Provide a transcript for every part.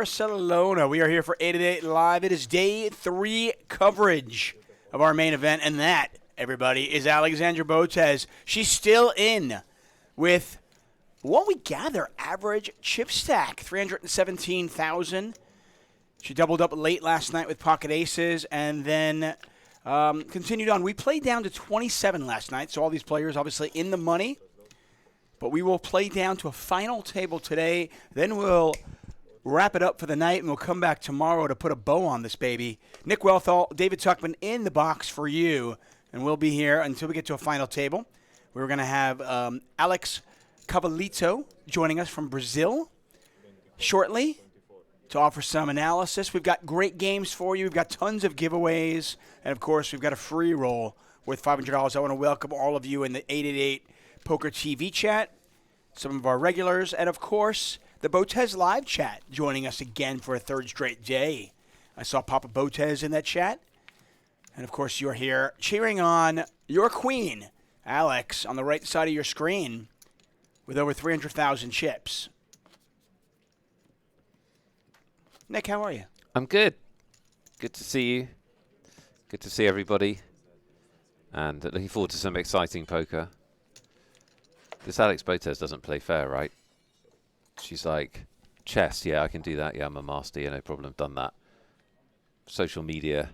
Barcelona. We are here for 888 Live. It is day 3 coverage of our main event, and that, everybody, is Alexandra Botez. She's still in with what we gather average chip stack, 317,000. She doubled up late last night with pocket aces, and then continued on. We played down to 27 last night, so all these players obviously in the money. But we will play down to a final table today. Then we'll wrap it up for the night, and we'll come back tomorrow to put a bow on this baby. Nick Wealthall, David Tuckman in the box for you, and we'll be here until we get to a final table. We're going to have Alex Cavalito joining us from Brazil shortly to offer some analysis. We've got great games for you. We've got tons of giveaways. And, of course, we've got a free roll worth $500. I want to welcome all of you in the 888 Poker TV chat, some of our regulars, and, of course, the BotezLive chat joining us again for a third straight day. I saw Papa Botez in that chat. And, of course, you're here cheering on your queen, Alex, on the right side of your screen with over 300,000 chips. Nick, how are you? I'm good. Good to see you. Good to see everybody. And looking forward to some exciting poker. This Alex Botez doesn't play fair, right? She's like, chess, yeah, I can do that. Yeah, I'm a master, yeah, no problem, done that. Social media,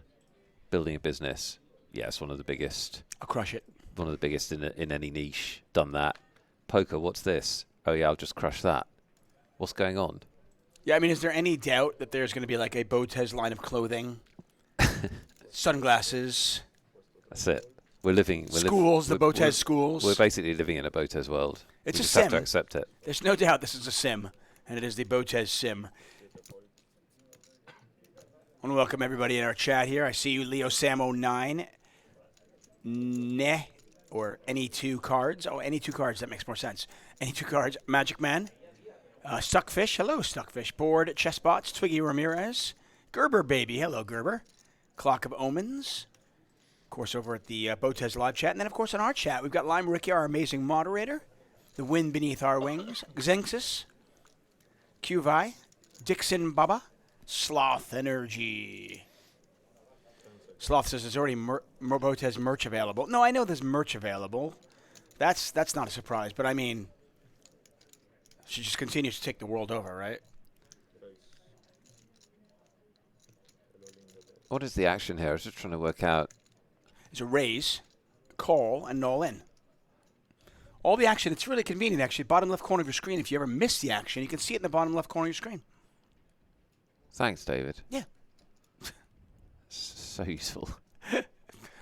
building a business, yeah, it's one of the biggest. I'll crush it. One of the biggest in any niche, done that. Poker, what's this? Oh, yeah, I'll just crush that. What's going on? Yeah, I mean, is there any doubt that there's going to be like a Botez line of clothing, sunglasses? That's it. We're living. Schools, the Botez schools. We're basically living in a Botez world. It's we a just sim. have to accept it. There's no doubt this is a sim, and it is the Botez sim. I want to welcome everybody in our chat here. I see you, Leo Samo9. Neh, or any two cards. Oh, any two cards. That makes more sense. Any two cards. Magic Man. Stuckfish. Hello, Stuckfish. Board, Chessbots. Twiggy Ramirez. Gerber Baby. Hello, Gerber. Clock of Omens. Of course, over at the Botez Live chat. And then, of course, on our chat, we've got Lime Ricky, our amazing moderator. The Wind Beneath Our Wings. Xenxus. Qvi. Dixon Baba. Sloth Energy. Sloth says there's already Botez merch available. No, I know there's merch available. That's not a surprise. But, I mean, she just continues to take the world over, right? What is the action here? I was just trying to work out. It's a raise, call, and all in. All the action, it's really convenient, actually. Bottom left corner of your screen. If you ever miss the action, you can see it in the bottom left corner of your screen. Thanks, David. Yeah. So useful.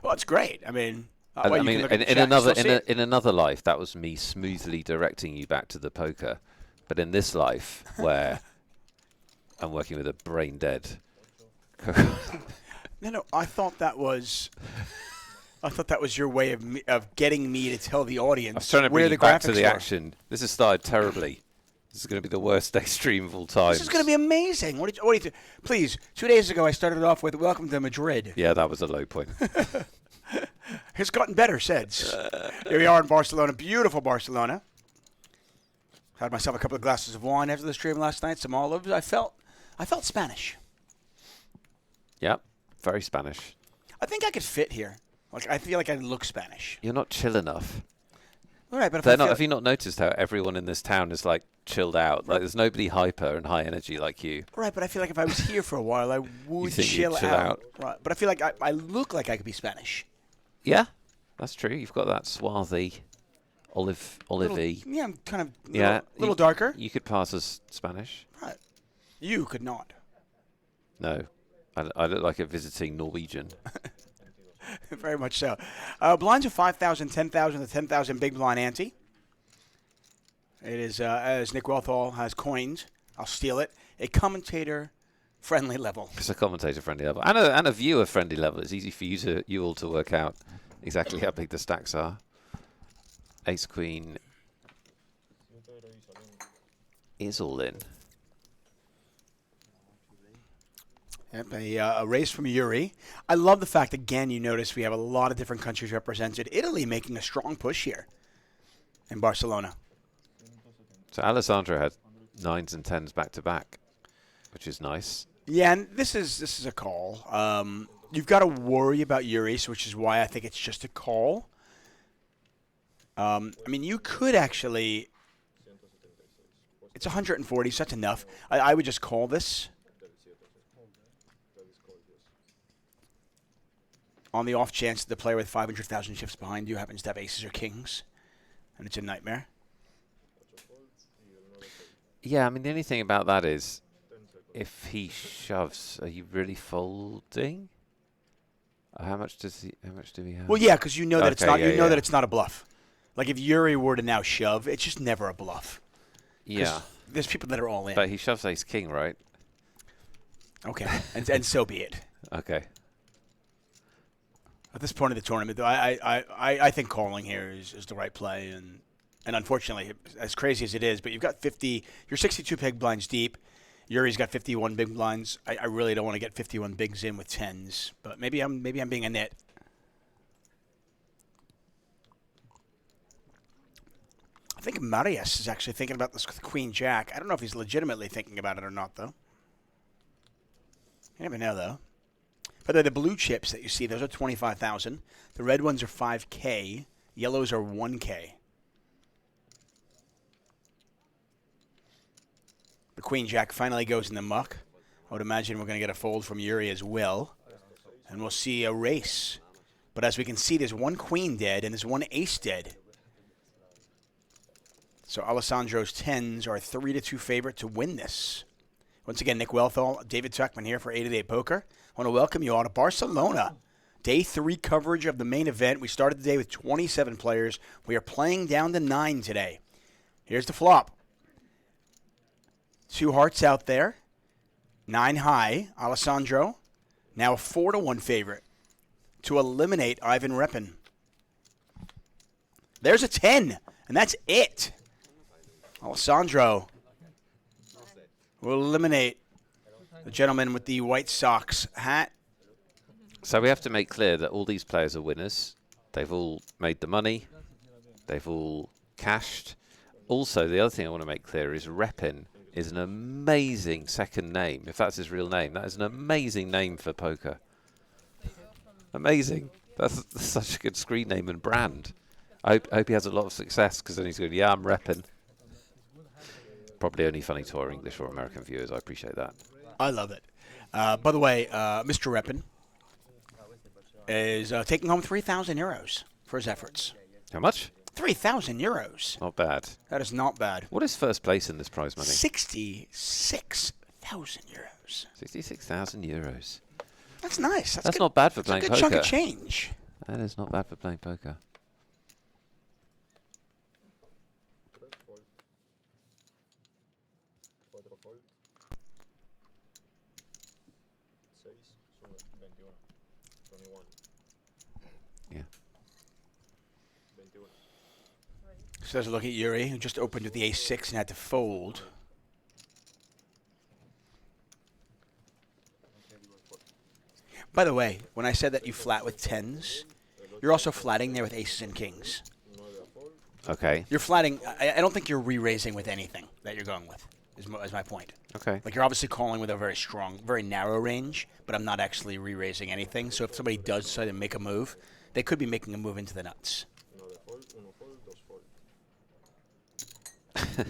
Well, it's great. I mean, in another life, that was me smoothly directing you back to the poker. But in this life, where I'm working with a brain dead. No, I thought that was your way of getting me to tell the audience I was trying to where bring the you back to graphics the were. action. This has started terribly. This is going to be the worst day stream of all time. This is going to be amazing. What do you think? Please, 2 days ago I started off with "Welcome to Madrid." Yeah, that was a low point. It's gotten better since. Here we are in Barcelona, beautiful Barcelona. Had myself a couple of glasses of wine after the stream last night, some olives. I felt Spanish. Yep, very Spanish. I think I could fit here. Like I feel like I look Spanish. You're not chill enough. All right, but have you not noticed how everyone in this town is like chilled out? Like there's nobody hyper and high energy like you. Right, but I feel like if I was here for a while, I would chill out. Right, but I feel like I look like I could be Spanish. Yeah, that's true. You've got that swarthy, olivey. Yeah, I'm kind of a little darker. You could pass as Spanish. Right. You could not. No, I look like a visiting Norwegian. Very much so. Blinds of 5,000, 10,000, the 10,000 big blind ante. It is, as Nick Wealthall has coined, I'll steal it, a commentator-friendly level. It's a commentator-friendly level. And a viewer-friendly level. It's easy for you all to work out exactly how big the stacks are. Ace-Queen is all in. Yep, a race from Yuri. I love the fact, again, you notice we have a lot of different countries represented. Italy making a strong push here in Barcelona. So Alessandro had 9s and 10s back to back. which is nice. Yeah, and this is a call. You've got to worry about Uri's, which is why I think it's just a call. I mean, you could actually. It's 140, so that's enough. I would just call this. On the off chance that the player with 500,000 chips behind you happens to have aces or kings, and it's a nightmare. Yeah, I mean, the only thing about that is, if he shoves, are you really folding? How much do we have? Well, yeah, because you know that it's not. Yeah, you know that it's not a bluff. Like if Uri were to now shove, it's just never a bluff. Yeah. There's people that are all in. But he shoves ace king, right? Okay, and so be it. Okay. At this point of the tournament, though, I think calling here is the right play, and unfortunately, as crazy as it is, but you've got 50. You're 62 big blinds deep. Yuri's got 51 big blinds. I really don't want to get 51 bigs in with tens, but maybe I'm being a nit. I think Marius is actually thinking about this with Queen Jack. I don't know if he's legitimately thinking about it or not, though. You never know, though. But the blue chips that you see, those are 25,000. The red ones are 5K. Yellows are 1K. The Queen Jack finally goes in the muck. I would imagine we're going to get a fold from Uri as well. And we'll see a race. But as we can see, there's one queen dead and there's one ace dead. So Alessandro's tens are a 3-2 favorite to win this. Once again, Nick Wealthall, David Tuckman here for 888 Poker. I want to welcome you all to Barcelona. Day 3 coverage of the main event. We started the day with 27 players. We are playing down to 9 today. Here's the flop. 2 hearts out there. 9 high. Alessandro. Now a 4-1 favorite to eliminate Ivan Repin. There's a 10, and that's it. Alessandro will eliminate the gentleman with the White Sox hat. So we have to make clear that all these players are winners. They've all made the money. They've all cashed. Also, the other thing I want to make clear is Repin is an amazing second name. If that's his real name, that is an amazing name for poker. Amazing. That's such a good screen name and brand. I hope he has a lot of success, because then he's going, yeah, I'm Repin. Probably only funny to our English or American viewers. I appreciate that. I love it. By the way, Mr. Repin is taking home 3,000 euros for his efforts. How much? 3,000 euros. Not bad. That is not bad. What is first place in this prize money? 66,000 euros. 66,000 euros. That's nice. That's not bad for playing poker. That's a good chunk of change. That is not bad for playing poker. Yeah. So there's a look at Uri, who just opened with the ace-6 and had to fold. By the way, when I said that you flat with tens, you're also flatting there with aces and kings. Okay. You're flatting. I don't think you're re-raising with anything that you're going with, is my point. Okay. Like, you're obviously calling with a very strong, very narrow range, but I'm not actually re-raising anything. So if somebody does decide to make a move, they could be making a move into the nuts.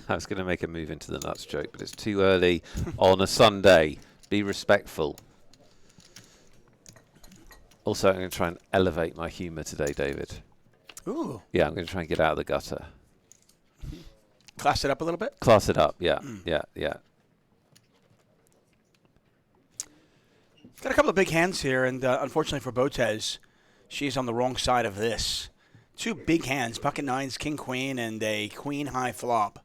I was going to make a move into the nuts joke, but it's too early on a Sunday. Be respectful. Also, I'm going to try and elevate my humour today, David. Ooh. Yeah, I'm going to try and get out of the gutter. Class it up a little bit? Class it up, yeah, yeah. Got a couple of big hands here, and unfortunately for Botez, she's on the wrong side of this. 2 big hands, pocket nines, king, queen, and a queen high flop.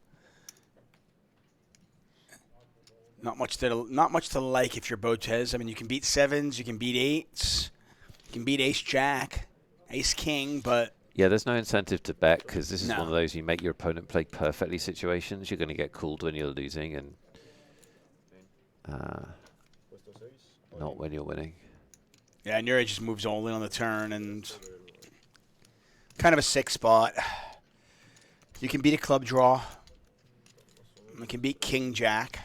Not much to like if you're Botez. I mean, you can beat 7s, you can beat 8s, you can beat ace jack, ace king, but yeah, there's no incentive to bet, because this is one of those you make your opponent play perfectly situations. You're going to get cooled when you're losing, and not when you're winning. Yeah, and Nuri just moves all in on the turn, and kind of a 6 spot. You can beat a club draw. You can beat king jack.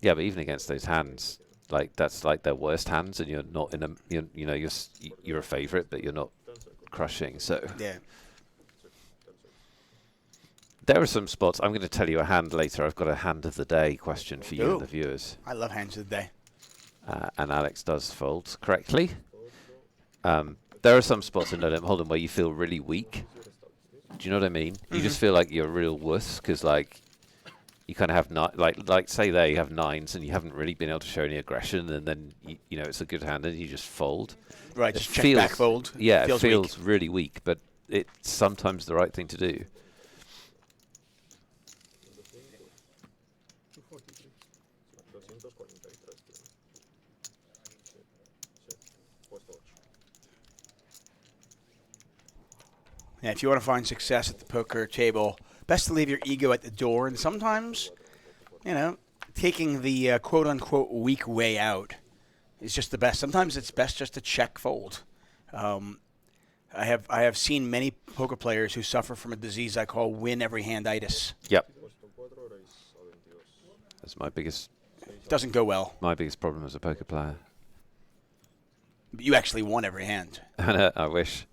Yeah, but even against those hands, like that's like their worst hands, and you're not in a you're a favourite, but you're not crushing. So Yeah. there are some spots. I'm going to tell you a hand later. I've got a hand of the day question for you Ooh. and the viewers. I love hands of the day. And Alex does fold correctly. There are some spots in No Limit Hold'em where you feel really weak. Do you know what I mean? You just feel like you're a real wuss because, like, you kind of have like say there you have nines and you haven't really been able to show any aggression, and then you know it's a good hand and you just fold. Right, just check back fold. Yeah, feels it feels weak. really weak, but it's sometimes the right thing to do. Yeah, if you want to find success at the poker table, best to leave your ego at the door. And sometimes, you know, taking the quote-unquote weak way out is just the best. Sometimes it's best just to check fold. I have seen many poker players who suffer from a disease I call win every hand-itis. Yep. That's my biggest. Doesn't go well. My biggest problem as a poker player. But you actually won every hand. I wish.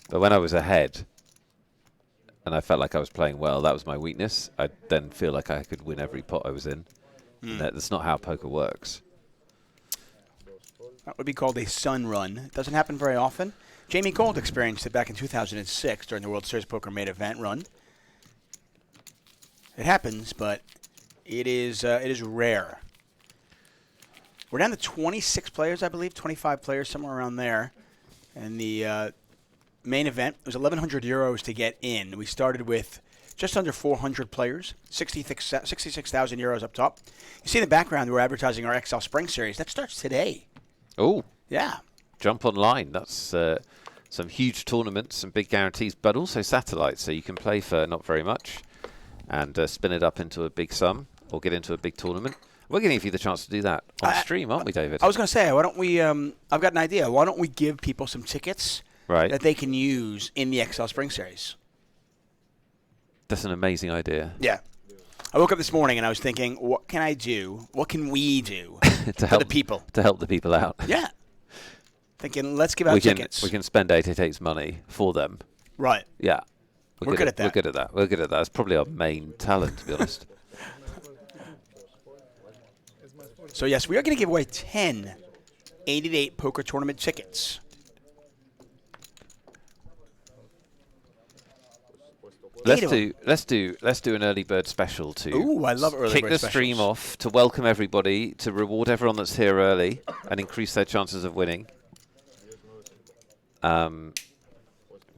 But when I was ahead and I felt like I was playing well, that was my weakness. I then feel like I could win every pot I was in. That's not how poker works. That would be called a sun run. It doesn't happen very often. Jamie Gold experienced it back in 2006 during the World Series Poker main event run. It happens, but it is rare. We're down to 26 players, I believe, 25 players, somewhere around there. And the main event was 1,100 euros to get in. We started with just under 400 players, 66,000 euros up top. You see in the background, we're advertising our XL Spring Series. That starts today. Oh. Yeah. Jump online. That's some huge tournaments, some big guarantees, but also satellites, so you can play for not very much and spin it up into a big sum or get into a big tournament. We're going to give you the chance to do that on stream, aren't we, David? I was going to say, why don't we, I've got an idea. Why don't we give people some tickets that they can use in the XL Spring Series? That's an amazing idea. Yeah. I woke up this morning and I was thinking, what can I do? What can we do to help the people? To help the people out. Yeah. Thinking, let's give out tickets. We can spend 888's money for them. Right. Yeah. We're good at that. We're good at that. We're good at that. It's probably our main talent, to be honest. So, yes, we are going to give away 10 888 Poker Tournament tickets. Let's do an early bird special to Ooh, I love early bird kick the stream off, to welcome everybody, to reward everyone that's here early and increase their chances of winning.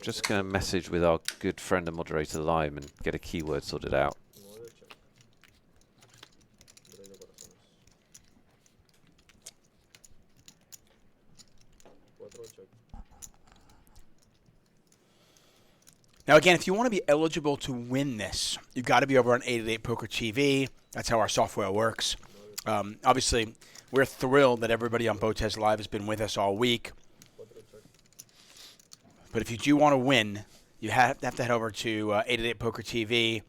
Just going to message with our good friend and moderator Lime and get a keyword sorted out. Now, again, if you want to be eligible to win this, you've got to be over on 888Pokertv. That's how our software works. Obviously, we're thrilled that everybody on BotezLive has been with us all week. But if you do want to win, you have to head over to 888Pokertv.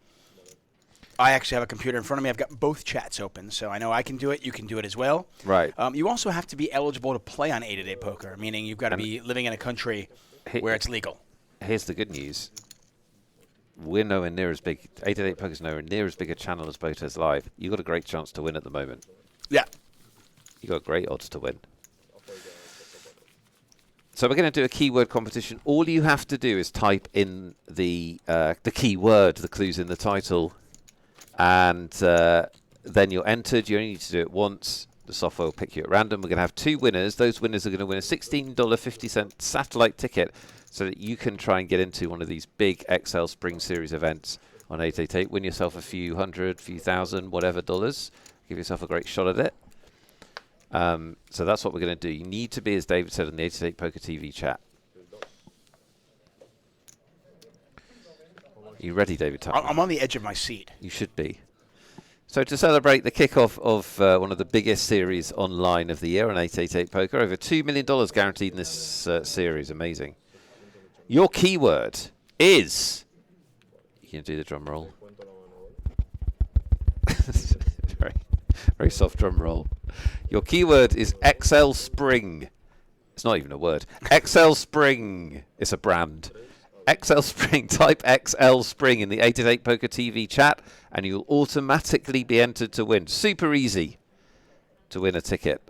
I actually have a computer in front of me. I've got both chats open, so I know I can do it. You can do it as well. Right. You also have to be eligible to play on 888 Poker, meaning you've got to be living in a country where it's legal. Here's the good news. We're nowhere near as big. 888 Poker's nowhere near as big a channel as BotezLive. You've got a great chance to win at the moment. Yeah. You've got great odds to win. So we're going to do a keyword competition. All you have to do is type in the keyword, the clues in the title, and then you're entered. You only need to do it once. The software will pick you at random. We're going to have 2 winners. Those winners are going to win a $16.50 satellite ticket so that you can try and get into one of these big XL Spring Series events on 888. Win yourself a few hundred, few thousand, whatever dollars. Give yourself a great shot at it. So that's what we're going to do. You need to be, as David said, in the 888 Poker TV chat. Are you ready, David Tuckman? I'm on the edge of my seat. You should be. So to celebrate the kickoff of one of the biggest series online of the year on 888 Poker, over $2 million guaranteed in this series. Amazing. Your keyword is... You can do the drum roll. Very soft drum roll. Your keyword is XL Spring. It's not even a word. XL Spring. It's a brand. XL Spring. Type XL Spring in the 888Pokertv chat, and you'll automatically be entered to win. Super easy to win a ticket.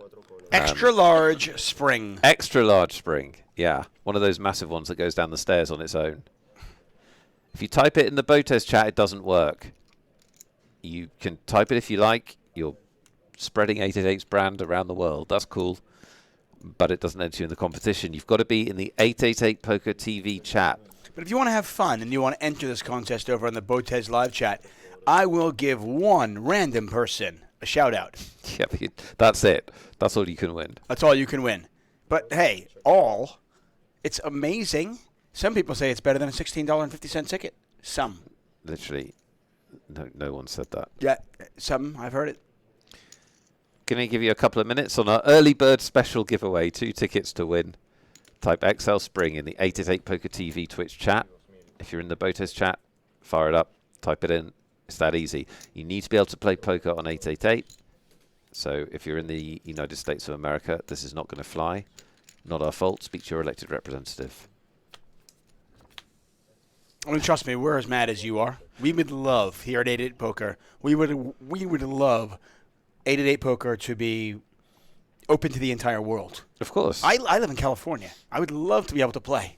Extra large spring. Extra large spring. Yeah. One of those massive ones that goes down the stairs on its own. If you type it in the Botez chat, it doesn't work. You can type it if you like. You're spreading 888's brand around the world. That's cool. But it doesn't enter you in the competition. You've got to be in the 888Pokertv chat. But if you want to have fun and you want to enter this contest over on the BotezLive chat, I will give one random person a shout-out. Yeah, that's it. That's all you can win. That's all you can win. But, hey, it's amazing. Some people say it's better than a $16.50 ticket. Some. Literally, no one said that. Yeah, some. I've heard it. Can I give you a couple of minutes on our early bird special giveaway? 2 tickets to win. Type XL Spring in the 888Pokertv Twitch chat. If you're in the Botez chat, fire it up. Type it in. It's that easy. You need to be able to play poker on 888. So if you're in the United States of America, this is not going to fly. Not our fault. Speak to your elected representative. I mean, trust me, we're as mad as you are. We would love here at 888 Poker. We would love 888 Poker to be open to the entire world. Of course. I live in California. I would love to be able to play.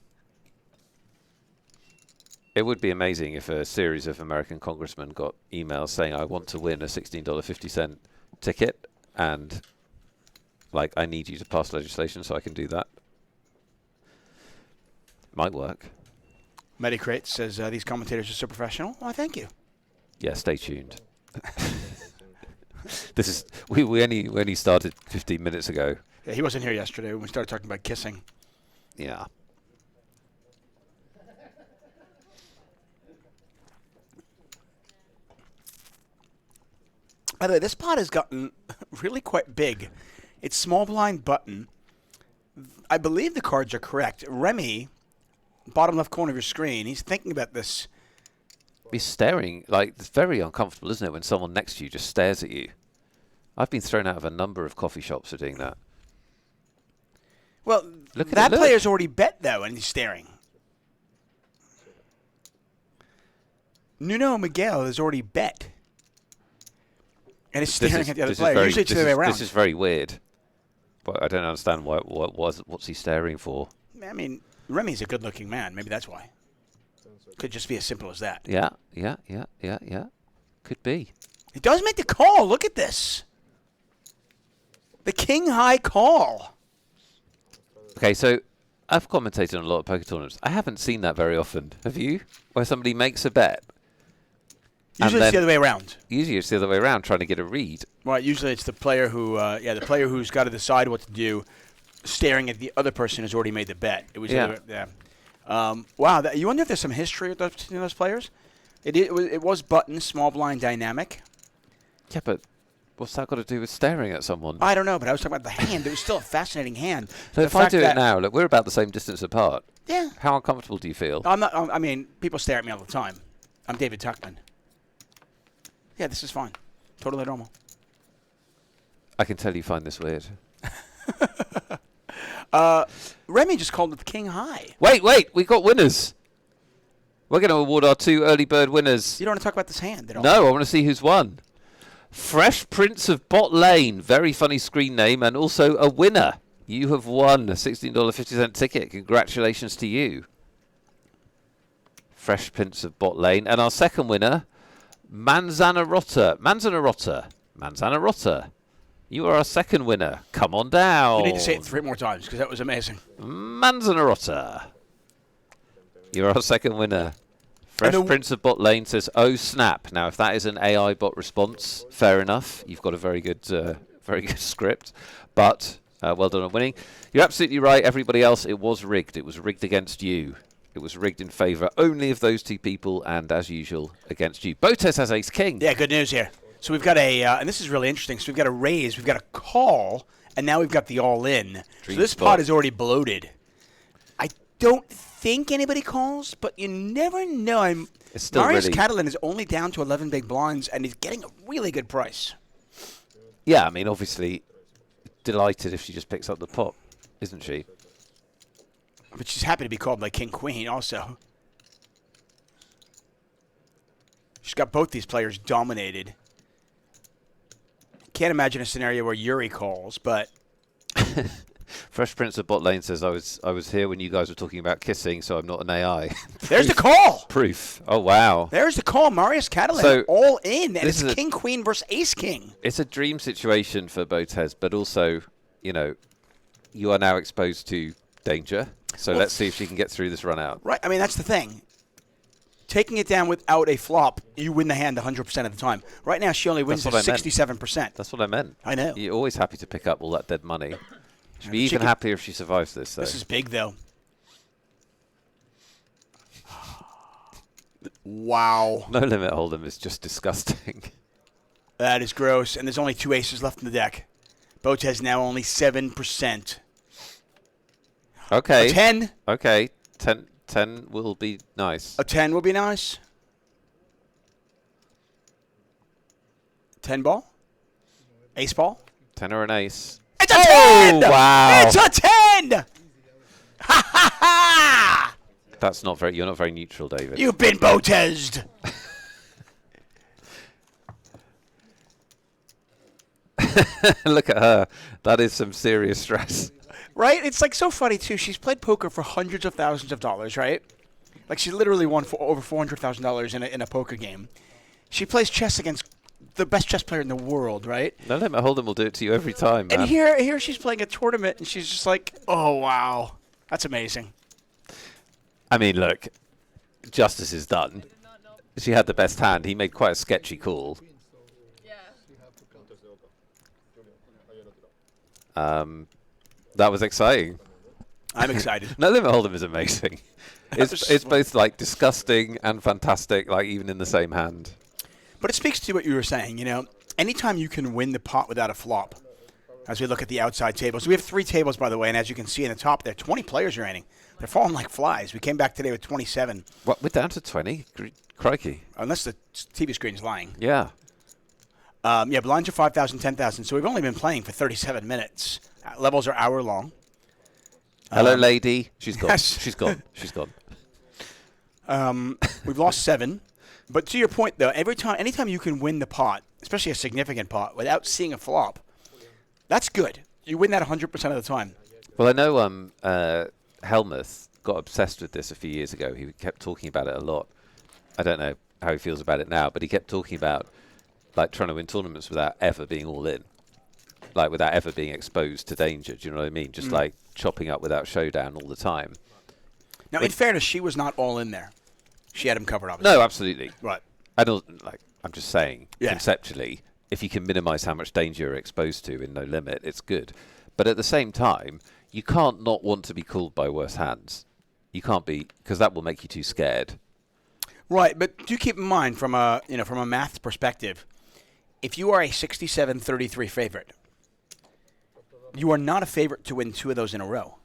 It would be amazing if a series of American congressmen got emails saying, I want to win a $16.50 ticket, and I need you to pass legislation so I can do that. Might work. Medicrate says these commentators are so professional. Why, thank you. Yeah, stay tuned. This is we only started 15 minutes ago. Yeah, he wasn't here yesterday when we started talking about kissing. Yeah. By the way, this pot has gotten really quite big. It's small blind button. I believe the cards are correct. Remy, bottom left corner of your screen, he's thinking about this. He's staring. It's very uncomfortable, isn't it, when someone next to you just stares at you? I've been thrown out of a number of coffee shops for doing that. Well, look at that player's already bet, though, and he's staring. Nuno Miguel has already bet. And is staring at the other player. Usually it's the other way around. This is very weird. But I don't understand what's he staring for. I mean, Remy's a good-looking man. Maybe that's why. Could just be as simple as that. Yeah. Could be. He does make the call. Look at this. The king-high call. Okay, so I've commentated on a lot of poker tournaments. I haven't seen that very often. Have you? Where somebody makes a bet. Usually it's the other way around. Usually it's the other way around, trying to get a read. Right. Usually it's the player who, the player who's got to decide what to do, staring at the other person who's already made the bet. It was wow. You wonder if there's some history with those players. It was button, small blind, dynamic. Yeah, but what's that got to do with staring at someone? I don't know, but I was talking about the hand. It was still a fascinating hand. So if I do it now, look, we're about the same distance apart. Yeah. How uncomfortable do you feel? I'm not. I mean, people stare at me all the time. I'm David Tuckman. Yeah, this is fine. Totally normal. I can tell you find this weird. Remy just called it the king high. Wait, we got winners. We're going to award our 2 early bird winners. You don't want to talk about this hand at all? No, I want to see who's won. Fresh Prince of Bot Lane, very funny screen name, and also a winner. You have won a $16.50 ticket. Congratulations to you. Fresh Prince of Bot Lane. And our second winner, Manzanarotta. You are our second winner. Come on down. You need to say it 3 more times because that was amazing. Manzanarotta. You're our second winner. Fresh Prince of Bot Lane says, oh, snap. Now, if that is an AI bot response, fair enough. You've got a very good script. But well done on winning. You're absolutely right. Everybody else, it was rigged. It was rigged against you. It was rigged in favour only of those 2 people and, as usual, against you. Botez has ace-king. Yeah, good news here. So we've got and this is really interesting. So we've got a raise, we've got a call, and now we've got the all-in. So this pot is already bloated. I don't think anybody calls, but you never know. It's still Marius really Catalan is only down to 11 big blinds, and he's getting a really good price. Yeah, I mean, obviously, delighted if she just picks up the pot, isn't she? But she's happy to be called like King Queen also. She's got both these players dominated. Can't imagine a scenario where Yuri calls, but... Fresh Prince of Bot Lane says, I was here when you guys were talking about kissing, so I'm not an AI. There's the call! Proof. Oh, wow. There's the call. Marius Catalan So, all in, and this it's is King Queen versus Ace King. It's a dream situation for Botez, but also, you know, you are now exposed to danger. So let's see if she can get through this run out. Right. I mean, that's the thing. Taking it down without a flop, you win the hand 100% of the time. Right now, she only wins at 67%. That's what I meant. I know. You're always happy to pick up all that dead money. She'll be even happier if she survives this, though. This is big, though. Wow. No Limit Hold'em is just disgusting. That is gross, and there's only 2 aces left in the deck. Botez now only 7%. Okay. A 10. Okay. 10 will be nice. A 10 will be nice. 10 ball? Ace ball? 10 or an ace. It's a 10! Wow. It's a 10! Ha ha ha! That's not very. You're not very neutral, David. You've been Botezed. Look at her. That is some serious stress. Right? It's like so funny, too. She's played poker for hundreds of thousands of dollars, right? Like she literally won for over $400,000 in a poker game. She plays chess against the best chess player in the world, right? No Limit Hold'em will do it to you every time, man. And here she's playing a tournament, and she's just like, oh, wow. That's amazing. I mean, look, justice is done. She had the best hand. He made quite a sketchy call. That was exciting. I'm excited. No Limit Hold'em is amazing. It's both like disgusting and fantastic, like even in the same hand. But it speaks to what you were saying, you know. Anytime you can win the pot without a flop, as we look at the outside tables. We have 3 tables, by the way, and as you can see in the top there, 20 players remaining. They're falling like flies. We came back today with 27. What, we're down to 20? Crikey. Unless the TV screen's lying. Yeah. Yeah, blinds are 5,000, 10,000. So we've only been playing for 37 minutes. Levels are hour long. Hello, lady. She's gone. Yes. She's gone. She's gone. We've lost 7. But to your point, though, anytime you can win the pot, especially a significant pot, without seeing a flop, that's good. You win that 100% of the time. Well, I know Helmuth got obsessed with this a few years ago. He kept talking about it a lot. I don't know how he feels about it now, but he kept talking about like trying to win tournaments without ever being all in, like without ever being exposed to danger. Do you know what I mean? Just like chopping up without showdown all the time. Now, in fairness, she was not all in there. She had him covered, obviously. No, absolutely. Right. I don't like. I'm just saying, conceptually, if you can minimise how much danger you're exposed to in No Limit, it's good. But at the same time, you can't not want to be called by worse hands. You can't be, because that will make you too scared. Right, but do keep in mind from a math perspective, if you are a 67-33 favorite, you are not a favorite to win 2 of those in a row.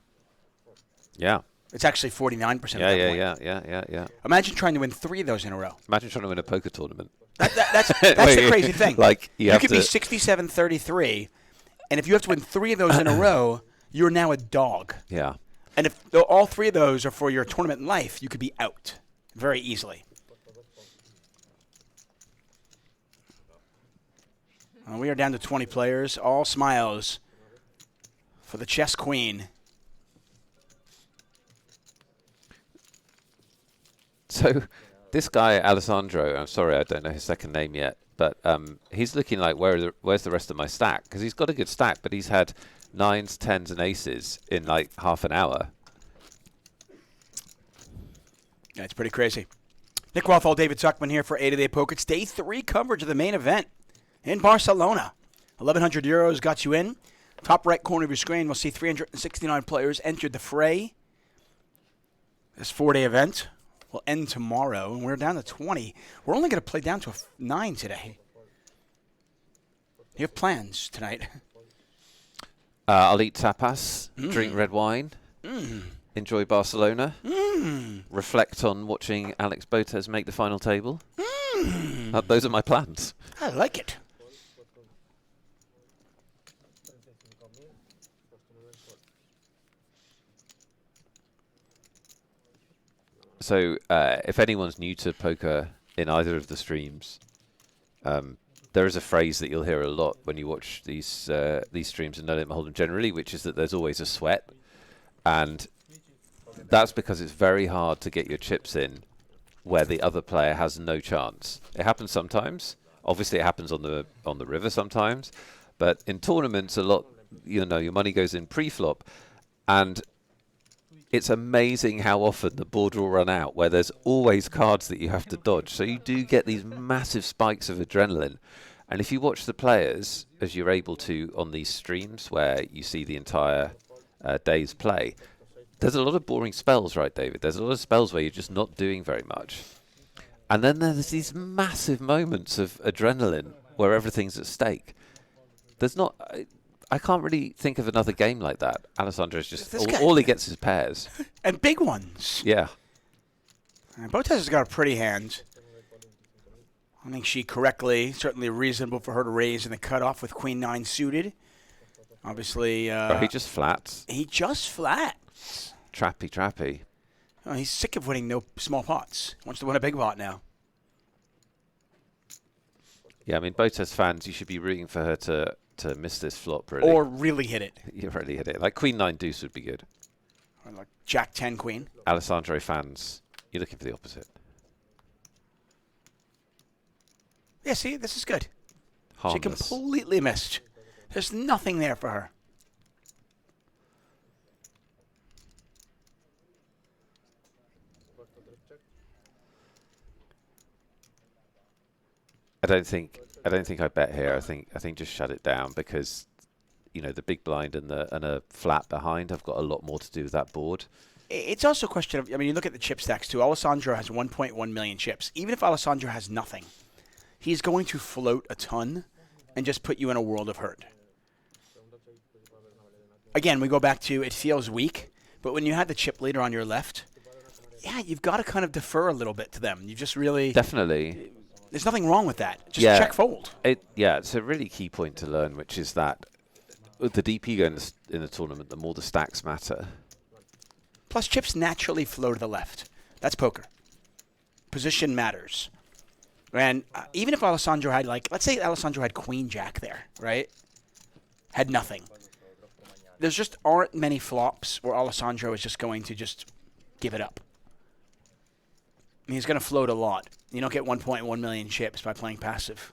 Yeah. It's actually 49% at that point. Yeah. Imagine trying to win 3 of those in a row. Imagine trying to win a poker tournament. That's the crazy thing. Like you could be 67-33, and if you have to win 3 of those in a row, you're now a dog. Yeah. And if all 3 of those are for your tournament life, you could be out very easily. We are down to 20 players. All smiles for the chess queen. So this guy, Alessandro, I'm sorry I don't know his second name yet, but he's looking like, where's the rest of my stack? Because he's got a good stack, but he's had 9s, 10s, and aces in like half an hour. Yeah, it's pretty crazy. Nick Rothwell, David Tuckman here for 888Poker. It's day 3 coverage of the main event in Barcelona. 1,100 euros got you in. Top right corner of your screen, we'll see 369 players entered the fray. This 4-day event will end tomorrow, and we're down to 20. We're only going to play down to 9 today. You have plans tonight? I'll eat tapas, drink red wine, enjoy Barcelona, reflect on watching Alex Botez make the final table. Those are my plans. I like it. So if anyone's new to poker in either of the streams, there is a phrase that you'll hear a lot when you watch these streams and No Limit Hold'em generally, which is that there's always a sweat, and that's because it's very hard to get your chips in where the other player has no chance. It happens sometimes. Obviously, it happens on the river sometimes, but in tournaments, a lot, you know, your money goes in pre-flop, and it's amazing how often the board will run out where there's always cards that you have to dodge. So you do get these massive spikes of adrenaline. And if you watch the players, as you're able to on these streams where you see the entire day's play, there's a lot of boring spells, right, David? There's a lot of spells where you're just not doing very much. And then there's these massive moments of adrenaline where everything's at stake. There's not... I can't really think of another game like that. Alessandro's just... All he gets is pairs. And big ones. Yeah. Botez has got a pretty hand. I think she correctly, certainly reasonable for her to raise in the cutoff with Queen 9 suited. Obviously... he just flats. He just flats. Trappy. Oh, he's sick of winning no small pots. He wants to win a big pot now. Yeah, I mean, Botez fans, you should be rooting for her to miss this flop, really. Or really hit it. You really hit it. Like Queen 9 deuce would be good. Or like Jack 10 Queen. Alessandro fans, you're looking for the opposite. Yeah, see, this is good. Harmless. She completely missed. There's nothing there for her. I don't think I bet here. I think just shut it down because, you know, the big blind and a flat behind have got a lot more to do with that board. It's also a question of, I mean, you look at the chip stacks too. Alessandro has 1.1 million chips. Even if Alessandro has nothing, he's going to float a ton and just put you in a world of hurt. Again, we go back to it feels weak, but when you have the chip leader on your left, yeah, you've got to kind of defer a little bit to them. You just really... Definitely. There's nothing wrong with that. Just check fold. It's a really key point to learn, which is that with the deeper you go in the tournament, the more the stacks matter. Plus, chips naturally flow to the left. That's poker. Position matters. And even if Alessandro had, like, let's say Alessandro had Queen Jack there, right? Had nothing. There's just aren't many flops where Alessandro is just going to just give it up. I mean, he's going to float a lot. You don't get 1.1 million chips by playing passive.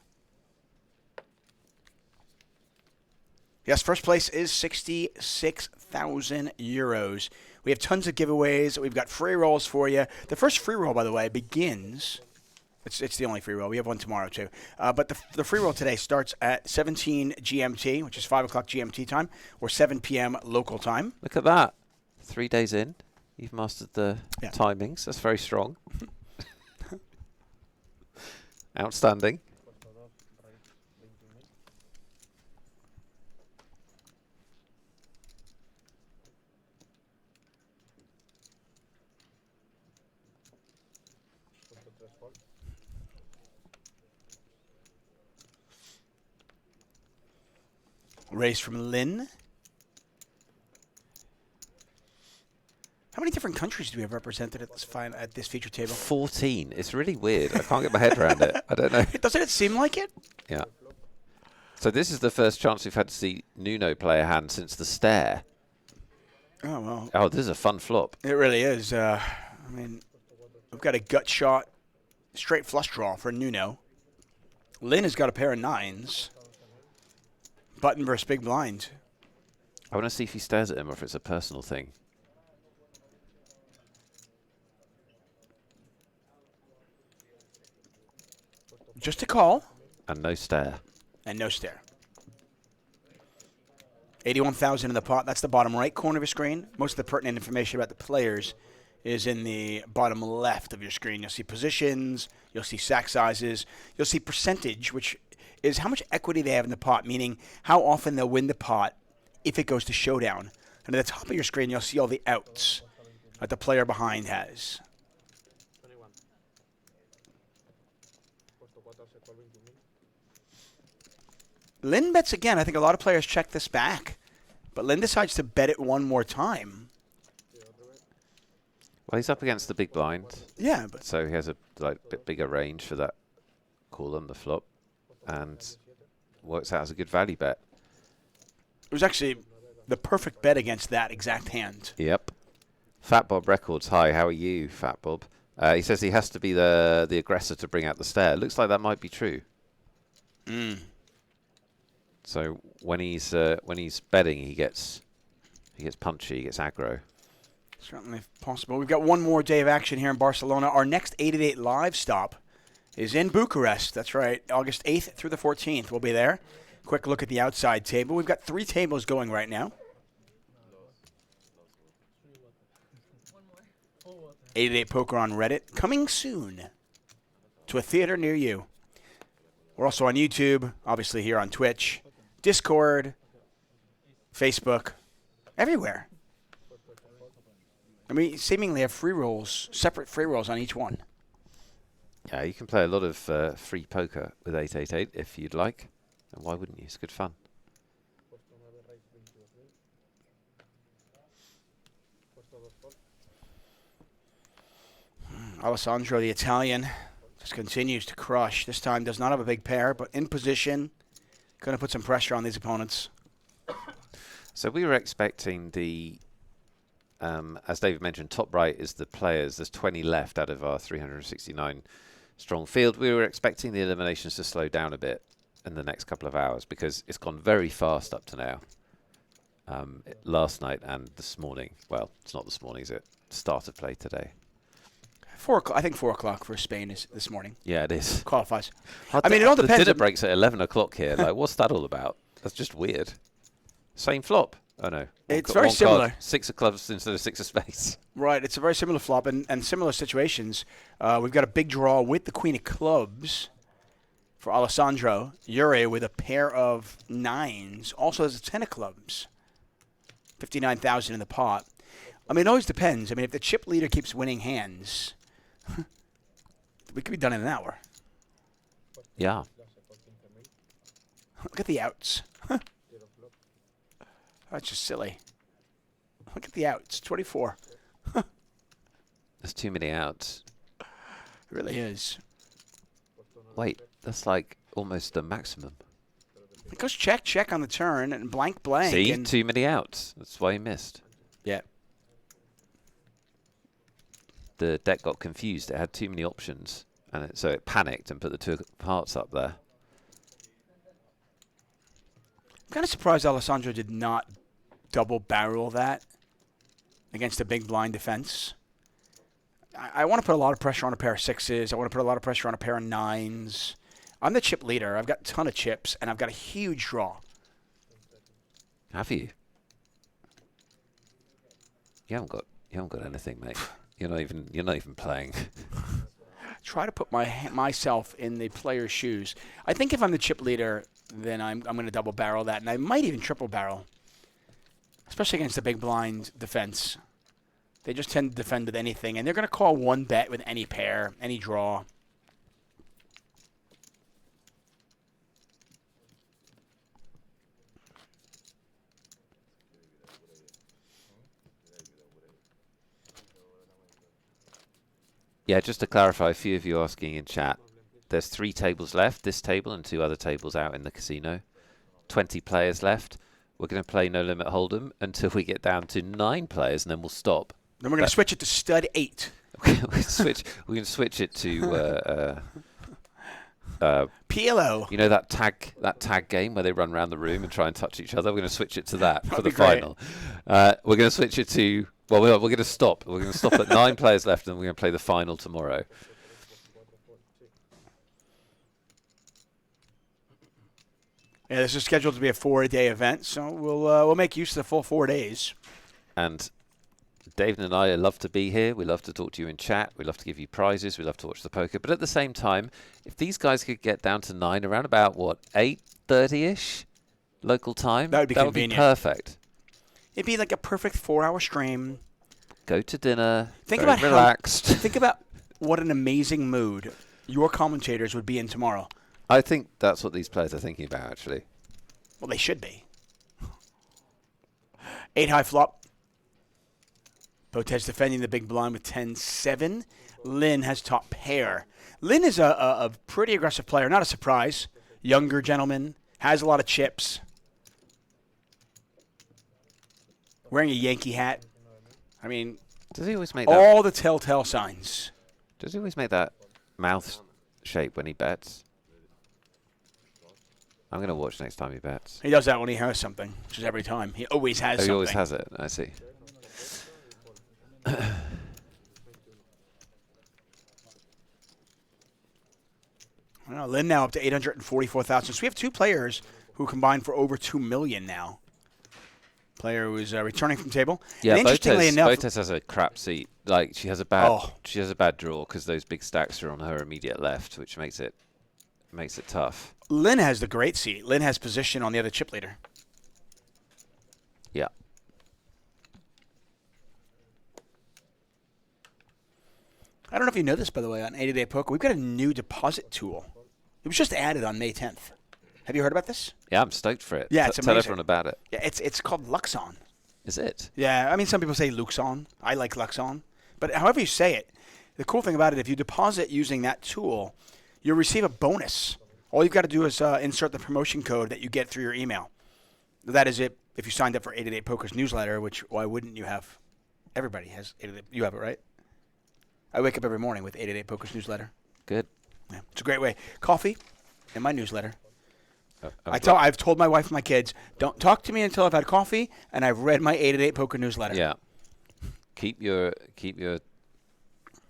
Yes, first place is 66,000 euros. We have tons of giveaways. We've got free rolls for you. The first free roll, by the way, begins... It's the only free roll. We have one tomorrow, too. But the free roll today starts at 17 GMT, which is 5 o'clock GMT time, or 7 p.m. local time. Look at that. 3 days in, you've mastered the timings. That's very strong. Outstanding. Raise from Lynn. How many different countries do we have represented at this feature table? 14. It's really weird. I can't get my head around it. I don't know. Doesn't it seem like it? Yeah. So this is the first chance we've had to see Nuno play a hand since the stare. Oh, well. Oh, this is a fun flop. It really is. I mean, we've got a gut shot, straight flush draw for Nuno. Lynn has got a pair of nines. Button versus big blind. I want to see if he stares at him or if it's a personal thing. Just a call. And no stare. And no stare. 81,000 in the pot. That's the bottom right corner of your screen. Most of the pertinent information about the players is in the bottom left of your screen. You'll see positions. You'll see sack sizes. You'll see percentage, which is how much equity they have in the pot, meaning how often they'll win the pot if it goes to showdown. And at the top of your screen, you'll see all the outs that the player behind has. Lynn bets again. I think a lot of players check this back. But Lynn decides to bet it one more time. Well, he's up against the big blind. Yeah, but So he has a bit bigger range for that call on the flop, and works out as a good value bet. it was actually the perfect bet against that exact hand. Yep. Fat Bob Records. Hi, how are you, Fat Bob? He says he has to be the aggressor to bring out the stair. Looks like that might be true. So when he's betting, he gets punchy, he gets aggro. Certainly possible. We've got one more day of action here in Barcelona. Our next 888 Live stop is in Bucharest. That's right. August 8th through the 14th. We'll be there. Quick look at the outside table. We've got 3 tables going right now. 888 Poker on Reddit. Coming soon to a theater near you. We're also on YouTube, obviously here on Twitch, Discord, Facebook, everywhere. And we seemingly have free rolls, separate free rolls on each one. Yeah, you can play a lot of free poker with 888 if you'd like. And why wouldn't you? It's good fun. Alessandro, the Italian, just continues to crush. This time does not have a big pair, but in position. Going to put some pressure on these opponents. So we were expecting the, as David mentioned, top right is the players. There's 20 left out of our 369 strong field. We were expecting the eliminations to slow down a bit in the next couple of hours because it's gone very fast up to now. Last night and this morning. Well, it's not this morning, is it? Start of play today. 4 o'clock. I think 4 o'clock for Spain is this morning. Yeah, it is. Qualifies. I mean, it all the depends. dinner breaks at 11 o'clock here. Like, what's that all about? That's just weird. Same flop. Oh, no. It's very similar. 6 of clubs instead of 6 of spades. Right. It's a very similar flop and similar situations. We've got a big draw with the Queen of Clubs for Alessandro. Yuri with a pair of 9s. Also has a 10 of clubs. 59,000 in the pot. I mean, it always depends. I mean, if the chip leader keeps winning hands, we could be done in an hour. Yeah. Look at the outs. That's just silly. Look at the outs. 24. There's too many outs. It really is. Wait, that's like almost a maximum. It goes check, check on the turn, and blank, blank. See, and too many outs. That's why he missed. yeah. The deck got confused. It had too many options, and so it panicked and put the 2 of hearts up there. I'm kind of surprised Alessandro did not double barrel that against a big blind defense. I want to put a lot of pressure on a pair of 6s. I want to put a lot of pressure on a pair of 9s. I'm the chip leader. I've got a ton of chips, and I've got a huge draw. Have you? You haven't got anything, mate. You're not even playing. Try to put myself in the player's shoes. I think if I'm the chip leader, then I'm going to double barrel that, and I might even triple barrel, especially against the big blind defense. They just tend to defend with anything, and they're going to call one bet with any pair, any draw. Yeah, just to clarify, a few of you asking in chat, there's 3 tables left, this table and 2 other tables out in the casino. 20 players left. We're going to play No Limit Hold'em until we get down to 9 players, and then we'll stop. Then we're going to switch it to stud 8. We're going to switch it to PLO. You know that tag game where they run around the room and try and touch each other? We're going to switch it to that for the final. We're going to switch it to... Well, we're going to stop. We're going to stop at 9 players left, and we're going to play the final tomorrow. Yeah, this is scheduled to be a 4-day event, so we'll make use of the full 4 days. And David and I love to be here. We love to talk to you in chat. We love to give you prizes. We love to watch the poker. But at the same time, if these guys could get down to 9 around about, what, 8:30-ish local time? That would be convenient. Would be perfect. It'd be like a perfect 4-hour stream. Go to dinner. Think very about relaxed. Think about what an amazing mood your commentators would be in tomorrow. I think that's what these players are thinking about, actually. Well, they should be. 8 high flop. Botez defending the big blind with 10-7. Lin has top pair. Lin is a pretty aggressive player. Not a surprise. Younger gentleman. Has a lot of chips. Wearing a Yankee hat. I mean, does he always make that? All the telltale signs. Does he always make that mouth shape when he bets? I'm going to watch next time he bets. He does that when he has something, which is every time. He always has something. He always has it. I see. Well, Lin now up to 844,000. So we have two players who combined for over 2 million now. Player who is returning from table. Yeah, and interestingly enough, Botez has a crap seat. Like she has a bad draw because those big stacks are on her immediate left, which makes it tough. Lin has the great seat. Lin has position on the other chip leader. Yeah. I don't know if you know this, by the way, on 888 Poker, we've got a new deposit tool. It was just added on May 10th. Have you heard about this? Yeah, I'm stoked for it. Yeah, it's amazing. Tell everyone about it. Yeah, it's called Luxon. Is it? Yeah, I mean, some people say Luxon. I like Luxon. But however you say it, the cool thing about it, if you deposit using that tool, you'll receive a bonus. All you've got to do is insert the promotion code that you get through your email. That is it if you signed up for 888 Poker's newsletter, which why wouldn't you have? Everybody has 888. You have it, right? I wake up every morning with 888 Poker's newsletter. Good. Yeah, it's a great way. Coffee and my newsletter. I've told my wife and my kids, don't talk to me until I've had coffee and I've read my 888 Poker newsletter. Yeah. Keep your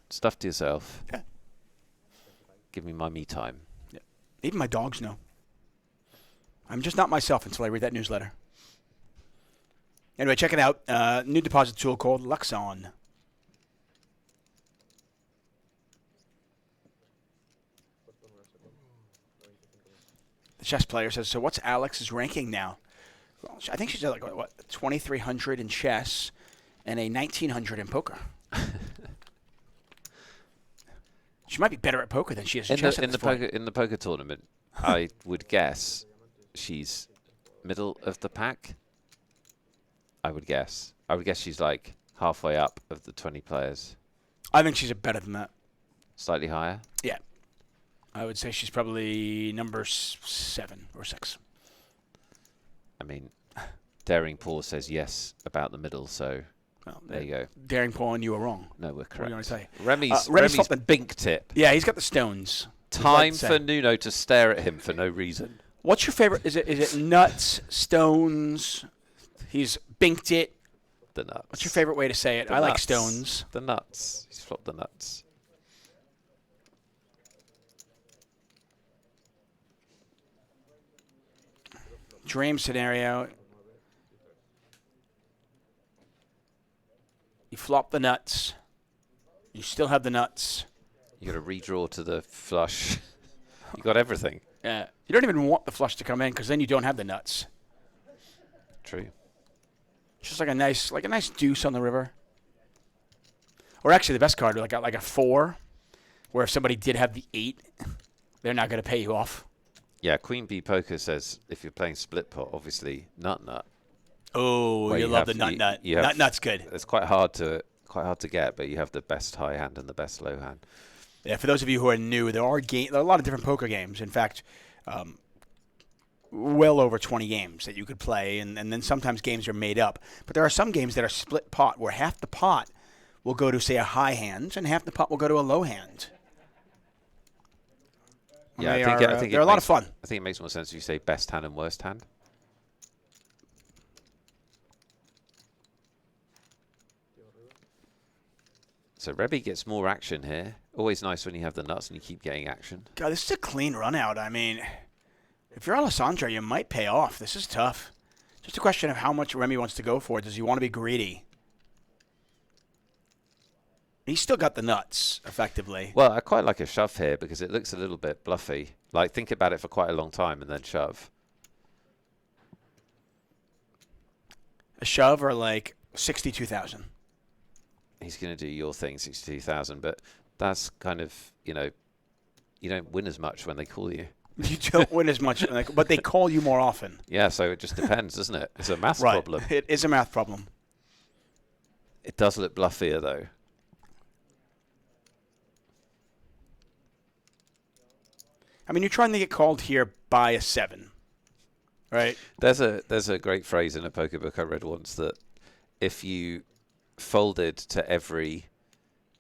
stuff to yourself. Yeah. Give me my me time. Yeah. Even my dogs know. I'm just not myself until I read that newsletter. Anyway, check it out. New deposit tool called Luxon. The chess player says, so what's Alex's ranking now? Well, I think she's at like, what, 2,300 in chess and a 1,900 in poker. She might be better at poker than she is in chess in the poker tournament. I would guess she's middle of the pack. I would guess she's like halfway up of the 20 players. I think she's better than that. Slightly higher? Yeah. I would say she's probably number 7 or 6. I mean, Daring Paul says yes about the middle, so well, there you go. Daring Paul and you are wrong. No, we're correct. What are you going to say? Remy's binked it. Yeah, he's got the stones. Time for Nuno to stare at him for no reason. What's your favorite? Is it nuts, stones? He's binked it. The nuts. What's your favorite way to say it? I like stones. The nuts. He's flopped the nuts. Dream scenario. You flop the nuts. You still have the nuts. You got to redraw to the flush. You got everything. Yeah. You don't even want the flush to come in because then you don't have the nuts. True. Just like a nice deuce on the river. Or actually, the best card, like a 4, where if somebody did have the 8, they're not going to pay you off. Yeah, Queen Bee Poker says if you're playing split pot, obviously nut. Oh, you love the nut. Nut's good. It's quite hard to get, but you have the best high hand and the best low hand. Yeah, for those of you who are new, there are a lot of different poker games. In fact, well over 20 games that you could play, and then sometimes games are made up. But there are some games that are split pot, where half the pot will go to, say, a high hand, and half the pot will go to a low hand. Yeah, I think they're a lot of fun. I think it makes more sense if you say best hand and worst hand. So Rebby gets more action here. Always nice when you have the nuts and you keep getting action. God, this is a clean run out. I mean, if you're Alessandro, you might pay off. This is tough. Just a question of how much Remy wants to go for. Does he want to be greedy? He's still got the nuts, effectively. Well, I quite like a shove here because it looks a little bit bluffy. Like, think about it for quite a long time and then shove. A shove or like 62,000? He's going to do your thing, 62,000, but that's kind of, you don't win as much when they call you. You don't win as much, but they call you more often. Yeah, so it just depends, doesn't it? It's a math problem. It is a math problem. It does look bluffier, though. I mean, you're trying to get called here by a 7, right? There's a great phrase in a poker book I read once that if you folded to every...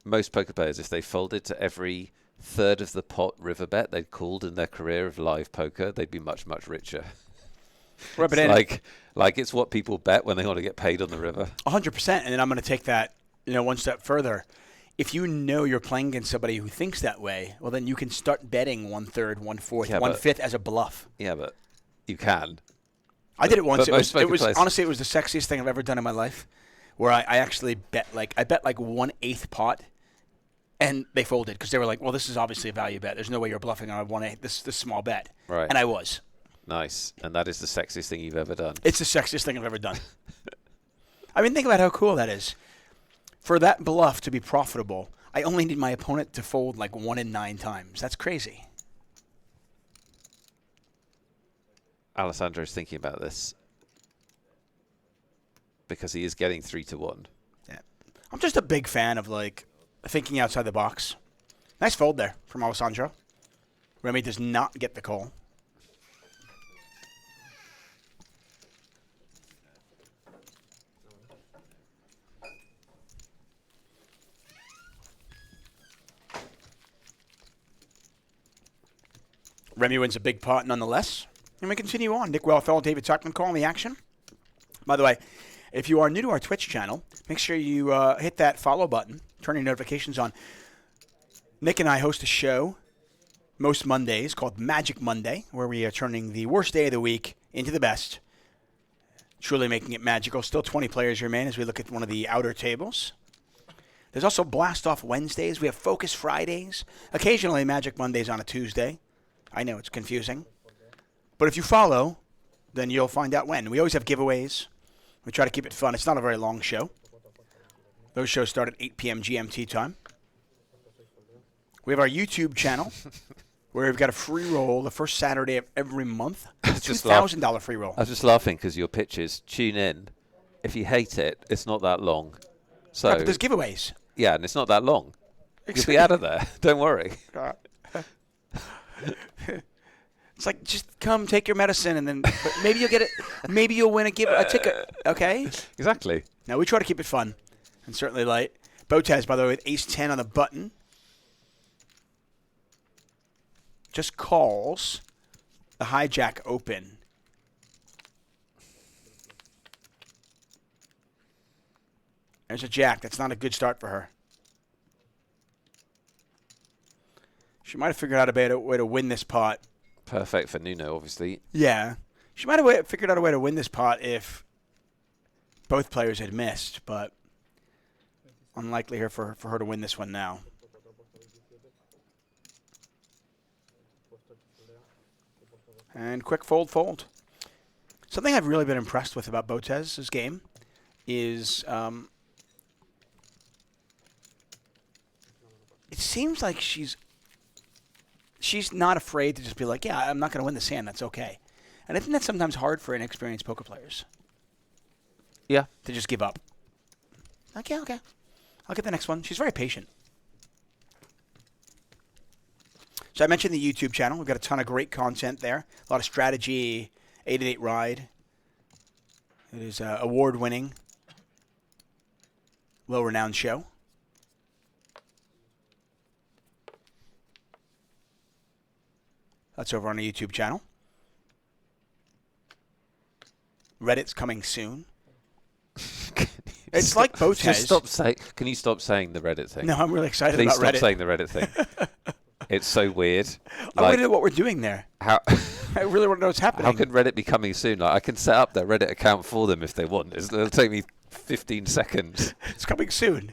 Most poker players, if they folded to every third of the pot river bet they'd called in their career of live poker, they'd be much, much richer. Rub it It's in. like it's what people bet when they want to get paid on the river. 100%. And then I'm going to take that, one step further. If you know you're playing against somebody who thinks that way, well, then you can start betting 1/3, 1/4, 1/5 as a bluff. Yeah, but you can. I did it once. It was players... honestly, it was the sexiest thing I've ever done in my life, where I actually bet like 1/8 pot, and they folded because they were like, "Well, this is obviously a value bet. There's no way you're bluffing on a 1/8 this small bet." Right. And I was. Nice. And that is the sexiest thing you've ever done. It's the sexiest thing I've ever done. I mean, think about how cool that is. For that bluff to be profitable, I only need my opponent to fold like 1 in 9 times. That's crazy. Alessandro's thinking about this because he is getting 3-1. Yeah, I'm just a big fan of like thinking outside the box. Nice fold there from Alessandro. Remy does not get the call. Remy wins a big pot nonetheless. And we continue on. Nick Wellfeld, David Tuckman calling the action. By the way, if you are new to our Twitch channel, make sure you hit that follow button, turn your notifications on. Nick and I host a show most Mondays called Magic Monday, where we are turning the worst day of the week into the best, truly making it magical. Still 20 players remain as we look at one of the outer tables. There's also Blast Off Wednesdays. We have Focus Fridays. Occasionally Magic Mondays on a Tuesday. I know it's confusing. But if you follow, then you'll find out when. We always have giveaways. We try to keep it fun. It's not a very long show. Those shows start at 8 p.m. GMT time. We have our YouTube channel where we've got a free roll the first Saturday of every month. $2,000 free roll. I was just laughing because your pitch is tune in. If you hate it, it's not that long. So Right, but there's giveaways. Yeah, and it's not that long. You'll be out of there. Don't worry. It's like, just come, take your medicine, and then but maybe you'll get it. Maybe you'll win a ticket. Okay? Exactly. Now, we try to keep it fun and certainly light. Botez, by the way, with ace-10 on the button. Just calls the hijack open. There's a jack. That's not a good start for her. She might have figured out a way to win this pot. Perfect for Nuno, obviously. Yeah. She might have figured out a way to win this pot if both players had missed, but unlikely here for her to win this one now. And quick fold, fold. Something I've really been impressed with about Botez's game is it seems like she's not afraid to just be like, yeah, I'm not going to win this hand. That's okay. And I think that's sometimes hard for inexperienced poker players. Yeah. To just give up. Like, yeah, okay. I'll get the next one. She's very patient. So I mentioned the YouTube channel. We've got a ton of great content there. A lot of strategy, 888 Ride. It is an award-winning, well-renowned show. That's over on the YouTube channel. Reddit's coming soon. It's like Botez. Just can you stop saying the Reddit thing? No, I'm really excited Please about Reddit. stop saying the Reddit thing. It's so weird. I want to know what we're doing there. How? I really want to know what's happening. How can Reddit be coming soon? Like, I can set up their Reddit account for them if they want. It'll take me 15 seconds. It's coming soon.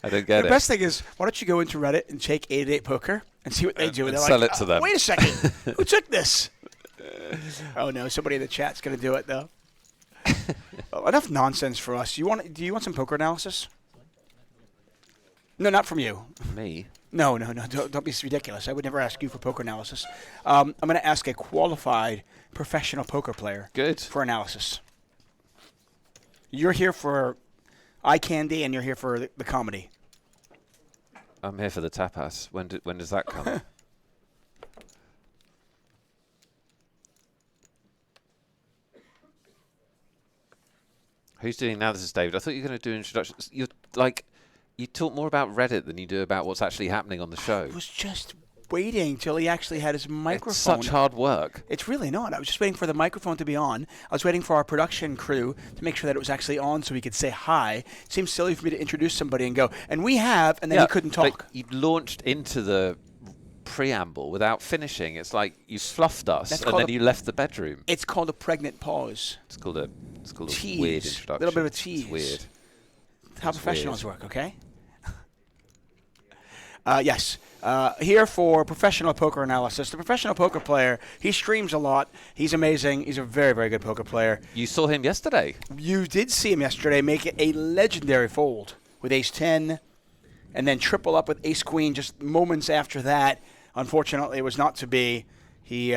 I don't get it. The best thing is, why don't you go into Reddit and take 888 Poker and see what they do? And They're sell like, it to them. Wait a second. Who took this? Oh, no. Somebody in the chat's going to do it, though. Well, enough nonsense for us. Do you want some poker analysis? No, not from you. Me? No. Don't be ridiculous. I would never ask you for poker analysis. I'm going to ask a qualified professional poker player Good. for analysis. You're here for eye candy, and you're here for the comedy. I'm here for the tapas. When does that come? Who's doing now? This is David. I thought you were going to do introductions. You talk more about Reddit than you do about what's actually happening on the show. I was just waiting till he actually had his microphone. It's such hard work. It's really not. I was just waiting for the microphone to be on. I was waiting for our production crew to make sure that it was actually on so we could say hi. It seems silly for me to introduce somebody and go, and we have, and then he couldn't talk. But you launched into the preamble without finishing. It's like you fluffed us and then you left the bedroom. It's called a pregnant pause. It's called a tease. Weird introduction. A little bit of a tease. It's weird. How professionals work, okay? Yes. Here for professional poker analysis. The professional poker player, he streams a lot. He's amazing. He's a very, very good poker player. You saw him yesterday. You did see him yesterday make it a legendary fold with ace-10 and then triple up with ace-queen just moments after that. Unfortunately, it was not to be. He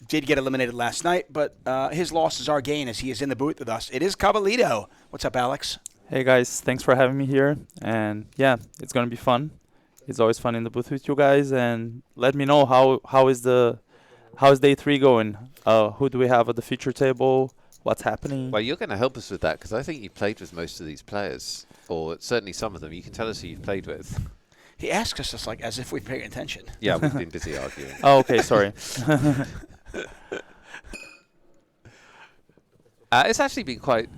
did get eliminated last night, but his loss is our gain as he is in the booth with us. It is Cabalito. What's up, Alex? Hey, guys. Thanks for having me here. And, yeah, it's going to be fun. It's always fun in the booth with you guys. And let me know how is day 3 going? Who do we have at the feature table? What's happening? Well, you're going to help us with that because I think you played with most of these players, or certainly some of them. You can tell us who you've played with. He asks us just like as if we're paying attention. Yeah, we've been busy arguing. Oh, okay, sorry. It's actually been quite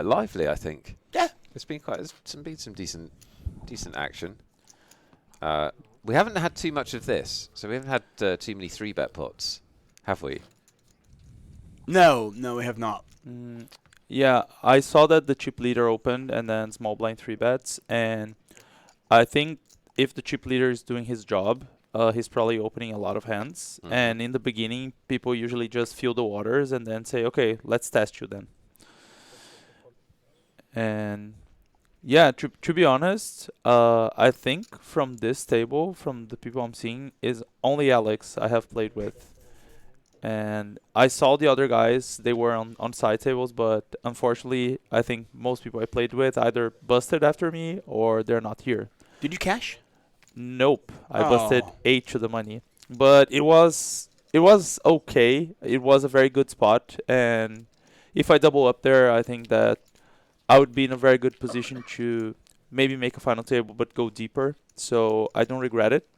lively, I think. Yeah, There's been some decent action. We haven't had too much of this, so we haven't had too many 3-bet pots, have we? No, we have not. Yeah, I saw that the chip leader opened and then small blind 3 bets. And I think if the chip leader is doing his job, he's probably opening a lot of hands. Mm-hmm. And in the beginning, people usually just feel the waters and then say, okay, let's test you then. And yeah, to be honest, I think from this table, from the people I'm seeing, is only Alex I have played with. And I saw the other guys, they were on side tables, but unfortunately, I think most people I played with either busted after me or they're not here. Did you cash? Nope, I busted 8 to the money. But it was okay. It was a very good spot, and if I double up there, I think that I would be in a very good position to maybe make a final table, but go deeper. So I don't regret it.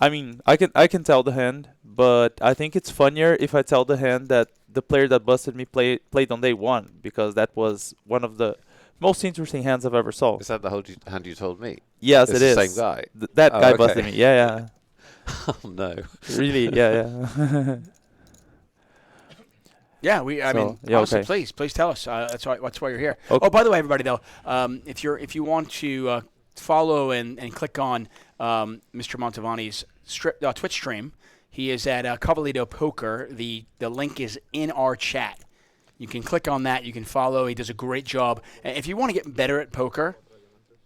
I mean, I can tell the hand, but I think it's funnier if I tell the hand that the player that busted me played on day 1, because that was one of the most interesting hands I've ever saw. Is that the hand you told me? Yes, it's it is. the same guy? That guy okay. busted me. Yeah. Oh, no. Really, yeah. Yeah, I mean, honestly, okay. please tell us. That's why you're here. Okay. Oh, by the way, everybody, though, if you want to follow and click on Mr. Montavani's Twitch stream, he is at Cabalito Poker. The link is in our chat. You can click on that. You can follow. He does a great job. And if you want to get better at poker,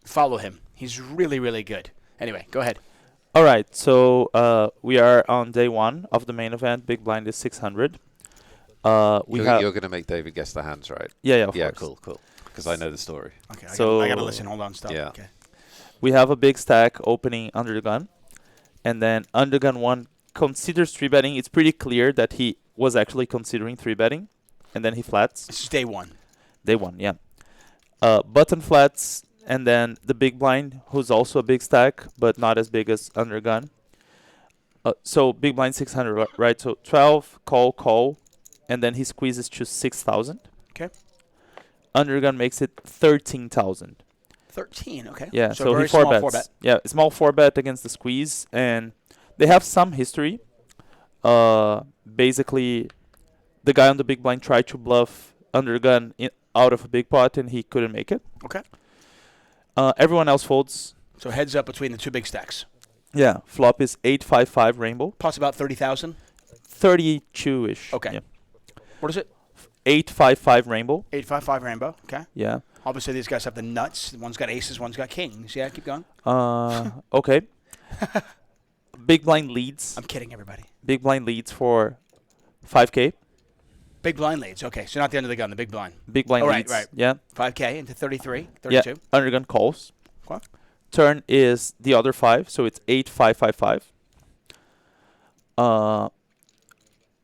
follow him. He's really, really good. Anyway, go ahead. All right, so we are on day 1 of the main event. Big blind is 600. You're going to make David guess the hands, right? Yeah, of course. Cool. Because I know the story. Okay, so I got to listen. Hold on, stop. Yeah. Okay. We have a big stack opening under the gun, and then under gun 1 considers 3-betting. It's pretty clear that he was actually considering 3-betting, and then he flats. This is day 1. Day 1, yeah. Button flats, and then the big blind, who's also a big stack, but not as big as under gun. So big blind 600, right? So 12, call, and then he squeezes to 6,000. Okay. Undergun makes it 13,000. 13, okay. Yeah, so very he small 4-bets. 4-bet. Yeah, small 4-bet against the squeeze, and they have some history. Basically, the guy on the big blind tried to bluff undergun out of a big pot, and he couldn't make it. Okay. Everyone else folds. So heads up between the two big stacks. Yeah, flop is 855 rainbow. Pot's about 30,000. 32-ish. Okay. Yeah. What is it? 855 rainbow. 855 rainbow. Okay. Yeah. Obviously, these guys have the nuts. One's got aces, one's got kings. Yeah, keep going. Okay. Big blind leads. I'm kidding, everybody. Big blind leads for 5K. Big blind leads. Okay, so not the under the gun, the big blind. Big blind Oh, right, leads. right. Yeah. 5K into 33, Yeah. 32. Undergun calls. Okay. Turn is the other 5, so it's 8-5-5-5.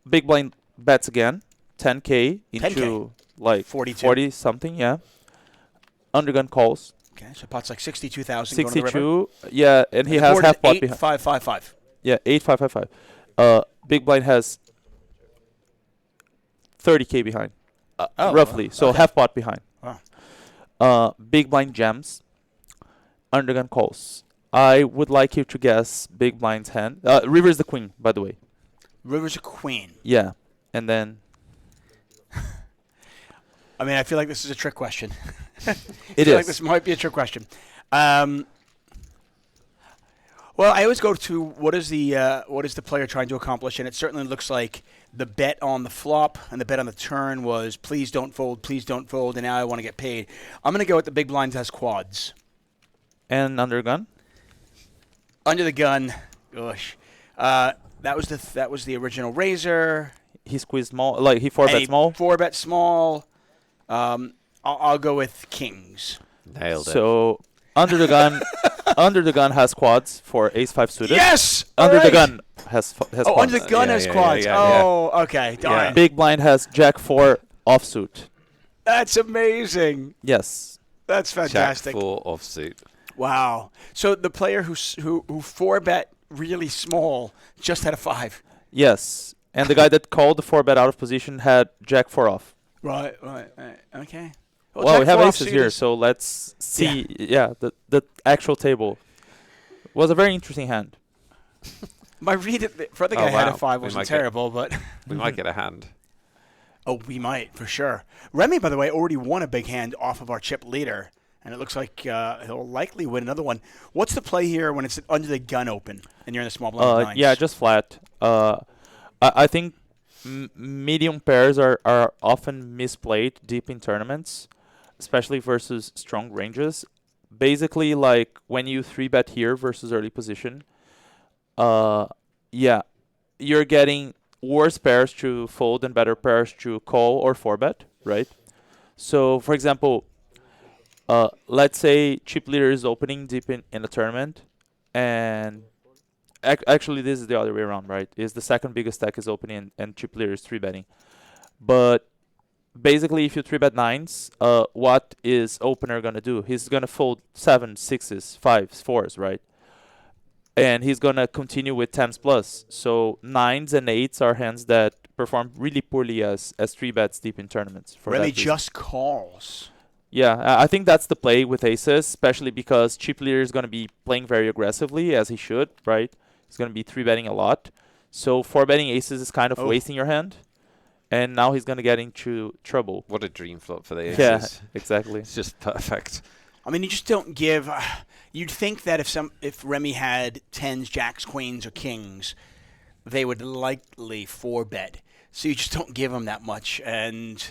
Big blind bets again. 10K into 10K. like 42. 40 something. Yeah. Undergun calls. Okay, so pot's like 62,000 going to the river. 62. Yeah, and he The has board is half pot behind. 8-5-5-5. Yeah, 8-5-5-5. Big blind has 30K behind, roughly. So okay. half pot behind. Wow. Big blind jams. Undergun calls. I would like you to guess big blind's hand. River is the queen, by the way. River's a queen. Yeah, and then I mean, I feel like this is a trick question. it feel is. like this might be a trick question. Well, I always go to what is the player trying to accomplish, and it certainly looks like the bet on the flop and the bet on the turn was please don't fold, and now I want to get paid. I'm going to go with the big blind has quads. And undergun. Under the gun, gosh, that was the original razor. He squeezed small, like he 4-bet small. 4-bet small. I'll go with kings. Nailed it. So under the gun, under the gun has quads for ace-5 suited. Yes. Under All the right. gun has Oh, quads. under the gun has quads. Okay. Darn. Big blind has Jack-4 offsuit. That's amazing. Yes. That's fantastic. Jack 4 offsuit. Wow. So the player who 4-bet really small just had a 5. Yes. And the guy that called the 4-bet out of position had Jack-4 off. Right. Okay. Well, we have Jack 4 aces offsuit here, is- so let's see. Yeah, the actual table was a very interesting hand. My read for the Oh, guy had wow. a 5 We wasn't might get- terrible, but We might get a hand. oh, we might for sure. Remy, by the way, already won a big hand off of our chip leader, and it looks like he'll likely win another one. What's the play here when it's under the gun open and you're in the small blind nines? Yeah, just flat. I think medium pairs are often misplayed deep in tournaments, especially versus strong ranges. Basically, like when you 3-bet here versus early position, yeah, you're getting worse pairs to fold and better pairs to call or 4-bet, right? So, for example, let's say chip leader is opening deep in a tournament, and actually this is the other way around, right? Is the second biggest stack is opening and chip leader is 3-betting. But basically, if you 3-bet nines, what is opener gonna do? He's gonna fold 7s, 6s, 5s, 4s, right? And he's gonna continue with 10s plus. So 9s and 8s are hands that perform really poorly as 3-bets deep in tournaments. For Remy that reason. just calls. Yeah, I think that's the play with aces, especially because chip leader is gonna be playing very aggressively as he should, right? He's gonna be 3-betting a lot. So 4-betting aces is kind of wasting your hand. And now he's going to get into trouble. What a dream flop for the aces. Yeah, exactly. It's just perfect. I mean, you just don't give. You'd think that if Remy had 10s, jacks, queens, or kings, they would likely 4-bet. So you just don't give them that much. And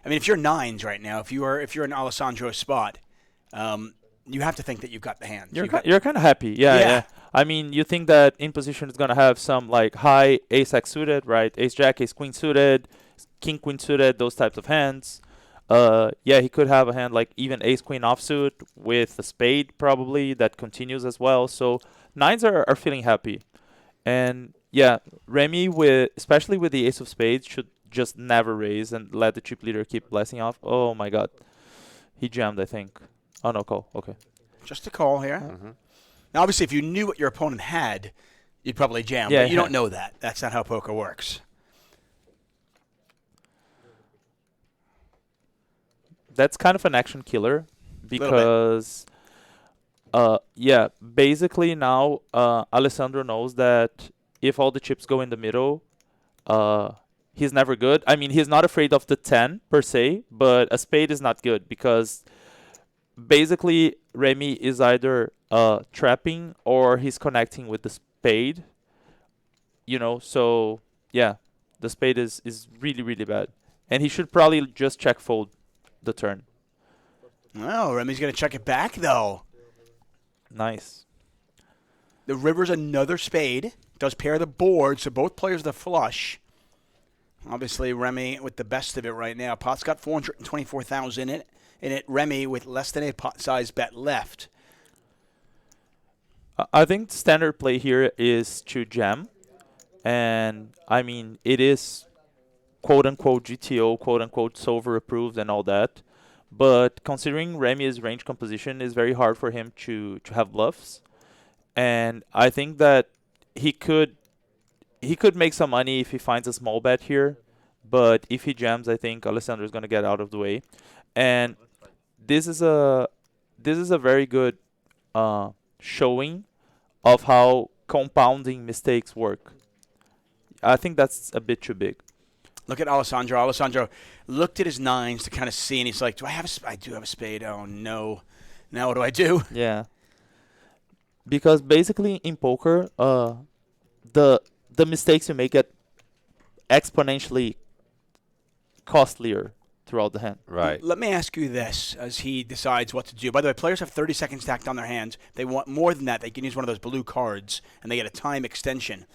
I mean, if you're 9s right now, if you're in Alessandro's spot, you have to think that you've got the hand. You're kind of happy. Yeah, Yeah. yeah. I mean, you think that in position is going to have some like high ace-x suited, right? Ace-jack, ace-queen suited, king-queen suited, those types of hands. Yeah, he could have a hand like even ace-queen offsuit with a spade probably that continues as well. So 9s are feeling happy. And yeah, Remy, especially with the ace of spades, should just never raise and let the chip leader keep blessing off. Oh my god. He jammed, I think. Oh, no, call. Okay. Just a call here. Mm-hmm. Now, obviously, if you knew what your opponent had, you'd probably jam. Yeah, but you yeah. don't know that. That's not how poker works. That's kind of an action killer because, yeah, basically now Alessandro knows that if all the chips go in the middle, he's never good. I mean, he's not afraid of the 10 per se, but a spade is not good because basically Remy is either trapping or he's connecting with the spade, you know, so yeah, the spade is really, really bad. And he should probably just check fold the turn. Well, Remy's going to check it back, though. Nice. The river's another spade. Does pair the board, so both players the flush. Obviously, Remy with the best of it right now. Pot's got 424,000 in it. Remy with less than a pot size bet left. I think standard play here is to jam. And, I mean, it is quote-unquote GTO, quote-unquote solver approved and all that. But considering Remy's range composition, is very hard for him to have bluffs. And I think that he could make some money if he finds a small bet here. But if he jams, I think Alessandro's going to get out of the way. And this is a very good showing of how compounding mistakes work. I think that's a bit too big. Look at Alessandro. Alessandro looked at his nines to kind of see, and he's like, I do have a spade. Oh, no. Now what do I do? Yeah. Because basically in poker, the mistakes you make get exponentially costlier throughout the hand. Right. Let me ask you this as he decides what to do. By the way, players have 30 seconds stacked on their hands. If they want more than that, they can use one of those blue cards, and they get a time extension.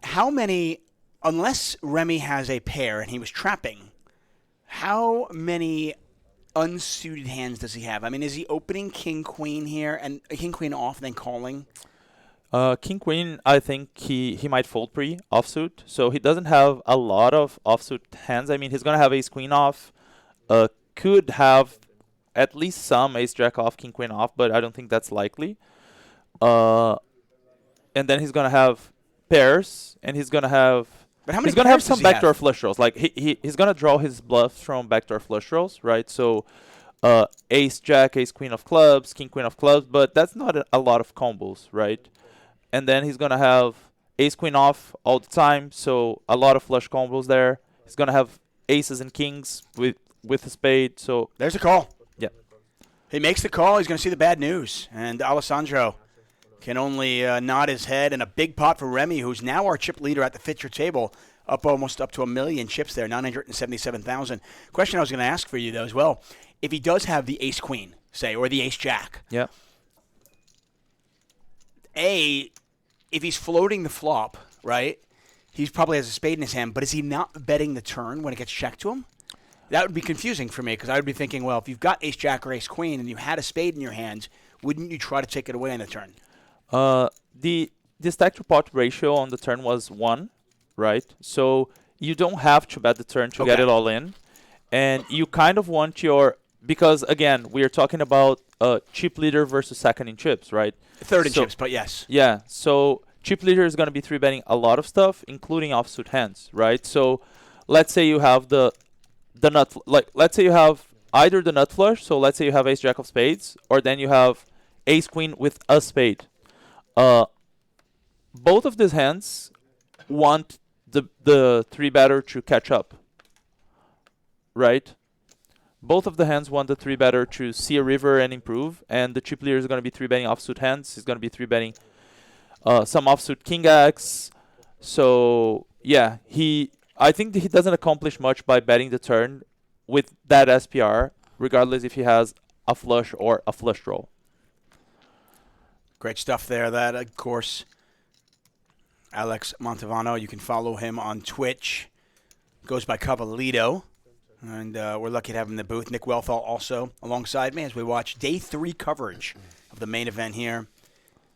How many, unless Remy has a pair and he was trapping, how many unsuited hands does he have? I mean, is he opening king queen here and king queen off and then calling? King queen, I think he might fold pre offsuit, so he doesn't have a lot of offsuit hands. I mean, he's gonna have ace queen off, could have at least some ace jack off, king queen off, but I don't think that's likely. And then he's gonna have pairs, and he's gonna have. But how many he's gonna have pairs some does he backdoor have? flush draws. Like he's gonna draw his bluffs from backdoor flush draws, right? So, ace jack, ace queen of clubs, king queen of clubs, but that's not a lot of combos, right? And then he's gonna have ace queen off all the time, so a lot of flush combos there. He's gonna have aces and kings with a spade. So There's a call. yeah, He makes the call. He's going to see the bad news. And Alessandro can only nod his head. And a big pot for Remy, who's now our chip leader at the Fitcher table, almost up to 1 million chips there, 977,000. Question I was going to ask for you, though, as well. If he does have the ace-queen, say, or the ace-jack, yeah. if he's floating the flop, right, he probably has a spade in his hand, but is he not betting the turn when it gets checked to him? That would be confusing for me because I would be thinking, well, if you've got ace-jack or ace-queen and you had a spade in your hands, wouldn't you try to take it away on the turn? The stack to pot ratio on the turn was 1, right? So you don't have to bet the turn to get it all in. And you kind of want your... Because, again, we are talking about chip leader versus second in chips, right? Third in chips, but yes. Yeah, so chip leader is going to be 3-betting a lot of stuff, including offsuit hands, right? So let's say you have the nut... let's say you have either the nut flush, so let's say you have ace-jack of spades, or then you have ace-queen with a spade. Both of these hands want the 3-better to catch up, right? Both of the hands want the 3-better to see a river and improve, and the chip leader is going to be 3-betting offsuit hands. He's going to be 3-betting some offsuit king X. So yeah, I think he doesn't accomplish much by betting the turn with that SPR, regardless if he has a flush or a flush draw. Great stuff there. That, of course, Alex Montevano. You can follow him on Twitch. Goes by Cavalito. And we're lucky to have him in the booth. Nick Wealthall also alongside me as we watch day 3 coverage of the main event here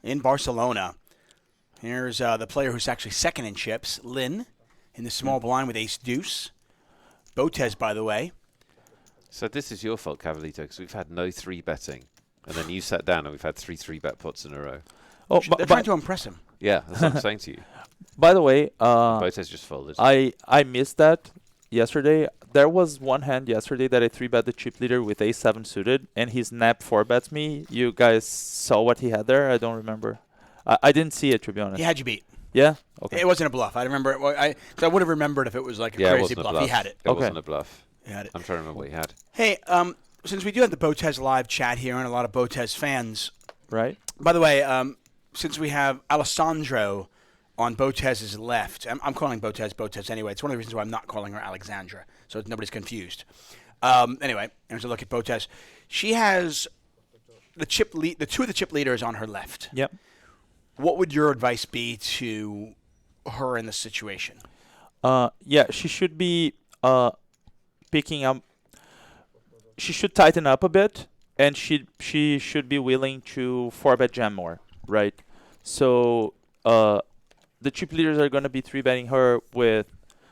in Barcelona. Here's the player who's actually second in chips, Lynn, in the small blind with ace-deuce. Botez, by the way. So this is your fault, Cavalito, because we've had no 3-betting. And then you sat down and we've had 3 3-bet pots in a row. Oh, They're trying to impress him. Yeah, that's what I'm saying to you. by the way, Botez just folded. I missed that yesterday. There was one hand yesterday that I 3-bet the chip leader with ace-7 suited, and he snap 4-bets me. You guys saw what he had there? I don't remember. I didn't see it, to be honest. He had you beat. Yeah? Okay. It wasn't a bluff. I remember it. Cause I would have remembered if it was like a yeah, it crazy wasn't bluff. a bluff. He had it. It wasn't a bluff. He had it. I'm trying to remember what he had. Hey, since we do have the BotezLive chat here and a lot of Botez fans. Right. By the way, since we have Alessandro on Botez's left, I'm calling Botez anyway. It's one of the reasons why I'm not calling her Alexandra, so nobody's confused. Anyway, here's a look at Botez. She has the two of the chip leaders on her left. Yep. What would your advice be to her in this situation? Yeah, she should be picking up. She should tighten up a bit, and she should be willing to 4-bet jam more, right? So the chip leaders are gonna be 3-betting her with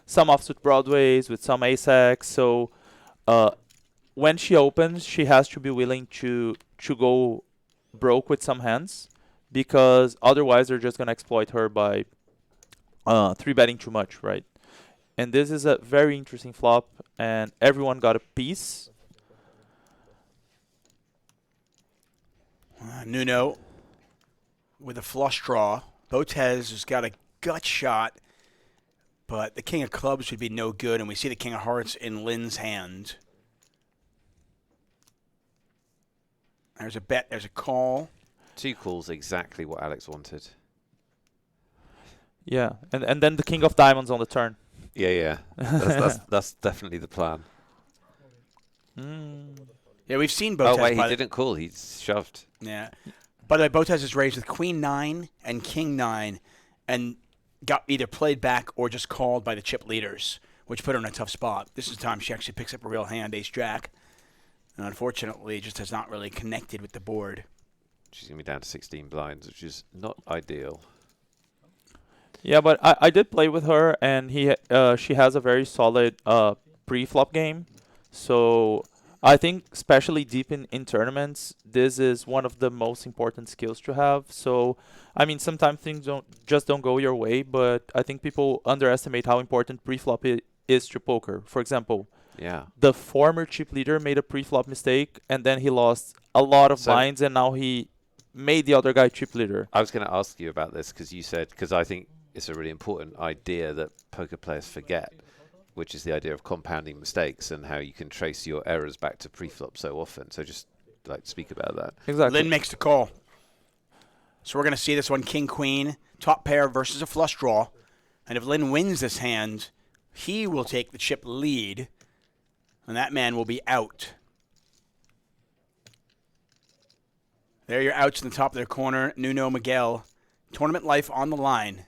some offsuit broadways, with some ace-x. So when she opens, she has to be willing to go broke with some hands, because otherwise they're just gonna exploit her by 3-betting too much, right? And this is a very interesting flop, and everyone got a piece. Nuno with a flush draw. Botez has got a gut shot, but the king of clubs would be no good, and we see the king of hearts in Lynn's hand. There's a bet. There's a call. 2 calls, exactly what Alex wanted. Yeah, and then the king of diamonds on the turn. Yeah. That's definitely the plan. Yeah, we've seen Botez. Oh, wait, he didn't call. He shoved. Yeah. By the way, Botez is raised with Queen 9 and King 9 and got either played back or just called by the chip leaders, which put her in a tough spot. This is the time she actually picks up a real hand, ace-jack. And unfortunately, just has not really connected with the board. She's going to be down to 16 blinds, which is not ideal. Yeah, but I did play with her, and she has a very solid pre-flop game. So I think especially deep in tournaments, this is one of the most important skills to have. So, I mean, sometimes things don't go your way, but I think people underestimate how important pre-flop is to poker. For example, Yeah. the former chip leader made a pre-flop mistake, and then he lost a lot of blinds, and now he made the other guy chip leader. I was going to ask you about this because you said, because I think it's a really important idea that poker players forget, which is the idea of compounding mistakes and how you can trace your errors back to pre-flop so often. So just like speak about that. Exactly. Lynn makes the call. So we're going to see this one, king-queen, top pair versus a flush draw. And if Lynn wins this hand, he will take the chip lead, and that man will be out. There are your outs in the top of their corner. Nuno Miguel, tournament life on the line.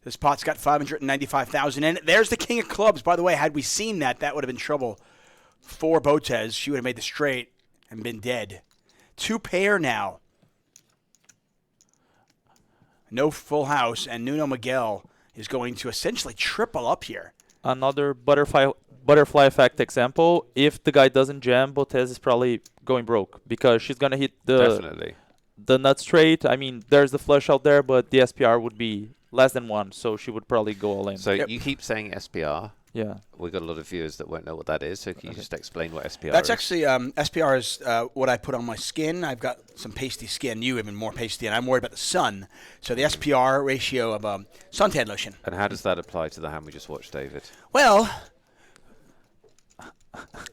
This pot's got 595,000 in it. There's the king of clubs. By the way, had we seen that, that would have been trouble for Botez. She would have made the straight and been dead. 2 pair now. No full house, and Nuno Miguel is going to essentially triple up here. Another butterfly effect example. If the guy doesn't jam, Botez is probably going broke, because she's gonna hit the nut straight. I mean, there's the flush out there, but the SPR would be less than 1, so she would probably go all in. So you keep saying SPR. Yeah. We've got a lot of viewers that won't know what that is, so can you just explain what SPR is? That's actually, SPR is what I put on my skin. I've got some pasty skin. You even more pasty, and I'm worried about the sun. So the SPR ratio of suntan lotion. And how does that apply to the hand we just watched, David? Well,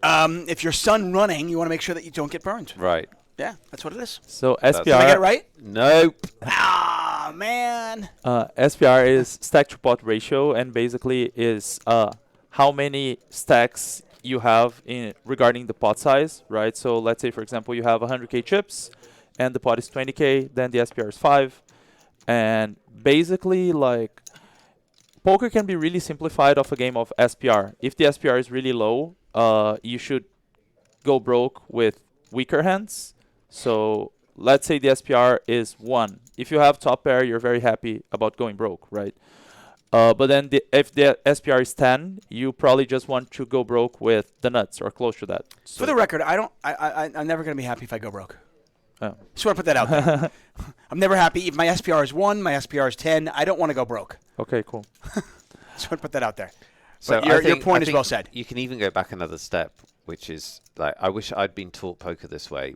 if you're sun running, you want to make sure that you don't get burned. Right. Yeah, that's what it is. So Did SPR. I get it right? Nope. Ah, man. SPR is stack to pot ratio, and basically is how many stacks you have regarding the pot size, right? So let's say, for example, you have 100K chips, and the pot is 20K, then the SPR is 5. And basically, like, poker can be really simplified off a game of SPR. If the SPR is really low, you should go broke with weaker hands. So let's say the SPR is 1. If you have top pair, you're very happy about going broke, right? But then if the SPR is 10, you probably just want to go broke with the nuts or close to that. So For the record, I'm never going to be happy if I go broke. Oh. Just want to put that out there. I'm never happy. If my SPR is 1, my SPR is 10, I don't want to go broke. Okay, cool. Just want to put that out there. So But your point is well said. You can even go back another step, which is, like, I wish I'd been taught poker this way,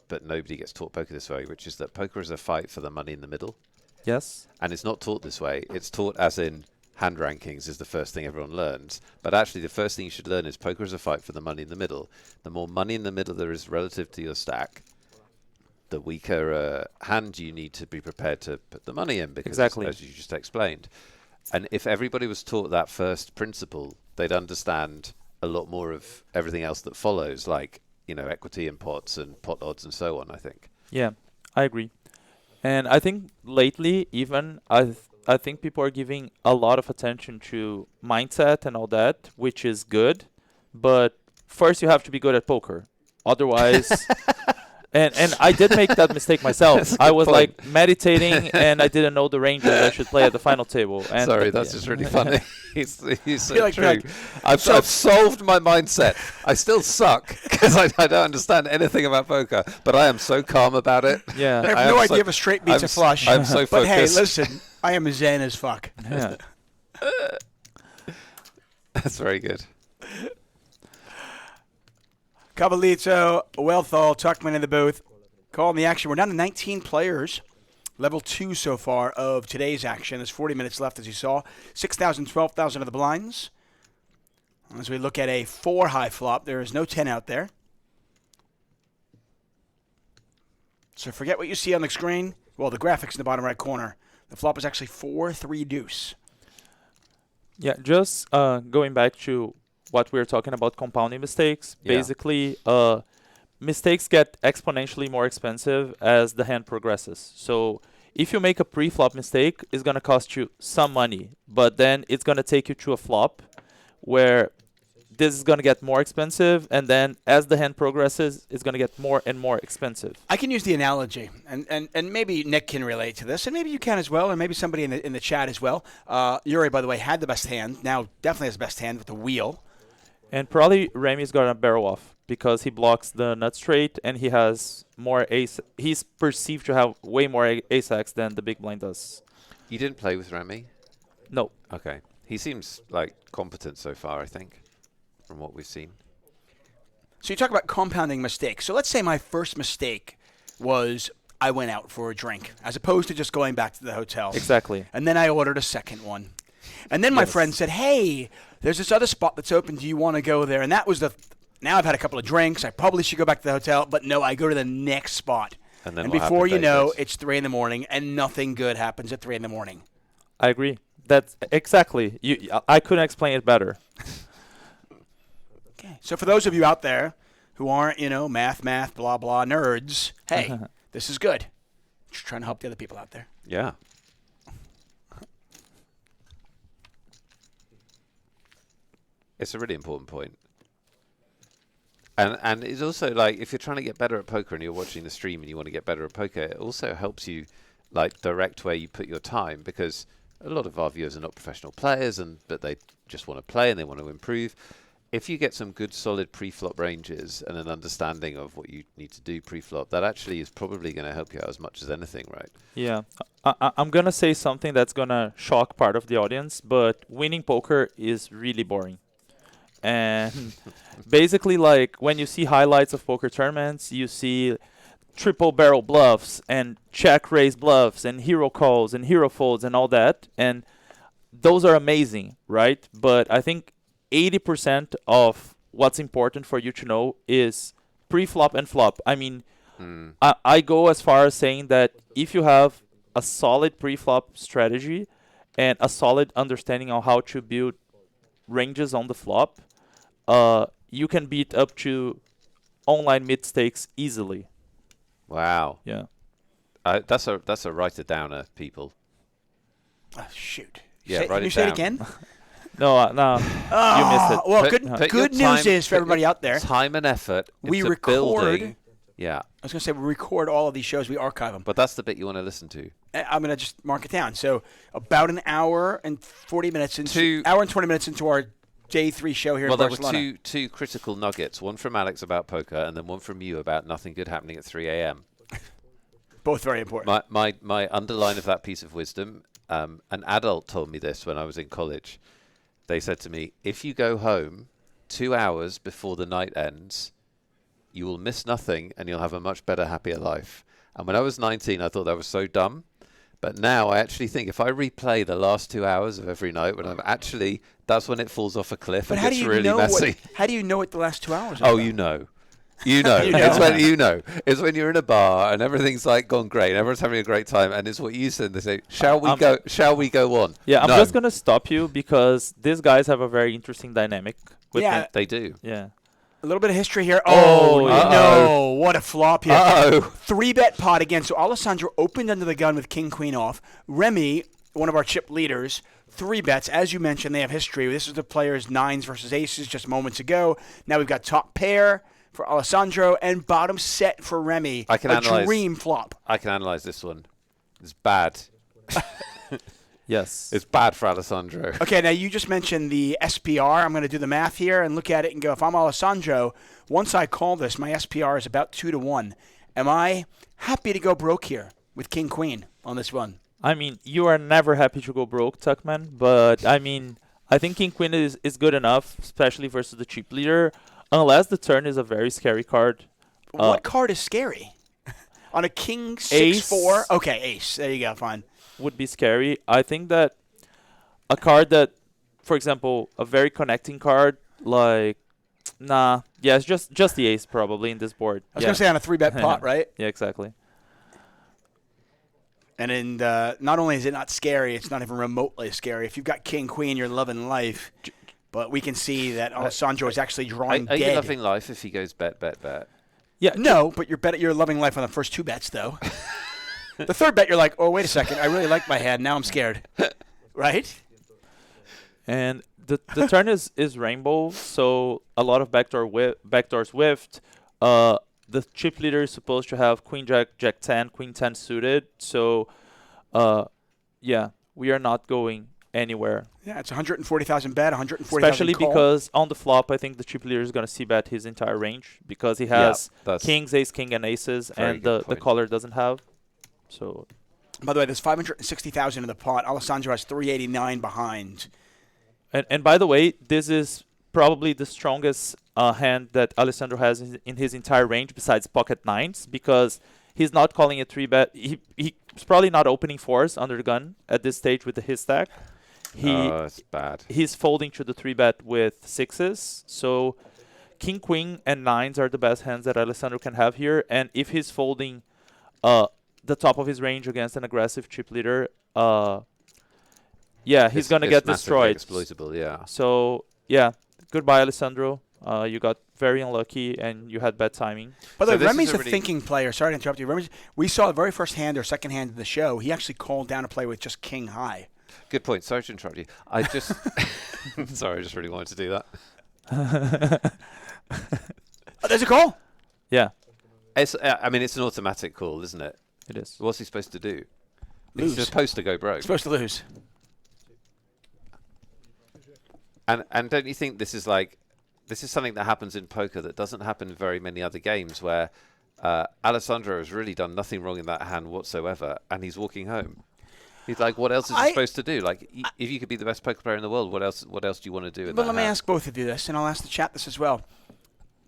but nobody gets taught poker this way, which is that poker is a fight for the money in the middle. Yes. And it's not taught this way. It's taught as in hand rankings is the first thing everyone learns. But actually, the first thing you should learn is poker is a fight for the money in the middle. The more money in the middle there is relative to your stack, the weaker hand you need to be prepared to put the money in, because Exactly. as you just explained. And if everybody was taught that first principle, they'd understand a lot more of everything else that follows, like, you know, equity in pots and pot odds and so on, I think. Yeah, I agree. And I think lately, even I think people are giving a lot of attention to mindset and all that, which is good. But first, you have to be good at poker. Otherwise, and I did make that mistake myself. I was like meditating, and I didn't know the ranges I should play at the final table. And Sorry, that's just really funny. He's so You're like, true. I've solved my mindset. I still suck because I don't understand anything about poker, but I am so calm about it. Yeah. I have no idea if a straight beats a flush. I'm so focused. But hey, listen, I am zen as fuck. Yeah. That's very good. Cabalito, Wealthall, Tuckman in the booth. Calling the action. We're down to 19 players. Level 2 so far of today's action. There's 40 minutes left, as you saw. 6,000, 12,000 of the blinds. As we look at a 4 high flop, there is no 10 out there. So forget what you see on the screen. Well, the graphics in the bottom right corner. The flop is actually 4-3 deuce. Yeah, just going back to what we were talking about, compounding mistakes. Yeah. Basically, mistakes get exponentially more expensive as the hand progresses. So if you make a pre-flop mistake, it's going to cost you some money, but then it's going to take you to a flop where this is going to get more expensive, and then as the hand progresses, it's going to get more and more expensive. I can use the analogy, and maybe Nick can relate to this, and maybe you can as well, and maybe somebody in the chat as well. Yuri, by the way, had the best hand. Now definitely has the best hand with the wheel. And probably Remy's got a barrel off because he blocks the nut straight, and he has more ace. He's perceived to have way more ace-x than the big blind does. You didn't play with Remy? No. Okay. He seems like competent so far, I think, from what we've seen. So you talk about compounding mistakes. So let's say my first mistake was I went out for a drink as opposed to just going back to the hotel. Exactly. And then I ordered a second one. And then my friend said, hey, there's this other spot that's open. Do you want to go there? And that was now I've had a couple of drinks. I probably should go back to the hotel. But no, I go to the next spot. And before you know, it's 3 in the morning, and nothing good happens at 3 in the morning. I agree. That's exactly. I couldn't explain it better. Okay. So for those of you out there who aren't, math, blah, blah, nerds, hey, this is good. Just trying to help the other people out there. Yeah. It's a really important point. And it's also like, if you're trying to get better at poker and you're watching the stream and you want to get better at poker, it also helps you like direct where you put your time, because a lot of our viewers are not professional players, but they just want to play and they want to improve. If you get some good solid pre-flop ranges and an understanding of what you need to do pre-flop, that actually is probably going to help you out as much as anything, right? Yeah. I'm going to say something that's going to shock part of the audience, but winning poker is really boring. And basically, like, when you see highlights of poker tournaments, you see triple barrel bluffs and check raise bluffs and hero calls and hero folds and all that. And those are amazing, right? But I think 80% of what's important for you to know is pre-flop and flop. I mean, I go as far as saying that if you have a solid pre-flop strategy and a solid understanding on how to build ranges on the flop, you can beat up to online mid stakes easily. Wow. Yeah. That's a write-it-downer, people. Oh, shoot. Yeah, Can you say it again? No, you missed it. Well, Put good news is for everybody out there. Time and effort. We into record. Building. Yeah. I was going to say we record all of these shows. We archive them. But that's the bit you want to listen to. I'm going to just mark it down. So about an hour and 40 minutes into hour and 20 minutes into our day 3 show here in Barcelona. There were two critical nuggets. One from Alex about poker, and then one from you about nothing good happening at 3 a.m. Both very important. My underline of that piece of wisdom. An adult told me this when I was in college. They said to me, if you go home 2 hours before the night ends, you will miss nothing and you'll have a much better, happier life. And when I was 19, I thought that was so dumb. But now I actually think if I replay the last 2 hours of every night, that's when it falls off a cliff and gets really messy. How do you know what the last 2 hours are? Oh, you know. It's when you're in a bar and everything's like gone great and everyone's having a great time, and it's what you said. They say, shall we go on? Yeah, I'm just gonna stop you because these guys have a very interesting dynamic. They do. Yeah. A little bit of history here. Oh, no. What a flop here. Uh-oh. 3-bet pot again. So Alessandro opened under the gun with king, queen off. Remy one of our chip leaders, 3 bets. As you mentioned, they have history. This is the players 9s versus aces just moments ago. Now we've got top pair for Alessandro and bottom set for Remy. I can a analyze. Dream flop. I can analyze this one. It's bad. Yes. It's bad for Alessandro. Okay, now you just mentioned the SPR. I'm going to do the math here and look at it and go, if I'm Alessandro, once I call this, my SPR is about 2-1. Am I happy to go broke here with King Queen on this run? I mean, you are never happy to go broke, Tuckman, but I mean, I think King Queen is good enough, especially versus the chip leader, unless the turn is a very scary card. What card is scary? On a King 6-4? Ace. Okay, ace. There you go, fine. Would be scary. I think that a card that, for example, a very connecting card, like, it's just the ace probably in this board. I was going to say on a 3-bet pot, right? Yeah, exactly. And not only is it not scary, it's not even remotely scary. If you've got King Queen, you're loving life. But we can see that Alessandro is actually drawing Are you dead. loving life if he goes bet? Yeah, no, but you're loving life on the first 2 bets, though. The 3rd bet, you're like, oh, wait a second. I really like my hand. Now I'm scared. Right? And the turn is rainbow, so a lot of backdoors whiffed. The chip leader is supposed to have Queen Jack, Jack 10, Queen 10 suited. So, yeah, we are not going anywhere. Yeah, it's 140,000 bet, 140,000 Especially call. because on the flop, I think the chip leader is going to see bet his entire range because he has kings, ace, king, and aces, and the caller doesn't have. So, by the way, there's 560,000 in the pot. Alessandro has 389 behind. And by the way, this is probably the strongest hand that Alessandro has in his entire range besides pocket 9s because he's not calling a 3-bet. He's probably not opening 4s under the gun at this stage with his stack. It's bad. He's folding to the 3-bet with 6s. So King, Queen, and 9s are the best hands that Alessandro can have here. And if he's folding the top of his range against an aggressive chip leader, he's going to get destroyed. Exploitable, yeah. So, yeah, goodbye, Alessandro. You got very unlucky, and you had bad timing. By the way, Remy's a thinking player. Sorry to interrupt you. We saw the very first hand or second hand of the show. He actually called down a play with just king high. Good point. Sorry to interrupt you. I just sorry, I just really wanted to do that. Oh, there's a call. Yeah. It's an automatic call, isn't it? It is. What's he supposed to do? Lose. He's supposed to go broke. Supposed to lose. And don't you think this is something that happens in poker that doesn't happen in very many other games where Alessandro has really done nothing wrong in that hand whatsoever, and he's walking home. He's like, what else is he supposed to do? Like, if you could be the best poker player in the world, what else do you want to do? But let me ask both of you this, and I'll ask the chat this as well.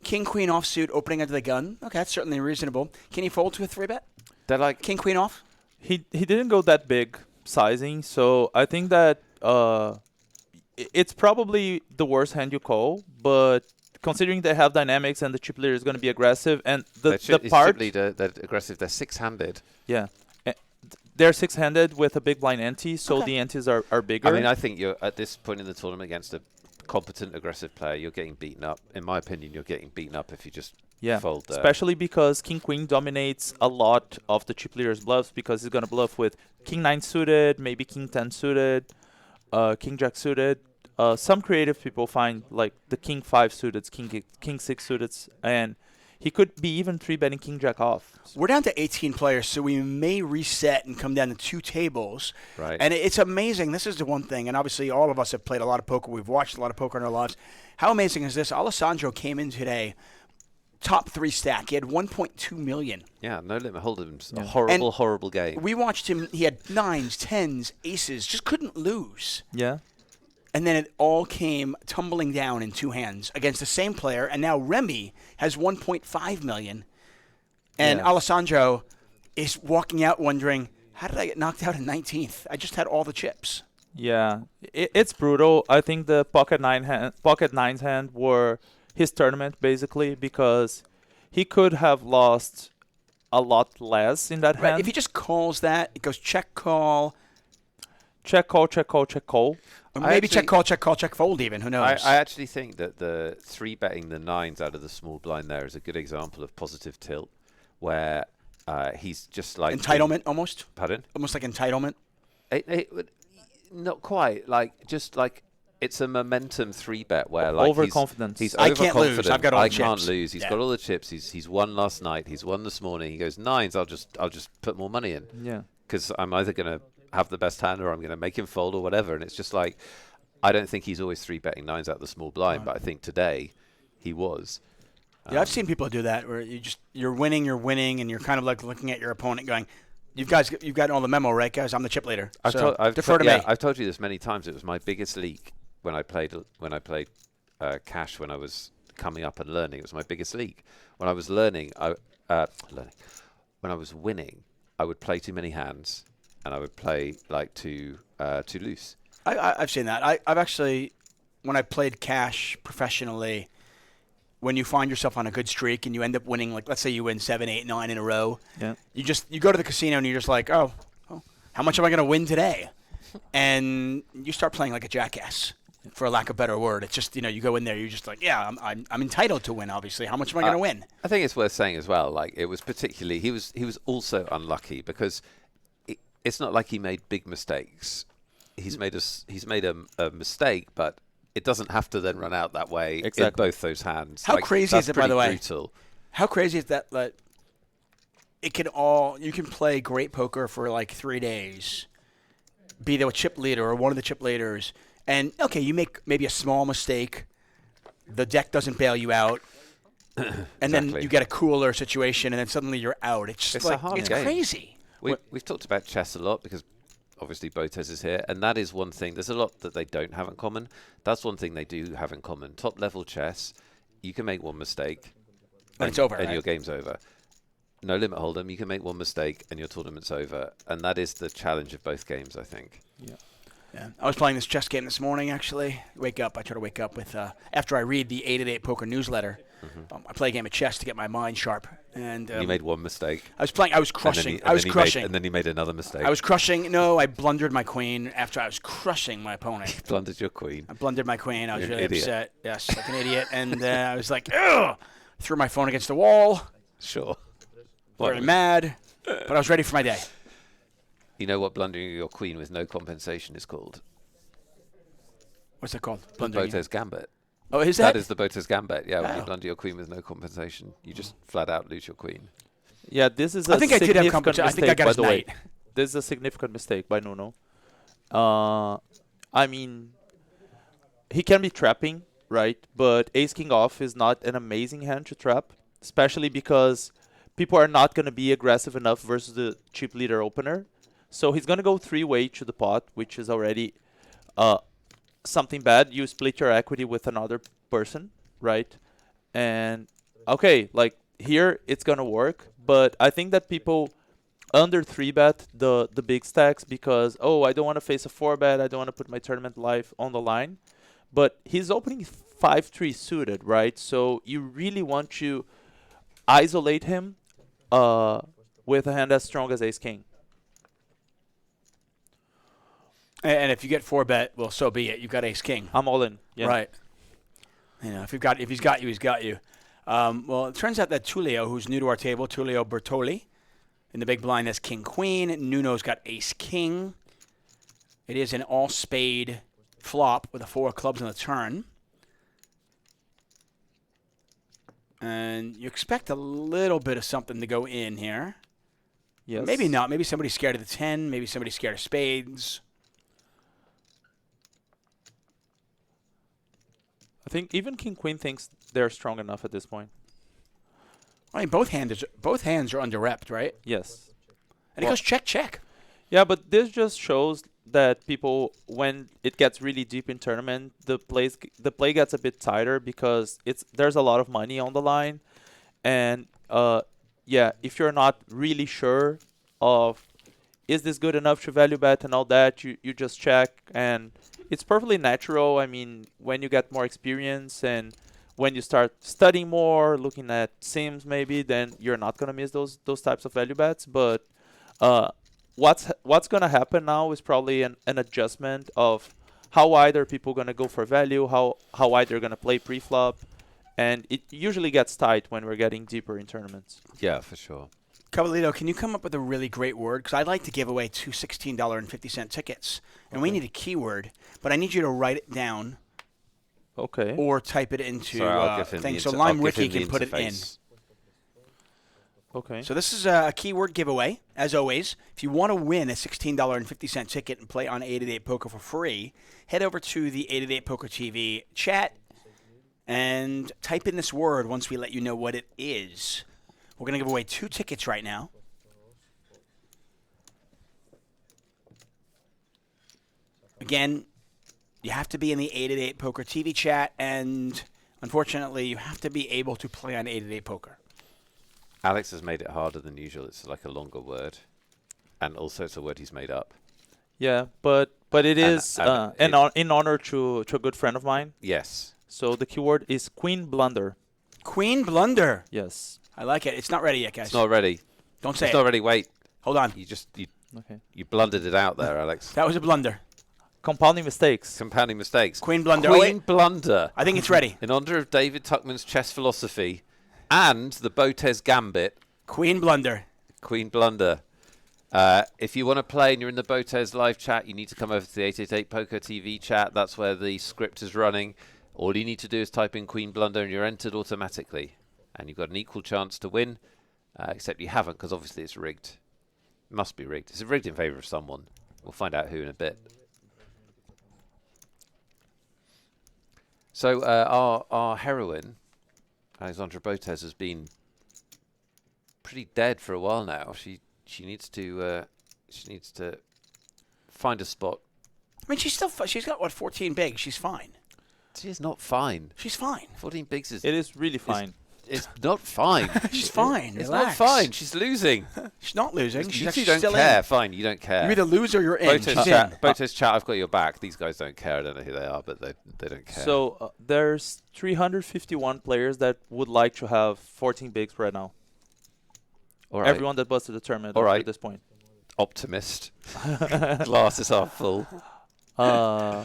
King, Queen offsuit, opening under the gun. Okay, that's certainly reasonable. Can he fold to a 3-bet? They're like King, Queen off? He didn't go that big sizing, so I think that it's probably the worst hand you call, but considering they have dynamics and the chip leader is going to be aggressive, and the part... chip leader, they're aggressive, they're 6-handed. Yeah. They're 6-handed with a big blind ante, so the antes are bigger. I mean, I think you're at this point in the tournament against a competent, aggressive player, you're getting beaten up. In my opinion, you're getting beaten up if you just fold there. Especially because King Queen dominates a lot of the chip leader's bluffs because he's going to bluff with King 9 suited, maybe King 10 suited, King Jack suited. Some creative people find like the King 5 suited, King 6 suited, and he could be even 3-betting King Jack off. We're down to 18 players, so we may reset and come down to 2 tables. Right. And it's amazing. This is the one thing, and obviously all of us have played a lot of poker. We've watched a lot of poker in our lives. How amazing is this? Alessandro came in today, top 3 stack. He had 1.2 million. Yeah, no limit hold'em's a horrible game. We watched him. He had 9s, 10s, aces, just couldn't lose. Yeah. And then it all came tumbling down in 2 hands against the same player. And now Remy has 1.5 million. And Alessandro is walking out wondering, how did I get knocked out in 19th? I just had all the chips. Yeah, it's brutal. I think the pocket 9s hand were his tournament basically because he could have lost a lot less in that hand. If he just calls that, it goes check call. Check call, check call, check call. Or maybe check call, check call, check fold even. Who knows? I actually think that the 3-betting the 9s out of the small blind there is a good example of positive tilt where he's just like... Entitlement almost? Pardon? Almost like entitlement? Not quite. Just like it's a momentum 3-bet where like overconfidence. He's I overconfident. can't lose. I've got all the I can't chips. lose. He's got all the chips. He's won last night. He's won this morning. He goes nines. I'll just put more money in. Yeah. Because I'm either going to have the best hand or I'm going to make him fold or whatever. And it's just like, I don't think he's always 3-betting nines out the small blind, but I think today he was. Yeah, I've seen people do that where you're winning, and you're kind of like looking at your opponent going, you've gotten all the memo, right, guys? I'm the chip leader. Defer to me. I've told you this many times. It was my biggest leak when I played cash when I was coming up and learning. It was my biggest leak. When I was learning, when I was winning, I would play too many hands, and I would play like too loose. I've seen that. I've actually, when I played cash professionally, when you find yourself on a good streak and you end up winning, like let's say you win 7, 8, 9 in a row, you go to the casino and you're just like, oh, how much am I going to win today? And you start playing like a jackass, for lack of a better word. It's just, you go in there, you're just like, yeah, I'm entitled to win, obviously. How much am I going to win? I think it's worth saying as well, like it was particularly, he was also unlucky because it's not like he made big mistakes. He's made a mistake, but it doesn't have to then run out that way in both those hands. How crazy is it, by the way? Brutal. How crazy is that? Like, you can play great poker for like 3 days, be the chip leader or one of the chip leaders, and okay, you make maybe a small mistake, the deck doesn't bail you out, and then you get a cooler situation, and then suddenly you're out. It's just it's crazy. We've talked about chess a lot because obviously Botez is here, and that is one thing. There's a lot that they don't have in common. That's one thing they do have in common. Top level chess, you can make one mistake, and it's over, and your game's over. No limit hold'em, you can make one mistake and your tournament's over, and that is the challenge of both games, I think. Yeah. I was playing this chess game this morning, actually. I try to wake up with, after I read the 888 Poker newsletter, I play a game of chess to get my mind sharp. And you made one mistake. I was crushing. And then you made another mistake. I was crushing. No, I blundered my queen after I was crushing my opponent. You blundered your queen. I blundered my queen. I was You're really an idiot. upset. Yes, like an idiot. And I was like, ugh! Threw my phone against the wall. Sure. Very mad, but I was ready for my day. You know what blundering your queen with no compensation is called? What's that called? The Botez Gambit. Oh, is that? That is the Botez Gambit. Yeah, when you Wow. blunder your queen with no compensation, you just flat out lose your queen. Yeah, this is I a think I did have significant compensation. I think I mistake, got by his the way. knight. This is a significant mistake by Nuno. I mean, he can be trapping, right? But ace king off is not an amazing hand to trap, especially because people are not going to be aggressive enough versus the chip leader opener. So he's going to go 3-way to the pot, which is already something bad. You split your equity with another person, right? And okay, like here it's going to work, but I think that people under 3-bet the big stacks because, oh, I don't want to face a 4-bet. I don't want to put my tournament life on the line. But he's opening 5-3 suited, right? So you really want to isolate him with a hand as strong as ace-king. And if you get 4-bet, well, so be it. You've got ace-king. I'm all in. Yeah. Right. If he's got you, he's got you. Well, it turns out that Tullio, who's new to our table, Tullio Bertoli, in the big blind has king-queen. Nuno's got ace-king. It is an all-spade flop with a 4 of clubs on the turn. And you expect a little bit of something to go in here. Yes. Maybe not. Maybe somebody's scared of the 10. Maybe somebody's scared of spades. I think even king-queen thinks they're strong enough at this point. I mean, both hands are under-repped, right? Yes. And it goes check. Yeah, but this just shows that people, when it gets really deep in tournament, the play gets a bit tighter because there's a lot of money on the line, and if you're not really sure of is this good enough to value bet and all that, you just check, and it's perfectly natural. I mean, when you get more experience and when you start studying more, looking at sims maybe, then you're not gonna miss those types of value bets, but what's going to happen now is probably an adjustment of how wide are people going to go for value, how wide they're going to play pre-flop, and it usually gets tight when we're getting deeper in tournaments. Yeah, for sure. Cavalito, can you come up with a really great word? Because I'd like to give away 2 $16.50 tickets. And we need a keyword, but I need you to write it down. Okay. Or type it into Sorry, I'll give him things. the So I'll Lime give Ricky him the can put it in. interface. Okay. So this is a keyword giveaway, as always. If you want to win a $16.50 ticket and play on 888 Poker for free, head over to the 888 Poker TV chat and type in this word once we let you know what it is. We're going to give away 2 tickets right now. Again, you have to be in the 888 Poker TV chat, and unfortunately, you have to be able to play on 888 Poker. Alex has made it harder than usual. It's like a longer word. And also it's a word he's made up. Yeah, but it is in honor to a good friend of mine. Yes. So the keyword is Queen Blunder. Queen Blunder. Yes. I like it. It's not ready yet, guys. It's not ready. Don't say It's it. not ready. Wait. Hold on. You blundered it out there, Alex. That was a blunder. Compounding mistakes. Compounding mistakes. Queen Blunder. Queen Blunder. I think it's ready. In honor of David Tuckman's chess philosophy and the Botez Gambit. Queen Blunder. Queen Blunder. If you want to play and you're in the BotezLive chat, you need to come over to the 888 Poker TV chat. That's where the script is running. All you need to do is type in Queen Blunder and you're entered automatically. And you've got an equal chance to win, except you haven't because obviously it's rigged. It must be rigged. It's rigged in favour of someone. We'll find out who in a bit. So our heroine, Alexandra Botez, has been pretty dead for a while now. She needs to find a spot. I mean, she's still. She's got what 14 bigs. She's fine. She is not fine. She's fine. 14 bigs is. It is really fine. It's not fine. She's fine. It's Relax. not fine. She's losing. She's not losing. She's You actually don't still care. in. Fine, you don't care. You either lose or you're in. She's in. Botez chat, I've got your back. These guys don't care. I don't know who they are, but they don't care. So there's 351 players that would like to have 14 bigs right now. All right. Everyone that busted the tournament All up right. to this point. Optimist. Glasses half full. Uh,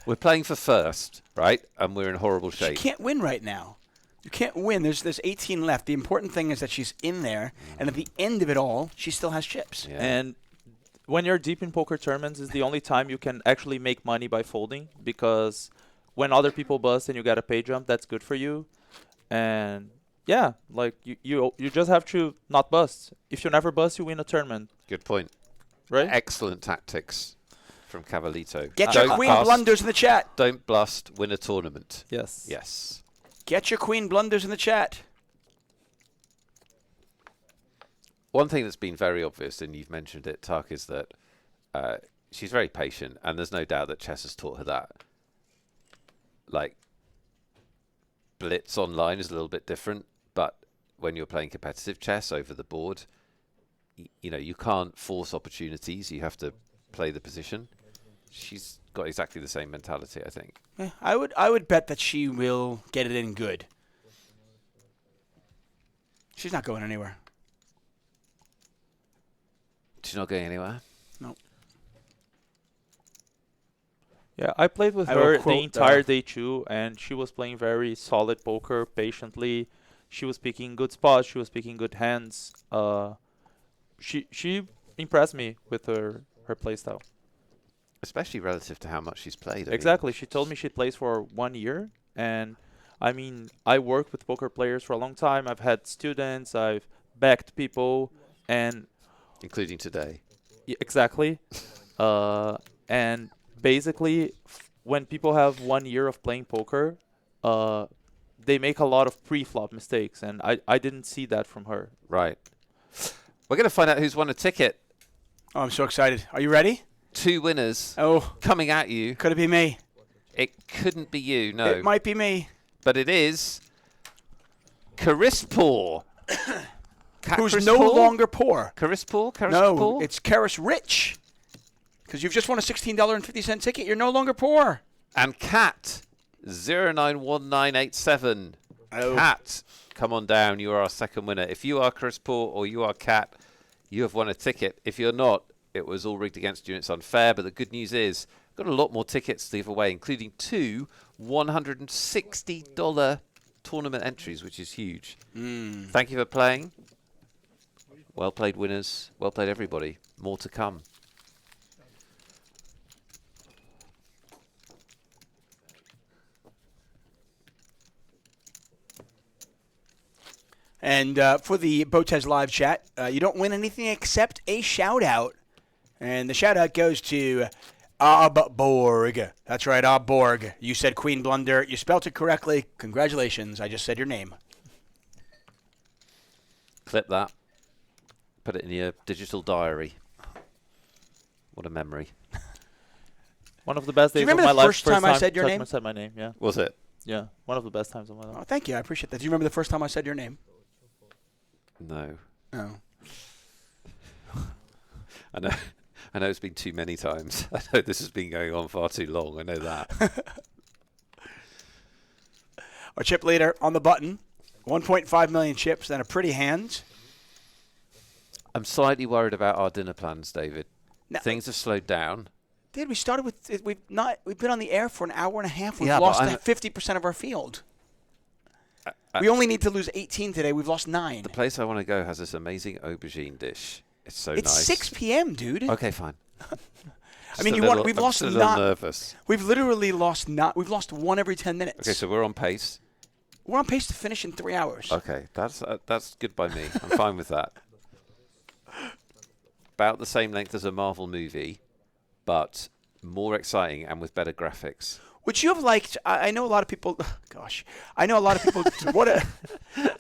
We're playing for first, right? And we're in horrible She shape. can't win right now. You can't win. There's 18 left. The important thing is that she's in there, and at the end of it all, she still has chips. Yeah. And when you're deep in poker tournaments, is the only time you can actually make money by folding, because when other people bust and you get a pay jump, that's good for you. And yeah, like you just have to not bust. If you never bust, you win a tournament, Good point. right? Excellent tactics from Cavalito. Get your Don't queen bust, blunders in the chat. Don't blust, win a tournament. Yes. Yes. Get your queen blunders in the chat. One thing that's been very obvious, and you've mentioned it, Tuck, is that she's very patient, and there's no doubt that chess has taught her that. Like, blitz online is a little bit different, but when you're playing competitive chess over the board, you know, you can't force opportunities. You have to play the position. She's got exactly the same mentality, I think. Yeah, I would bet that she will get it in good. She's not going anywhere. She's not going anywhere. No. Yeah, I played with I will her the quote, entire day too, and she was playing very solid poker patiently. She was picking good spots. She was picking good hands. She impressed me with her playstyle. Especially relative to how much she's played. I mean, Exactly. She told me she plays for 1 year, and I mean, I worked with poker players for a long time. I've had students. I've backed people, and including today. exactly. And basically, when people have 1 year of playing poker, they make a lot of pre-flop mistakes, and I didn't see that from her. Right. We're going to find out who's won a ticket. Oh, I'm so excited. Are you ready? 2 winners Oh, coming at you. could it be me? It couldn't be you, no. It might be me. But it is Karispoor. Who's no longer poor. Karispoor? No, it's Karis Rich. Because you've just won a $16.50 ticket. You're no longer poor. And Cat 091987. Oh. Cat, come on down. You are our second winner. If you are Karispoor or you are Cat, you have won a ticket. If you're not, it was all rigged against you and it's unfair. But the good news is, got a lot more tickets to give away, including 2 $160 tournament entries, which is huge. Thank you for playing. Well played, winners. Well played, everybody. More to come. And for the BotezLive chat, you don't win anything except a shout-out. And the shout-out goes to Obborg. That's right, Obborg. You said Queen Blunder. You spelt it correctly. Congratulations. I just said your name. Clip that. Put it in your digital diary. What a memory. One of the best days Do you remember of my the life. first time I said your name? I said my name, yeah. Was it? Yeah, one of the best times of my life. Oh, thank you. I appreciate that. Do you remember the first time I said your name? No. Oh. I know it's been too many times. I know this has been going on far too long. I know that. Our chip leader on the button. 1.5 million chips, then a pretty hand. I'm slightly worried about our dinner plans, David. No. Things have slowed down. Dude, we started with we've been on the air for an hour and a half. We've Yeah, lost but 50% of our field. We only need to lose 18 today. We've lost 9. The place I want to go has this amazing aubergine dish. It's so It's nice. 6 p.m., dude. Okay, fine. I mean, we've I'm lost just a little 9. nervous. We've literally lost we've lost 1 every 10 minutes. Okay, so we're on pace. We're on pace to finish in 3 hours. Okay, that's good by me. I'm fine with that. About the same length as a Marvel movie, but more exciting and with better graphics. Would you have liked? I know a lot of people. Gosh, I know a lot of people.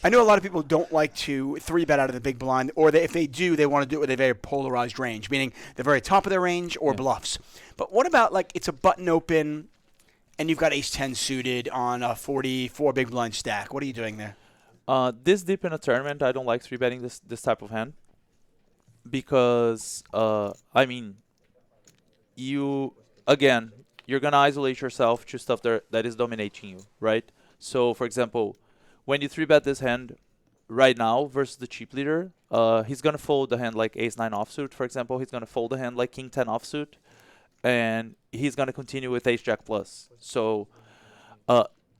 I know a lot of people don't like to 3-bet out of the big blind, or if they do, they want to do it with a very polarized range, meaning the very top of their range or bluffs. But what about like it's a button open, and you've got ace-10 suited on a 44 big blind stack? What are you doing there? This deep in a tournament, I don't like 3-betting this type of hand because I mean, you're going to isolate yourself to stuff that is dominating you, right? So, for example, when you 3-bet this hand right now versus the chip leader, he's going to fold the hand like ace-9 offsuit, for example. He's going to fold the hand like king-10 offsuit, and he's going to continue with ace-jack plus. So,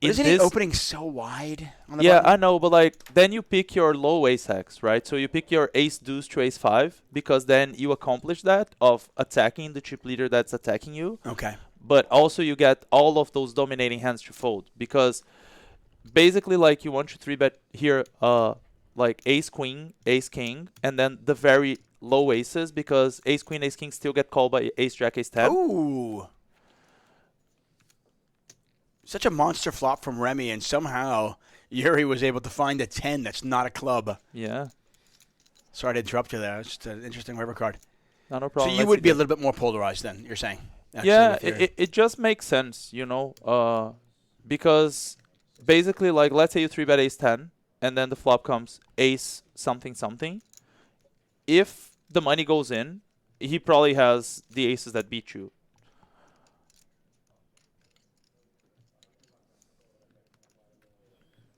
Isn't he opening so wide on the yeah, button? I know, but like then you pick your low ace-x, right? So you pick your ace-deuce to ace-5 because then you accomplish that of attacking the chip leader that's attacking you. Okay. But also you get all of those dominating hands to fold because basically like you want to 3-bet here like ace-queen, ace-king, and then the very low aces because ace-queen, ace-king still get called by ace-jack, ace-10. Ooh. Such a monster flop from Remy, and somehow Yuri was able to find a 10 that's not a club. Yeah. Sorry to interrupt you there. It's just an interesting river card. No So problem. you would be a little bit more polarized then, you're saying? Actually, Yeah, with your- it just makes sense, you know, because basically, like, let's say you 3-bet ace-10, and then the flop comes ace something something. If the money goes in, he probably has the aces that beat you.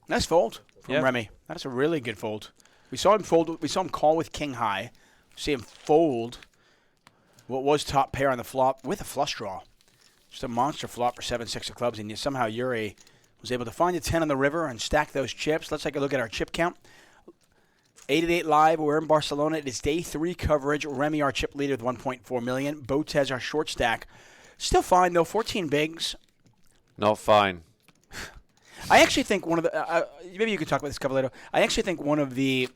Nice fold from Yeah. Remy. That's a really good fold. We saw him fold. We saw him call with king high. See him fold what was top pair on the flop with a flush draw. Just a monster flop for 7-6 of clubs, and somehow Yuri was able to find a 10 on the river and stack those chips. Let's take a look at our chip count. 888 Live. We're in Barcelona. It is day 3 coverage. Remy, our chip leader with 1.4 million. Botez, our short stack. Still fine though. 14 bigs. Not fine. I actually think one of the maybe you could talk about this a couple later. I actually think one of the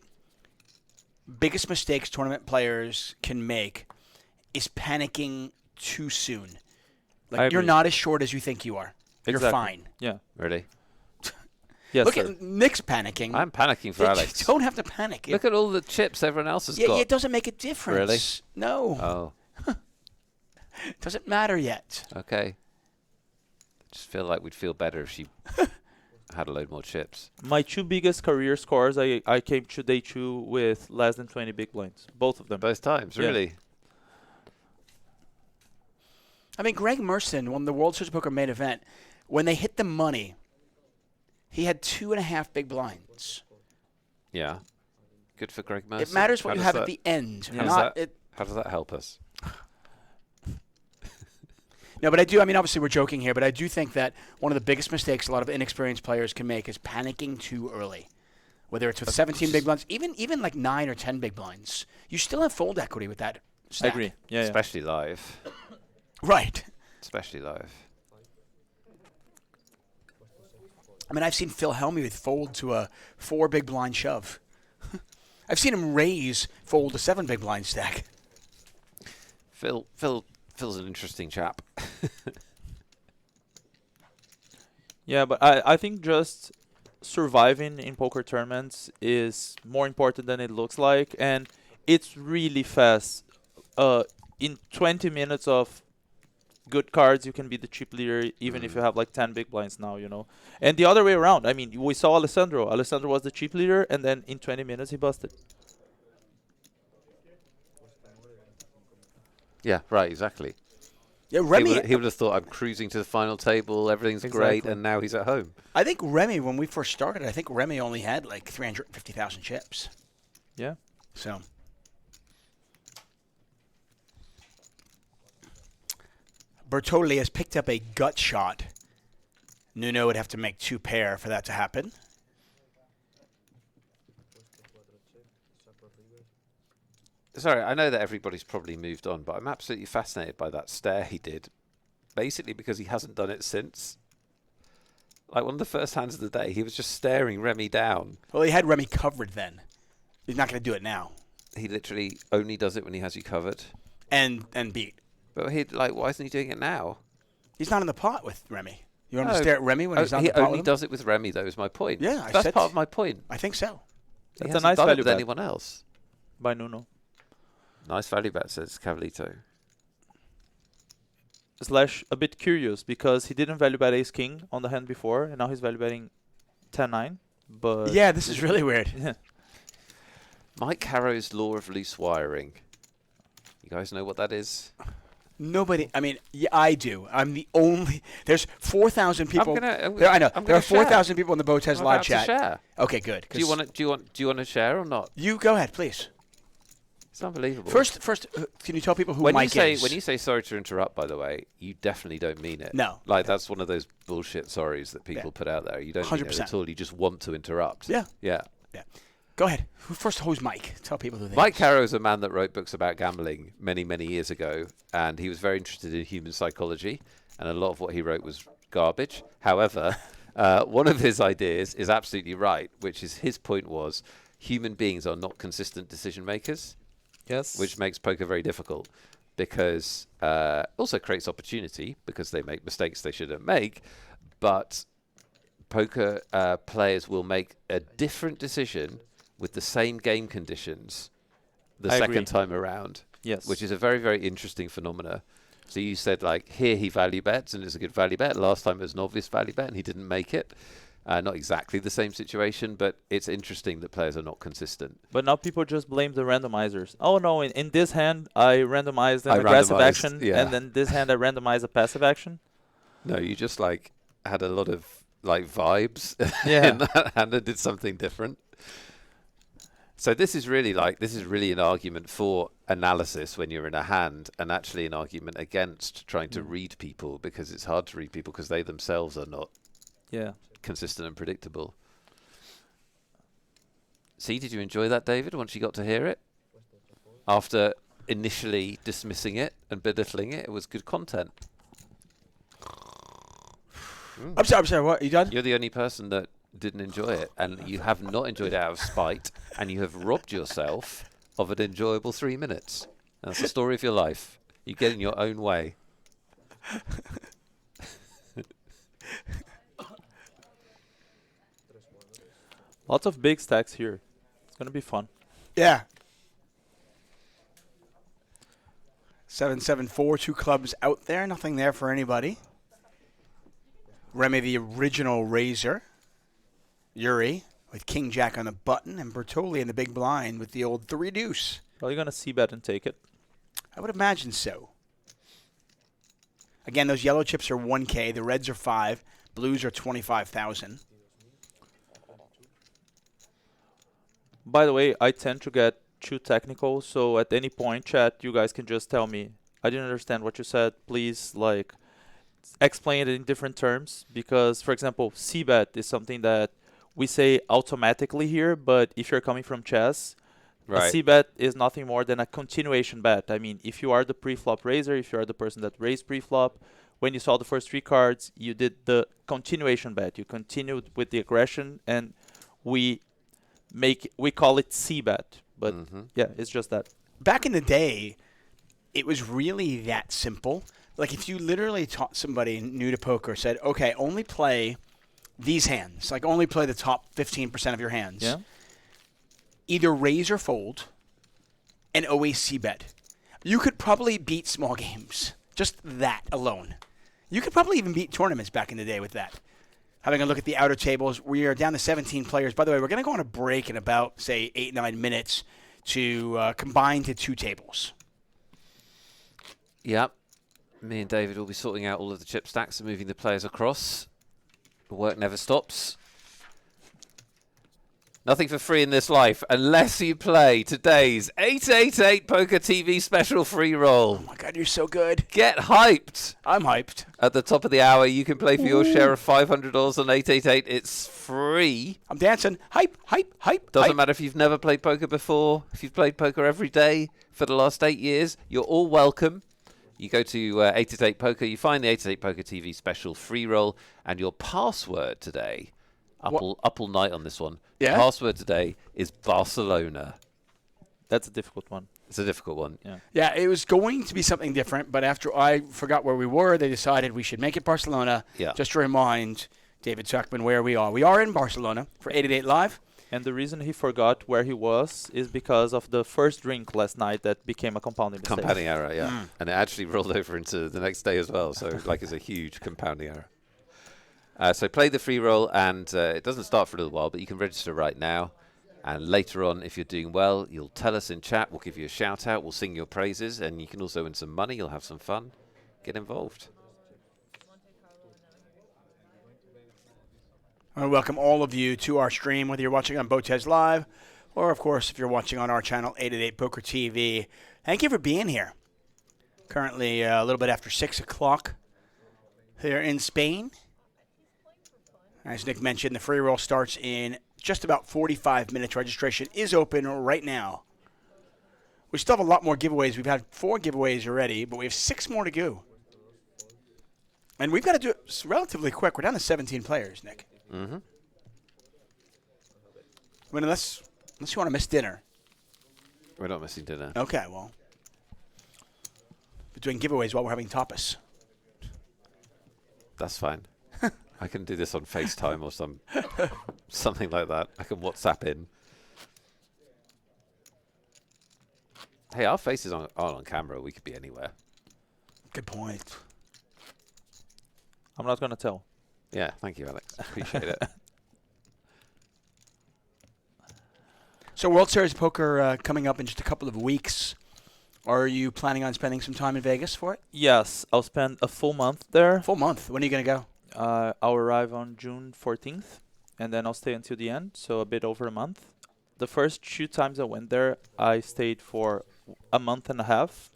biggest mistakes tournament players can make is panicking too soon. Like you're agree. not as short as you think you are. You're Exactly. fine. Yeah. Really? Yes, Look sir. at Nick's panicking. I'm panicking for You Alex. don't have to panic. Look at all the chips everyone else has yeah, got. it doesn't make a difference. Really? No. Oh, It doesn't matter yet. okay. I just feel like we'd feel better if she had a load more chips. My 2 biggest career scores, I came to day 2 with less than 20 big blinds. Both of them. Both times, Yeah. really? I mean, Greg Merson won the World Series of Poker main event. When they hit the money, he had 2.5 big blinds. Yeah. Good for Greg Mercer. It matters what How you does have that- at the end. how does Not that- it. How does that help us? No, but I do. I mean, obviously we're joking here, but I do think that one of the biggest mistakes a lot of inexperienced players can make is panicking too early. whether it's with 17 big blinds, even like 9 or 10 big blinds, you still have fold equity with that I stack. agree. Yeah. Especially live. Right. Especially live. I mean, I've seen Phil Hellmuth fold to a 4 big blind shove. I've seen him raise fold a 7 big blind stack. Phil's an interesting chap. Yeah, but I think just surviving in poker tournaments is more important than it looks like, and it's really fast. In 20 minutes of good cards, you can be the chip leader, even if you have like 10 big blinds now, you know. And the other way around. I mean, we saw Alessandro. Alessandro was the chip leader, and then in 20 minutes he busted. Yeah, right, exactly. Yeah, Remy. He would have thought, I'm cruising to the final table, everything's great, Exactly. and now he's at home. I think Remy, when we first started, I think Remy only had like 350,000 chips. Yeah. So. Bertolli has picked up a gut shot. Nuno would have to make 2 pair for that to happen. Sorry, I know that everybody's probably moved on, but I'm absolutely fascinated by that stare he did. Basically because he hasn't done it since. Like one of the first hands of the day, he was just staring Remy down. Well, he had Remy covered then. He's not going to do it now. He literally only does it when he has you covered. And beat. But why isn't he doing it now? He's not in the pot with Remy. You want No. to stare at Remy when he's not in He the pot only with him? does it with Remy, though, is my point. Yeah, I That's said part of my point. I think so. He That's a hasn't nice done it value with bet. anyone else. By Nuno. Nice value bet, says Cavalito. Slash a bit curious because he didn't value bet ace king on the hand before, and now he's value betting 10-9. But Yeah, this is really weird. yeah. Mike Harrow's law of loose wiring. You guys know what that is? Nobody, I mean, yeah, I do. I'm the only, there's 4,000 people. I know. I'm There are gonna share. 4,000 people in the BotezLive I'm about to chat. share. Okay, good. Do you want to share or not? You go ahead, please. It's unbelievable. First, can you tell people who Mike is? When you say sorry to interrupt, by the way, you definitely don't mean it. No. Like that's one of those bullshit sorries that people put out there. You don't mean it 100%. at all. You just want to interrupt. Yeah. Yeah. Yeah. Go ahead. Who's Mike? Tell people who they Mike Harrow is a man that wrote books about gambling many, many years ago, and he was very interested in human psychology, and a lot of what he wrote was garbage. However, one of his ideas is absolutely right, which is his point was human beings are not consistent decision makers, Yes. which makes poker very difficult because also creates opportunity because they make mistakes they shouldn't make, but poker players will make a different decision with the same game conditions the I second agree. time around, Yes. which is a very, very interesting phenomena. So you said, like, here he value bets, and it's a good value bet. Last time it was an obvious value bet, and he didn't make it. Not exactly the same situation, but it's interesting that players are not consistent. But now people just blame the randomizers. Oh no, in this hand I randomized an I aggressive randomized, action, yeah. and then this hand I randomized a passive action. No, you just, like, had a lot of, like, vibes Yeah. in that hand and did something different. So this is really an argument for analysis when you're in a hand, and actually an argument against trying to read people, because it's hard to read people because they themselves are not Yeah. consistent and predictable. See, did you enjoy that, David, once you got to hear it? After initially dismissing it and belittling it, it was good content. I'm sorry, what? You done? You're the only person that didn't enjoy it, and you have not enjoyed it out of spite, and you have robbed yourself of an enjoyable 3 minutes. And that's the story of your life. You get in your own way. Lots of big stacks here. It's gonna be fun. Yeah. 7-7-4, 2 clubs out there, nothing there for anybody. Remy, the original raiser. Yuri with King Jack on the button, and Bertolli in the big blind with the old 3 deuce. Well, you're gonna see bet and take it. I would imagine so. Again, those yellow chips are 1K, the reds are 5, blues are 25,000. By the way, I tend to get too technical, so at any point, chat, you guys can just tell me, I didn't understand what you said. Please, like, explain it in different terms. Because, for example, c-bet is something that we say automatically here, but if you're coming from chess, a c-bet is nothing more than a continuation bet. I mean, if you are the pre-flop raiser, if you are the person that raised pre-flop, when you saw the first 3 cards, you did the continuation bet. You continued with the aggression, and we call it c-bet. But yeah, it's just that. Back in the day, it was really that simple. Like if you literally taught somebody new to poker, said, okay, only play these hands, like only play the top 15% of your hands. Yeah. Either raise or fold, and always c-bet. You could probably beat small games. Just that alone. You could probably even beat tournaments back in the day with that. Having a look at the outer tables, we are down to 17 players. By the way, we're going to go on a break in about, say, 8-9 minutes to combine to 2 tables. Yep. Me and David will be sorting out all of the chip stacks and moving the players across. The work never stops. Nothing for free in this life unless you play today's 888 Poker TV special free roll. Oh my God, you're so good. Get hyped. I'm hyped. At the top of the hour, you can play for your share of $500 on 888. It's free. I'm dancing. Hype, hype, hype. Doesn't hype. matter if you've never played poker before. If you've played poker every day for the last 8 years, you're all welcome. You go to 888 Poker, you find the 888 Poker TV special free roll, and your password today, up all night on this one. Yeah? The password today is Barcelona. That's a difficult one. It's a difficult one. Yeah. Yeah, it was going to be something different, but after I forgot where we were, they decided we should make it Barcelona. Yeah. Just to remind David Tuckman where we are. We are in Barcelona for 888 Live. And the reason he forgot where he was is because of the first drink last night that became a compounding mistake. Compounding error, yeah. And it actually rolled over into the next day as well. So, like, it's a huge compounding error. So play the free roll, and it doesn't start for a little while, but you can register right now. And later on, if you're doing well, you'll tell us in chat. We'll give you a shout out. We'll sing your praises, and you can also win some money. You'll have some fun. Get involved. I want to welcome all of you to our stream, whether you're watching on BotezLive or, of course, if you're watching on our channel, 888Pokertv. Thank you for being here. Currently a little bit after 6 o'clock here in Spain. As Nick mentioned, the free roll starts in just about 45 minutes. Registration is open right now. We still have a lot more giveaways. We've had 4 giveaways already, but we have 6 more to go. And we've got to do it relatively quick. We're down to 17 players, Nick. Mm-hmm. I mean, unless you want to miss dinner. We're not missing dinner. Okay, well. We're doing giveaways while we're having tapas. That's fine. I can do this on FaceTime or something like that. I can WhatsApp in. Hey, our faces aren't on camera. We could be anywhere. Good point. I'm not going to tell. Yeah, thank you, Alex. Appreciate it. So World Series of Poker coming up in just a couple of weeks. Are you planning on spending some time in Vegas for it? Yes, I'll spend a full month there. Full month. When are you going to go? I'll arrive on June 14th, and then I'll stay until the end, so a bit over a month. The first 2 times I went there, I stayed for a month and a half,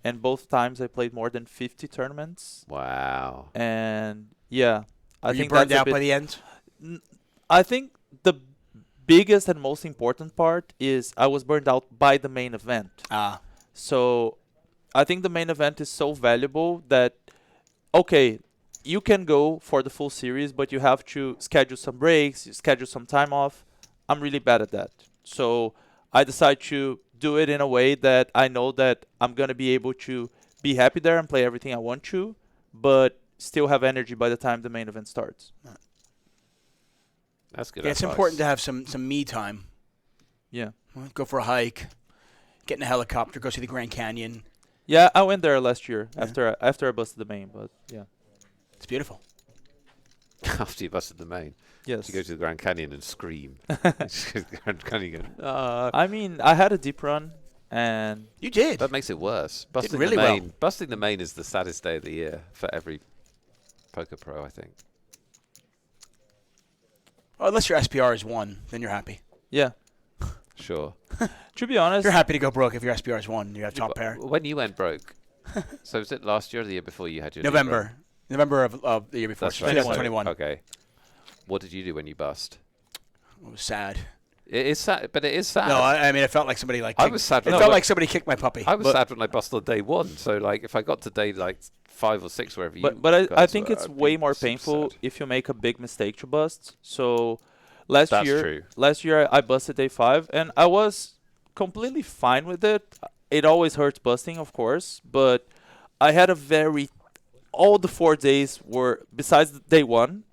and both times I played more than 50 tournaments. Wow. And yeah, I Were think you burned that's out by the end? I think the biggest and most important part is I was burned out by the main event. So I think the main event is so valuable that, okay, you can go for the full series, but you have to schedule some breaks, schedule some time off. I'm really bad at that. So I decided to do it in a way that I know that I'm going to be able to be happy there and play everything I want to, but still have energy by the time the main event starts. That's good. Yeah, it's important to have some me time. Yeah. Go for a hike, get in a helicopter, go see the Grand Canyon. Yeah, I went there last year after I busted the main, but yeah. It's beautiful. After you busted the main. Yes. You go to the Grand Canyon and scream. Grand Canyon. I mean, I had a deep run, and You did. That makes it worse. Busting really the main. well. Busting the main is the saddest day of the year for every poker pro, I think. Well, unless your SPR is 1, then you're happy. yeah. Sure. To be honest, You're happy to go broke if your SPR is 1. You have top pair. When you went broke, so was it last year or the year before you had your November of the year before. That's right. 2021. Okay. What did you do when you bust? It was sad. It is sad, but it is sad. No, I mean, it felt like somebody like. I was sad. It felt like somebody kicked my puppy. I was sad when I busted on day 1. So like, if I got to day like 5 or 6, wherever you. But I guys think were, it's I'd way be more super painful sad. if you make a big mistake to bust. So last That's year, true. I busted day 5, and I was completely fine with it. It always hurts busting, of course, but I had a very all the 4 days were, besides day 1,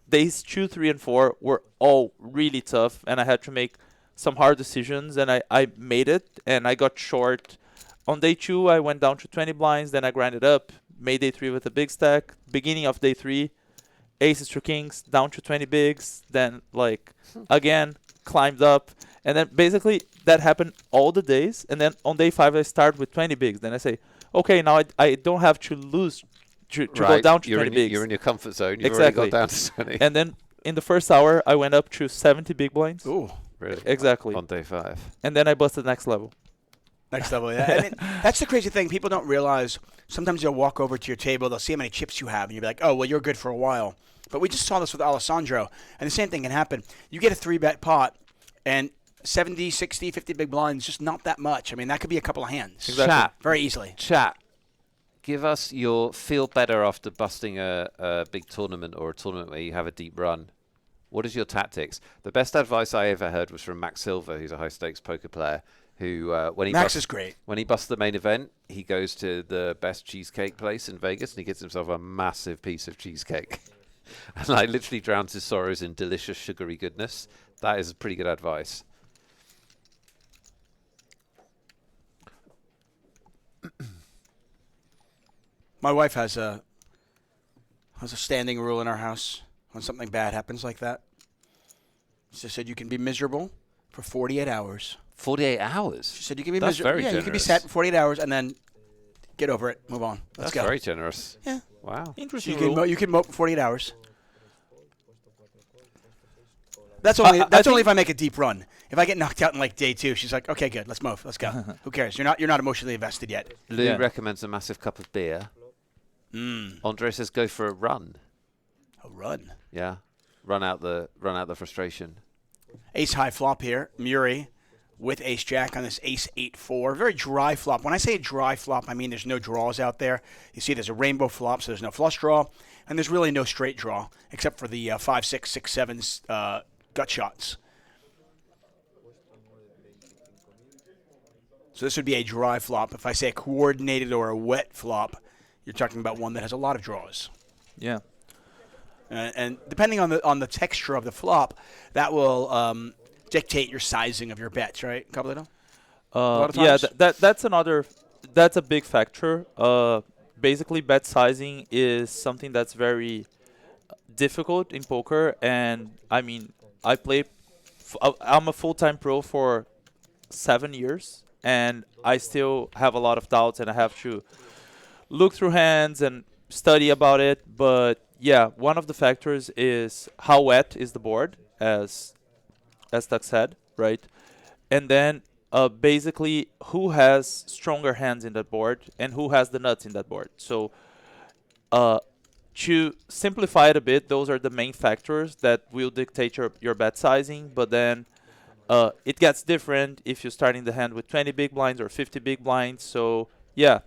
days 2, 3, and 4 were all really tough, and I had to make some hard decisions, and I made it, and I got short. On day 2, I went down to 20 blinds, then I grinded up, made day 3 with a big stack. Beginning of day 3, aces to kings, down to 20 bigs, then like again, climbed up, and then basically that happened all the days, and then on day 5 I start with 20 bigs, then I say, okay, now I don't have to lose to go down to 20 bigs. You're in your comfort zone. You've Exactly. already got down to 20. And then in the first hour, I went up to 70 big blinds. Ooh, Really? Exactly. On day 5. And then I busted next level. next level. Yeah. I mean, that's the crazy thing. People don't realize. Sometimes they'll walk over to your table, they'll see how many chips you have, and you'll be like, oh, well, you're good for a while. But we just saw this with Alessandro, and the same thing can happen. You get a 3-bet pot, and 70, 60, 50 big blinds, just not that much. I mean, that could be a couple of hands. Exactly. Chat. Very easily. Chat. Give us your feel better after busting a big tournament or a tournament where you have a deep run. What is your tactics? The best advice I ever heard was from Max Silver, who's a high stakes poker player, who Max is great. when he busts the main event, he goes to the best cheesecake place in Vegas and he gets himself a massive piece of cheesecake. And like literally drowns his sorrows in delicious sugary goodness. That is pretty good advice. My wife has a standing rule in our house when something bad happens like that. She said you can be miserable for 48 hours. 48 hours? She said you can be That's miserable. very Yeah, you can be generous. sad for 48 hours and then get over it, move on. Let's That's go. very generous. Yeah. Wow. Interesting You rule. can mope for 48 hours. That's only only if I make a deep run. If I get knocked out in like day 2, she's like, okay, good, let's move, let's go. Who cares? You're not emotionally invested yet. Lou Yeah. recommends a massive cup of beer. Andre says go for a run. A run. Yeah. Run out the frustration. Ace high flop here. Muri with ace jack on this ace 8-4. Very dry flop. When I say dry flop, I mean there's no draws out there. You see there's a rainbow flop, so there's no flush draw. And there's really no straight draw, except for the 5, 6, 6, 7s gut shots. So this would be a dry flop. If I say a coordinated or a wet flop, you're talking about one that has a lot of draws. Yeah. And depending on the texture of the flop, that will dictate your sizing of your bets, right, Cabalito? lot of Yeah, times? that's a big factor. Basically, bet sizing is something that's very difficult in poker, and I mean, I'm a full-time pro for 7 years, and I still have a lot of doubts, and I have to look through hands and study about it. But yeah, one of the factors is how wet is the board, as Tuck said, right? And then basically who has stronger hands in that board and who has the nuts in that board. So to simplify it a bit, those are the main factors that will dictate your bet sizing. But then it gets different if you're starting the hand with 20 big blinds or 50 big blinds. So yeah,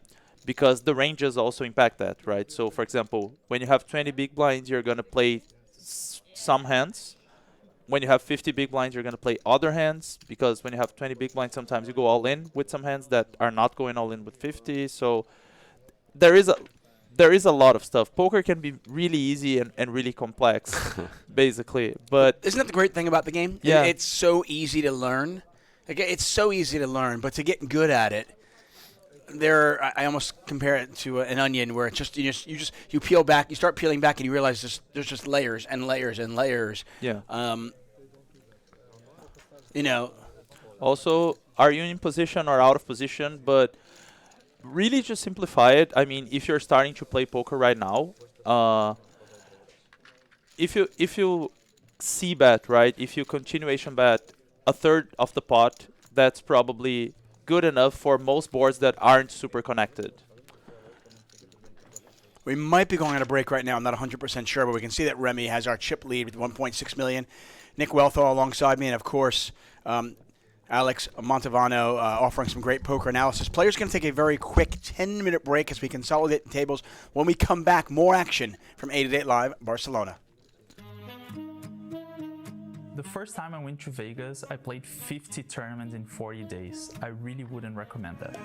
because the ranges also impact that, right? So for example, when you have 20 big blinds, you're going to play some hands. When you have 50 big blinds, you're going to play other hands, because when you have 20 big blinds, sometimes you go all in with some hands that are not going all in with 50. So there is a lot of stuff. Poker can be really easy and really complex, basically. But Isn't that the great thing about the game? Yeah. It's so easy to learn. Like, it's so easy to learn, but to get good at it, I almost compare it to an onion, where it's just you peel back, you start peeling back, and you realize there's just layers and layers and layers. yeah. You know, Also, are you in position or out of position? But really just simplify it. I mean, if you're starting to play poker right now, if you C bet, right? If you continuation bet a third of the pot, that's probably good enough for most boards that aren't super connected. We might be going on a break right now. I'm not 100% sure, but we can see that Remy has our chip lead with 1.6 million. Nick Wealthall alongside me, and of course, Alex Montevano offering some great poker analysis. Players going to take a very quick 10-minute break as we consolidate the tables. When we come back, more action from 888 Live Barcelona. The first time I went to Vegas, I played 50 tournaments in 40 days. I really wouldn't recommend that.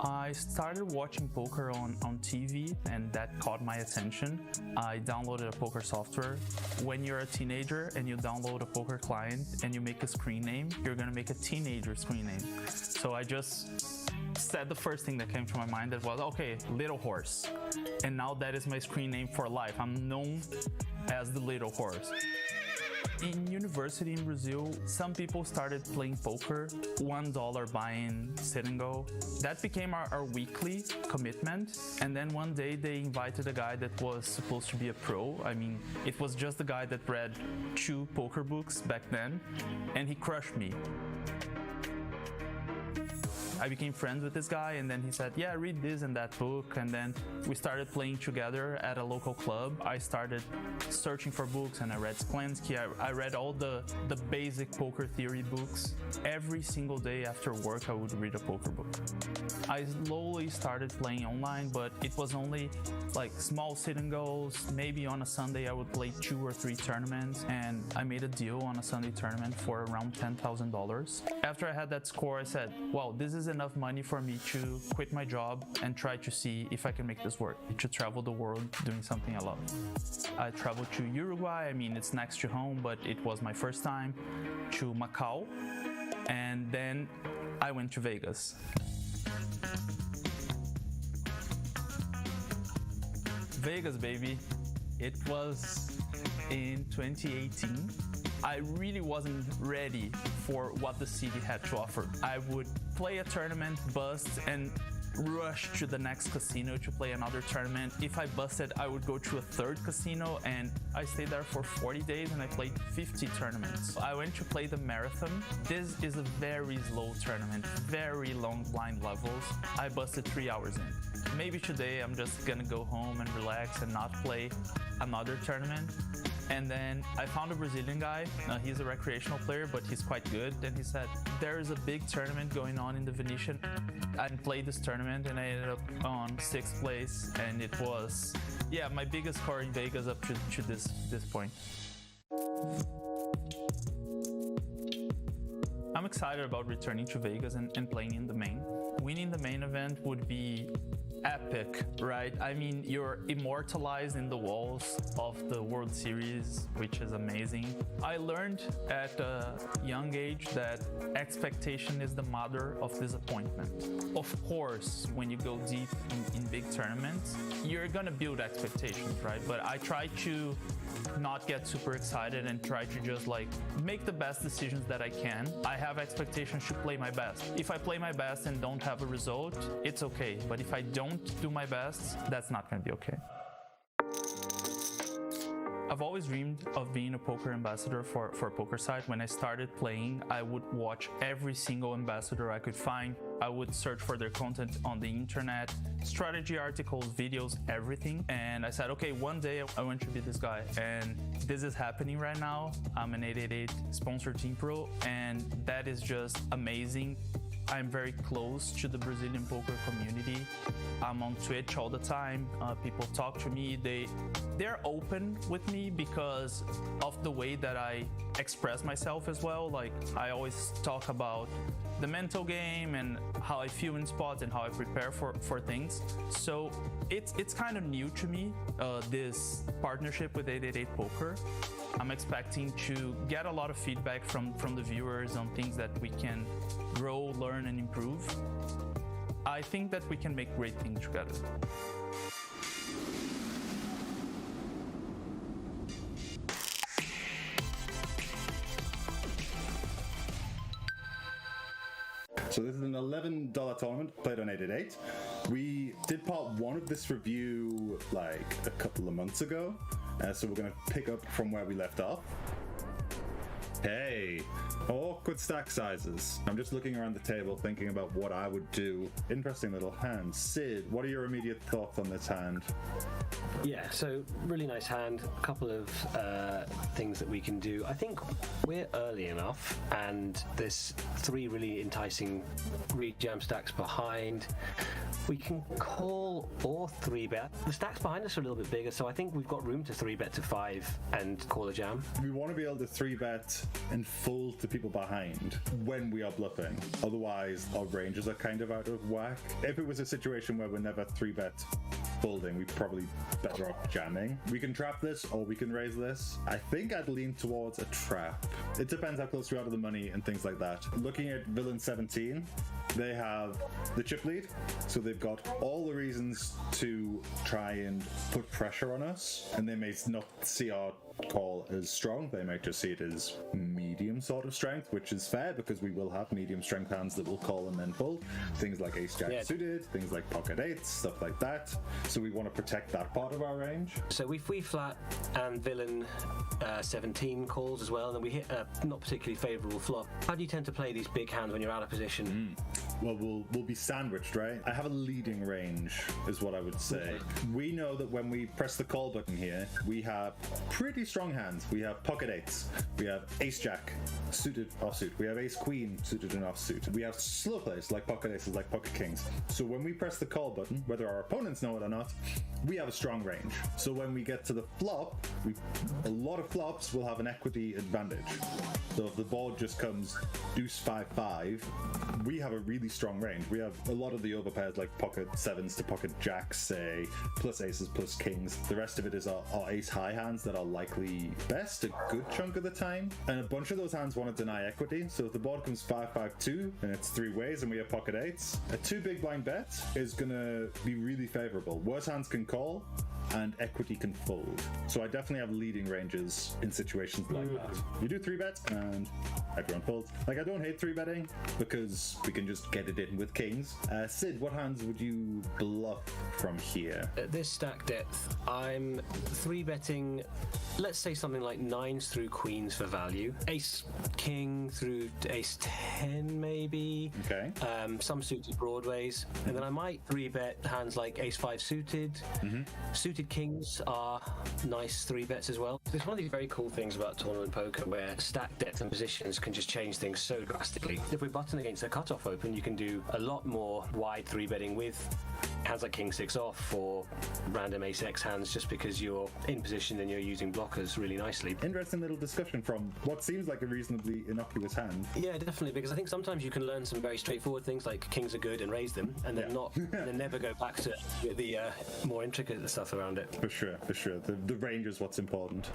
I started watching poker on TV, and that caught my attention. I downloaded a poker software. When you're a teenager and you download a poker client and you make a screen name, you're gonna make a teenager screen name. So I just said the first thing that came to my mind, that was, okay, Little Horse. And now that is my screen name for life. I'm known as the Little Horse. In university in Brazil, some people started playing poker, $1 buy-in, sit and go. That became our weekly commitment. And then one day they invited a guy that was supposed to be a pro. I mean, it was just the guy that read 2 poker books back then, and he crushed me. I became friends with this guy, and then he said, yeah, read this and that book. And then we started playing together at a local club. I started searching for books, and I read Sklansky. I read all the basic poker theory books. Every single day after work, I would read a poker book. I slowly started playing online, but it was only like small sit and goes. Maybe on a Sunday, I would play 2 or 3 tournaments, and I made a deal on a Sunday tournament for around $10,000. After I had that score, I said, wow, this is enough money for me to quit my job and try to see if I can make this work, to travel the world doing something I love. I traveled to Uruguay. I mean, it's next to home, but it was my first time, to Macau, and then I went to Vegas. Vegas, baby. It was in 2018. I really wasn't ready for what the city had to offer. I would play a tournament, bust, and rush to the next casino to play another tournament. If I busted, I would go to a third casino, and I stayed there for 40 days and I played 50 tournaments. I went to play the marathon. This is a very slow tournament, very long blind levels. I busted 3 hours in. Maybe today I'm just gonna go home and relax and not play another tournament. And then I found a Brazilian guy. He's a recreational player, but he's quite good. And he said, there is a big tournament going on in the Venetian. I played this tournament and I ended up on 6th place. And it was, yeah, my biggest score in Vegas up to this point. I'm excited about returning to Vegas and playing in the main. Winning the main event would be epic, right? I mean, you're immortalized in the walls of the World Series, which is amazing. I learned at a young age that expectation is the mother of disappointment. Of course, when you go deep in big tournaments, you're gonna build expectations, right? But I try to not get super excited and try to just like make the best decisions that I can. I have expectations to play my best. If I play my best and don't have a result, it's okay. But if I don't do my best, that's not going to be okay. I've always dreamed of being a poker ambassador for a poker site. When I started playing, I would watch every single ambassador I could find. I would search for their content on the internet, strategy articles, videos, everything. And I said, okay, one day I want to be this guy. And this is happening right now. I'm an 888 sponsored team pro, and that is just amazing. I'm very close to the Brazilian poker community. I'm on Twitch all the time. People talk to me. They're open with me because of the way that I express myself as well. Like, I always talk about the mental game and how I feel in spots and how I prepare for things. So it's kind of new to me, this partnership with 888 Poker. I'm expecting to get a lot of feedback from the viewers on things that we can grow, learn, and improve. I think that we can make great things together. So this is an $11 tournament played on 888. We did part 1 of this review like a couple of months ago. So we're going to pick up from where we left off. Hey, awkward stack sizes. I'm just looking around the table thinking about what I would do. Interesting little hand. Sid, what are your immediate thoughts on this hand? Yeah, so really nice hand. A couple of things that we can do. I think we're early enough, and there's 3 really enticing rejam stacks behind. We can call or 3-bet. The stacks behind us are a little bit bigger, so I think we've got room to 3-bet to 5 and call a jam. We want to be able to 3-bet and fold to people behind when we are bluffing. Otherwise, our ranges are kind of out of whack. If it was a situation where we're never 3-bet folding, we'd probably better off jamming. We can trap this or we can raise this. I think I'd lean towards a trap. It depends how close we are to the money and things like that. Looking at villain 17, they have the chip lead, so they've got all the reasons to try and put pressure on us, and they may not see our call as strong. They might just see it as medium sort of strength, which is fair because we will have medium strength hands that will call and then fold. Things like ace jack suited, things like pocket eights, stuff like that. So we want to protect that part of our range. So if we flat and villain 17 calls as well, and then we hit a not particularly favourable flop, how do you tend to play these big hands when you're out of position? Well, we'll be sandwiched, right? I have a leading range, is what I would say. We know that when we press the call button here, we have pretty strong hands. We have pocket eights. We have ace jack, suited, offsuit. We have ace queen, suited and offsuit. We have slow plays, like pocket aces, like pocket kings. So when we press the call button, whether our opponents know it or not, we have a strong range. So when we get to the flop, a lot of flops will have an equity advantage. So if the board just comes deuce 5-5, we have a really strong range. We have a lot of the overpairs like pocket sevens to pocket jacks, say, plus aces, plus kings. The rest of it is our ace high hands that are likely best a good chunk of the time. And a bunch of those hands want to deny equity. So if the board comes 5-5-2 and it's 3 ways and we have pocket eights, a 2 big blind bet is going to be really favorable. Worse hands can call and equity can fold. So I definitely have leading ranges in situations like that. You do 3-bet and everyone folds. Like, I don't hate 3-betting because we can just get it in with kings. Sid, what hands would you bluff from here? At this stack depth, I'm 3-betting, let's say something like 9s through queens for value, ace king through ace 10 maybe, Okay. Some suited broadways, and then I might 3-bet hands like ace 5 suited. Suited kings are nice 3-bets as well. There's one of these very cool things about tournament poker where stack depth and positions can just change things so drastically. If we button against a cutoff open, you can do a lot more wide 3-betting with hands like king 6 off or random ace x hands, just because you're in position and you're using blockers really nicely. Interesting little discussion from what seems like a reasonably innocuous hand. Yeah, definitely, because I think sometimes you can learn some very straightforward things like kings are good and raise them, and then and then never go back to the more intricate stuff around it. For sure, for sure. The range is what's important.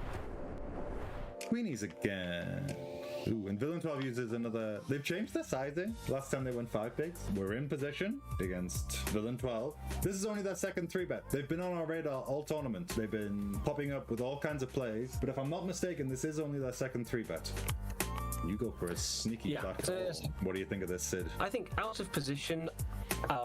Queenies again. Ooh, and Villain 12 uses another... They've changed their sizing. Last time they went 5 bigs. We're in position against Villain 12. This is only their second 3-bet. They've been on our radar all tournament. They've been popping up with all kinds of plays. But if I'm not mistaken, this is only their second 3-bet. You go for a sneaky flat call. What do you think of this, Sid? I think out of position,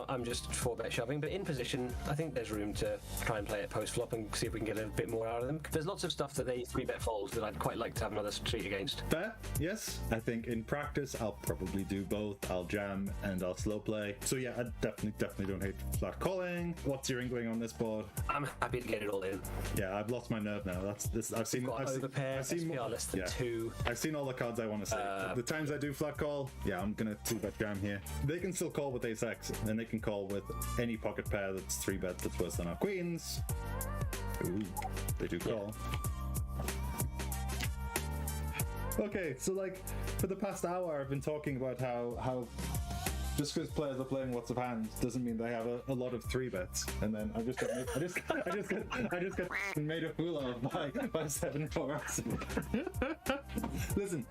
I'm just 4-bet shoving, but in position, I think there's room to try and play it post-flop and see if we can get a bit more out of them. There's lots of stuff that they 3-bet fold that I'd quite like to have another street against. Fair, yes. I think in practice, I'll probably do both. I'll jam and I'll slow play. So yeah, I definitely don't hate flat calling. What's your inkling on this board? I'm happy to get it all in. Yeah, I've lost my nerve now. I've seen overpair, SPR less than 2. I've seen all the cards I want to see. The times I do flat call, yeah, I'm gonna 2-bet jam here. They can still call with ace x, and they can call with any pocket pair that's 3-bet that's worse than our queens. Ooh, they do call. Okay, so like for the past hour, I've been talking about how just because players are playing lots of hands doesn't mean they have a lot of 3-bets, and then I just got made a fool of by 7-4. Listen,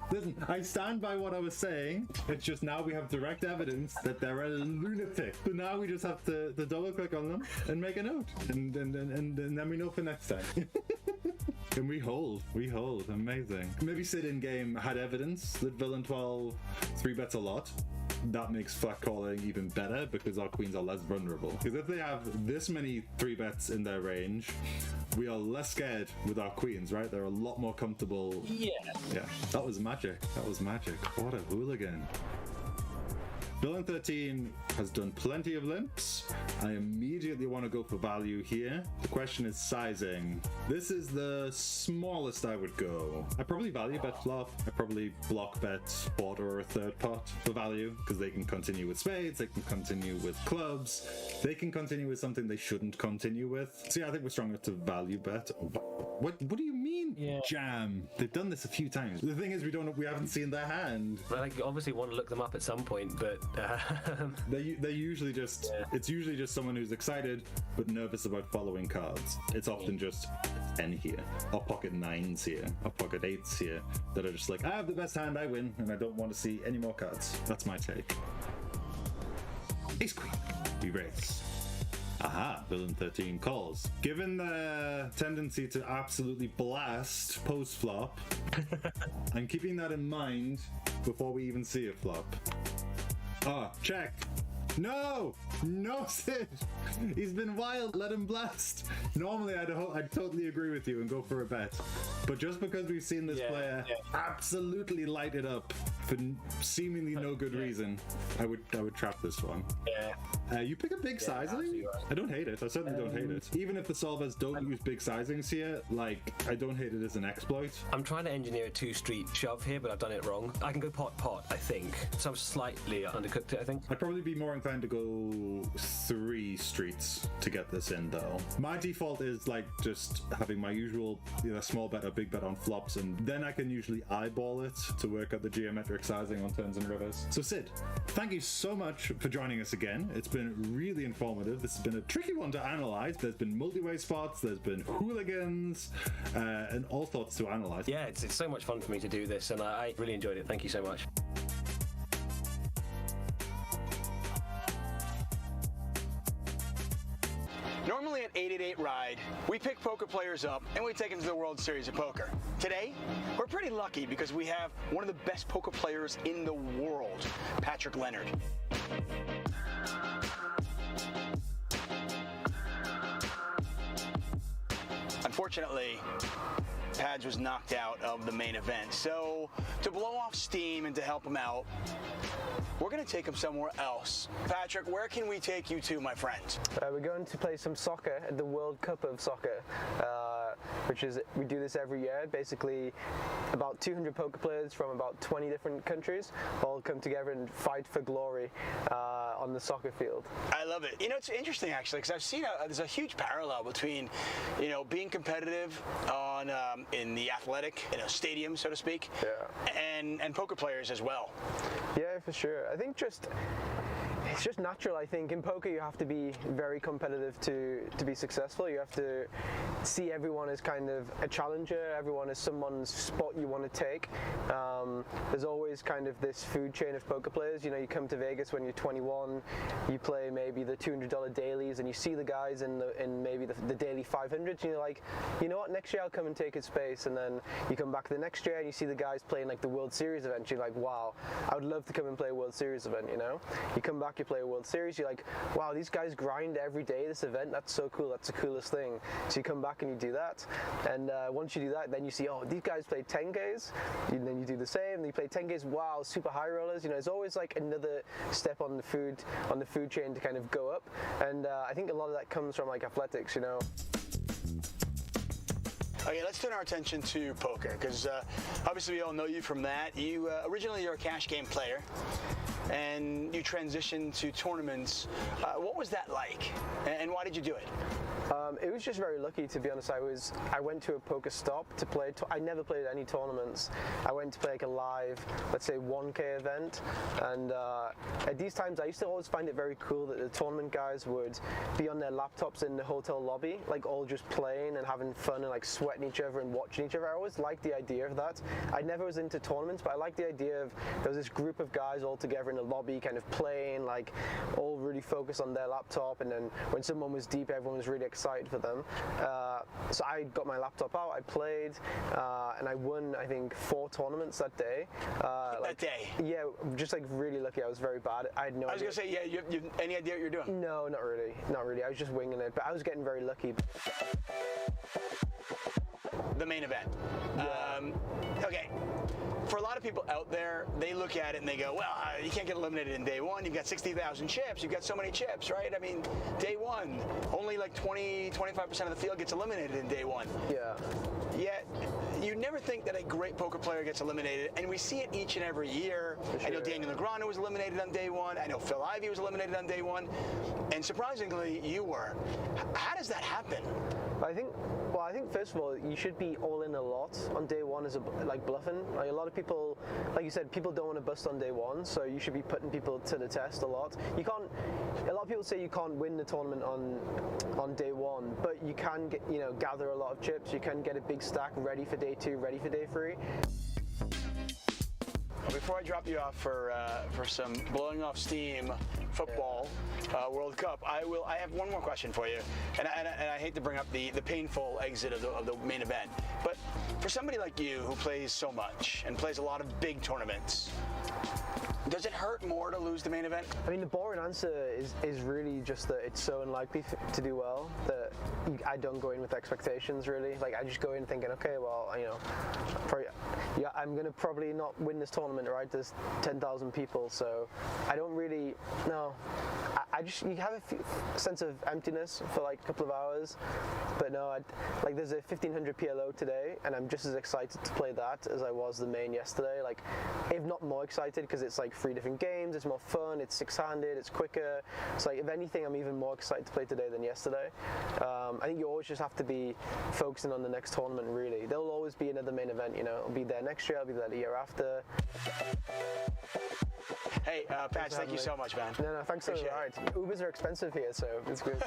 I stand by what I was saying. It's just now we have direct evidence that they're a lunatic. So now we just have to double click on them and make a note, and then we know for next time. And we hold. We hold. Amazing. Maybe Sid in game had evidence that villain 12 3-bets a lot. That makes flat calling even better because our queens are less vulnerable. Because if they have this many 3-bets in their range, we are less scared with our queens, right? They're a lot more comfortable. Yeah. Yeah, that was magic. That was magic. What a hooligan. Villain 13 has done plenty of limps. I immediately want to go for value here. The question is sizing. This is the smallest I would go. I probably value bet flop. I probably block bet quarter or a third pot for value because they can continue with spades, they can continue with clubs, they can continue with something they shouldn't continue with. So yeah, I think we're stronger to value bet. What do you mean? Yeah. Jam. They've done this a few times. The thing is, we haven't seen their hand. Well, I obviously want to look them up at some point, but They usually just it's usually just someone who's excited but nervous about following cards. It's often just 10 here, or pocket 9s here, or pocket 8s here that are just like, I have the best hand, I win, and I don't want to see any more cards. That's my take. Ace Queen. We raise. Aha, villain 13 calls. Given the tendency to absolutely blast post flop, I'm keeping that in mind before we even see a flop. Ah, check. No! No, Sid! He's been wild, let him blast! Normally I'd totally agree with you and go for a bet. But just because we've seen this player absolutely light it up for seemingly no good reason, I would trap this one. yeah. You pick a big sizing? right. I don't hate it. I certainly don't hate it. Even if the solvers don't use big sizings here, like, I don't hate it as an exploit. I'm trying to engineer a 2-street shove here, but I've done it wrong. I can go pot, I think. So I've slightly undercooked it, I think. I'd probably be more inclined to go 3 streets to get this in, though. My default is like just having my usual small bet or big bet on flops, and then I can usually eyeball it to work out the geometric sizing on turns and rivers. So Sid, thank you so much for joining us again. It's been really informative. This has been a tricky one to analyze. There's been multi-way spots, there's been hooligans, and all sorts to analyze. Yeah, it's so much fun for me to do this, and I really enjoyed it. Thank you so much. Normally at 888 Ride, we pick poker players up and we take them to the World Series of Poker. Today, we're pretty lucky because we have one of the best poker players in the world, Patrick Leonard. Unfortunately, Pads was knocked out of the main event. So to blow off steam and to help him out, we're going to take him somewhere else. Patrick, where can we take you to, my friend? We're going to play some soccer at the World Cup of Soccer, which is, we do this every year. Basically, about 200 poker players from about 20 different countries all come together and fight for glory on the soccer field. I love it. You know, it's interesting actually, because I've seen there's a huge parallel between, being competitive on in the athletic, stadium, so to speak, and poker players as well. Yeah, for sure. I think it's just natural. I think in poker you have to be very competitive to be successful. You have to see everyone as kind of a challenger, everyone as someone's spot you want to take. There's always kind of this food chain of poker players. You come to Vegas when you're 21, you play maybe the $200 dailies, and you see the guys in maybe the daily 500s, and you're like, you know what, next year I'll come and take his space. And then you come back the next year and you see the guys playing like the World Series event. You're like, wow, I would love to come and play a World Series event. You come back, you play a World Series, you're like, wow, these guys grind every day this event. That's so cool. That's the coolest thing. So you come back and you do that, and once you do that, then you see, oh, these guys play 10Ks, and then you do the same. And you play 10Ks. Wow, super high rollers. It's always like another step on the food chain to kind of go up. And I think a lot of that comes from like athletics. Okay, let's turn our attention to poker, because obviously we all know you from that. You originally you're a cash game player, and you transitioned to tournaments. What was that like, and why did you do it? It was just very lucky, to be honest. I went to a poker stop to play. I never played any tournaments. I went to play like a live, let's say 1K event, and at these times I used to always find it very cool that the tournament guys would be on their laptops in the hotel lobby, like all just playing and having fun and like sweating each other and watching each other. I always liked the idea of that. I never was into tournaments, but I liked the idea of there was this group of guys all together in the lobby kind of playing, like all really focused on their laptop, and then when someone was deep, everyone was really excited for them. So I got my laptop out, I played, and I won, I think, 4 tournaments that day. That day? Yeah, just like really lucky. I was very bad. I had no idea. I was going to say, yeah, you any idea what you're doing? No, not really. Not really. I was just winging it, but I was getting very lucky. The main event. Okay. For a lot of people out there, they look at it and they go, well, you can't get eliminated in day one. You've got 60,000 chips. You've got so many chips, right? I mean, day one, only like 25% of the field gets eliminated in day one. Yeah. Yet, you never think that a great poker player gets eliminated, and we see it each and every year. For sure. I know Daniel Negreanu was eliminated on day one. I know Phil Ivey was eliminated on day one. And surprisingly, you were. How does that happen? I think first of all, you should be all in a lot on day one as like bluffing. Like a lot of people, like you said, people don't want to bust on day one, so you should be putting people to the test a lot. You can't. A lot of people say you can't win the tournament on day one, but you can get, gather a lot of chips. You can get a big stack ready for day 2, ready for day 3. Before I drop you off for some blowing off steam football World Cup, I have one more question for you, and I hate to bring up the painful exit of the main event, but for somebody like you who plays so much and plays a lot of big tournaments, does it hurt more to lose the main event? I mean, the boring answer is really just that it's so unlikely to do well that I don't go in with expectations, really. Like, I just go in thinking, okay, well, I'm going to probably not win this tournament, right? There's 10,000 people, so I don't really, no. You have a sense of emptiness for like a couple of hours, but no, there's a 1500 PLO today, and I'm just as excited to play that as I was the main yesterday. Like, if not more excited, because it's like 3 different games, it's more fun, it's 6-handed, it's quicker. So like, if anything, I'm even more excited to play today than yesterday. I think you always just have to be focusing on the next tournament, really. There'll always be another main event, I'll be there next year, I'll be there the year after. Hey, Patch, thank you so much, man. No, thanks for the ride. Ubers are expensive here, so it's good.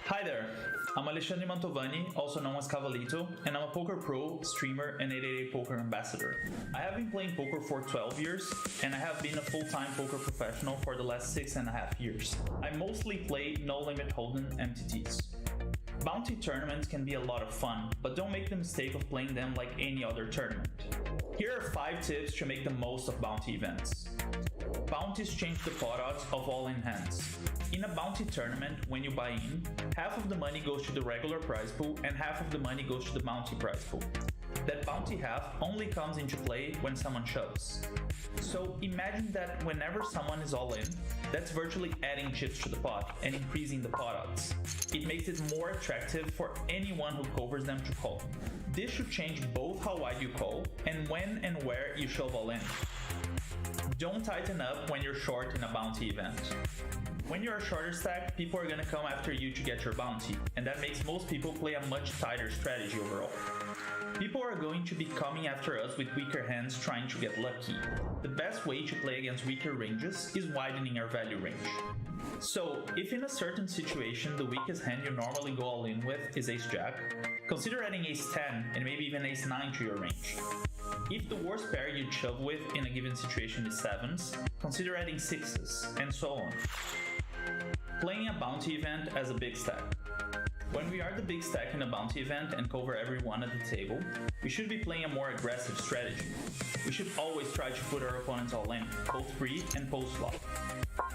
Hi there, I'm Alexandre Mantovani, also known as Cavalito, and I'm a poker pro, streamer, and 888 Poker ambassador. I have been playing poker for 12 years, and I have been a full-time poker professional for the last 6.5 years. I mostly play no-limit hold'em MTTs. Bounty tournaments can be a lot of fun, but don't make the mistake of playing them like any other tournament. Here are 5 tips to make the most of bounty events. Bounties change the pot odds of all in hands. In a bounty tournament, when you buy in, half of the money goes to the regular prize pool and half of the money goes to the bounty prize pool. That bounty half only comes into play when someone shoves. So imagine that whenever someone is all in, that's virtually adding chips to the pot and increasing the pot odds. It makes it more attractive for anyone who covers them to call. This should change both how wide you call and when and where you shove all in. Don't tighten up when you're short in a bounty event. When you're a shorter stack, people are gonna come after you to get your bounty, and that makes most people play a much tighter strategy overall. People are going to be coming after us with weaker hands trying to get lucky. The best way to play against weaker ranges is widening our value range. So, if in a certain situation the weakest hand you normally go all in with is ace-jack, consider adding ace-10 and maybe even ace-9 to your range. If the worst pair you'd shove with in a given situation is 7s, consider adding 6s, and so on. Playing a bounty event as a big stack. When we are the big stack in a bounty event and cover everyone at the table, we should be playing a more aggressive strategy. We should always try to put our opponents all in, both pre and post flop.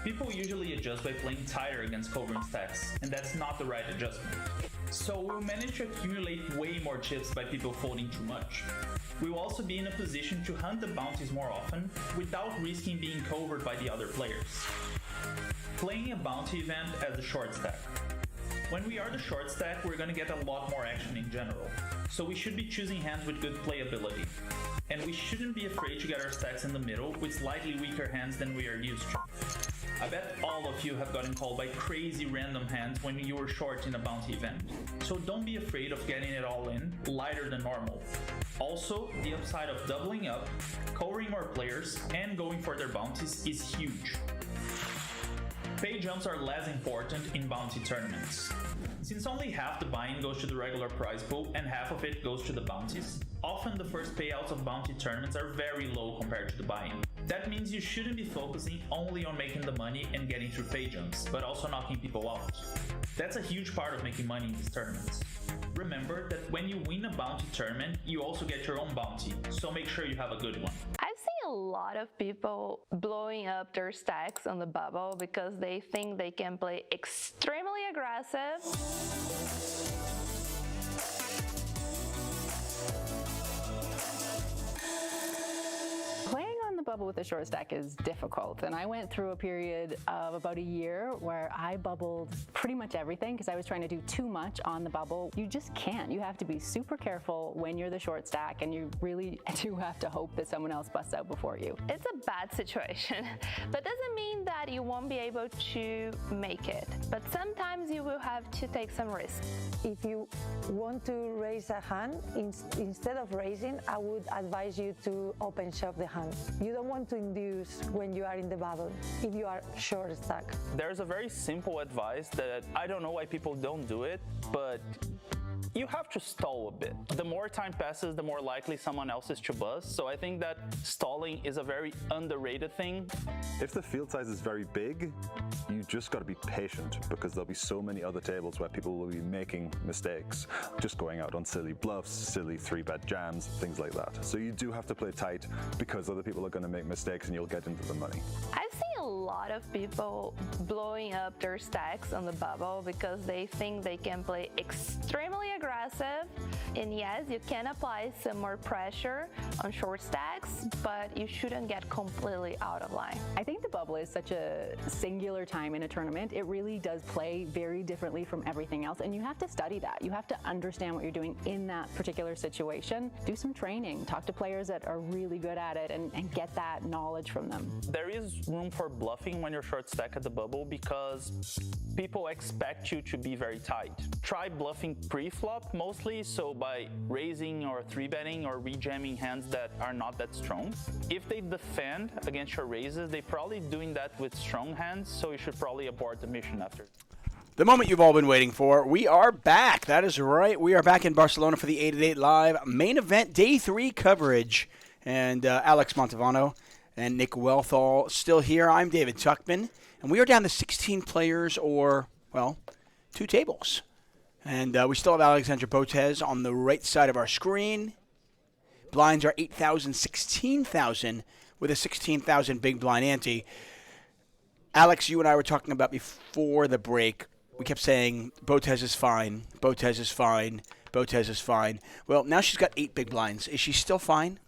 People usually adjust by playing tighter against covering stacks, and that's not the right adjustment. So we'll manage to accumulate way more chips by people folding too much. We will also be in a position to hunt the bounties more often without risking being covered by the other players. Playing a bounty event as a short stack. When we are the short stack, we're gonna get a lot more action in general, so we should be choosing hands with good playability. and we shouldn't be afraid to get our stacks in the middle with slightly weaker hands than we are used to. I bet all of you have gotten called by crazy random hands when you were short in a bounty event. So don't be afraid of getting it all in, lighter than normal. Also, the upside of doubling up, covering more players, and going for their bounties is huge. Pay jumps are less important in bounty tournaments. Since only half the buy-in goes to the regular prize pool and half of it goes to the bounties, often the first payouts of bounty tournaments are very low compared to the buy-in. That means you shouldn't be focusing only on making the money and getting through pay jumps, but also knocking people out. That's a huge part of making money in these tournaments. Remember that when you win a bounty tournament, you also get your own bounty, so make sure you have a good one. I've seen a lot of people blowing up their stacks on the bubble because they think they can play extremely aggressive. Playing on the bubble with a short stack is difficult, and I went through a period of about a year where I bubbled pretty much everything because I was trying to do too much on the bubble. You just can't. You have to be super careful when you're the short stack, and you really do have to hope that someone else busts out before you. It's a bad situation, but doesn't mean that you won't be able to make it. But sometimes you will have to take some risks. If you want to raise a hand, instead of raising, I would advise you to open shove the hand. You don't want to induce when you are in the bubble if you are short stack. There's a very simple advice that I don't know why people don't do it, but you have to stall a bit. The more time passes, the more likely someone else is to bust. So I think that stalling is a very underrated thing. If the field size is very big, you just got to be patient because there'll be so many other tables where people will be making mistakes, just going out on silly bluffs, silly 3-bet jams, things like that. So you do have to play tight because other people are going to make mistakes and you'll get into the money. I've seen a lot of people blowing up their stacks on the bubble because they think they can play extremely aggressive. And yes, you can apply some more pressure on short stacks, but you shouldn't get completely out of line. I think the bubble is such a singular time in a tournament. It really does play very differently from everything else, and you have to study that. You have to understand what you're doing in that particular situation. Do some training, talk to players that are really good at it, and get that knowledge from them. There is room for bluffing when you're short stack at the bubble because people expect you to be very tight. Try bluffing pre-flop mostly, so by raising or 3-betting or rejamming hands that are not that strong. If they defend against your raises, they're probably doing that with strong hands, so you should probably abort the mission after. The moment you've all been waiting for. We are back. That is right. We are back in Barcelona for the 888 Live main event day 3 coverage. And Alex Montevano and Nick Wealthall still here. I'm David Tuckman. And we are down to 16 players or, well, 2 tables. And we still have Alexandra Botez on the right side of our screen. Blinds are 8,000, 16,000 with a 16,000 big blind ante. Alex, you and I were talking about before the break. We kept saying Botez is fine, Botez is fine, Botez is fine. Well, now she's got 8 big blinds. Is she still fine?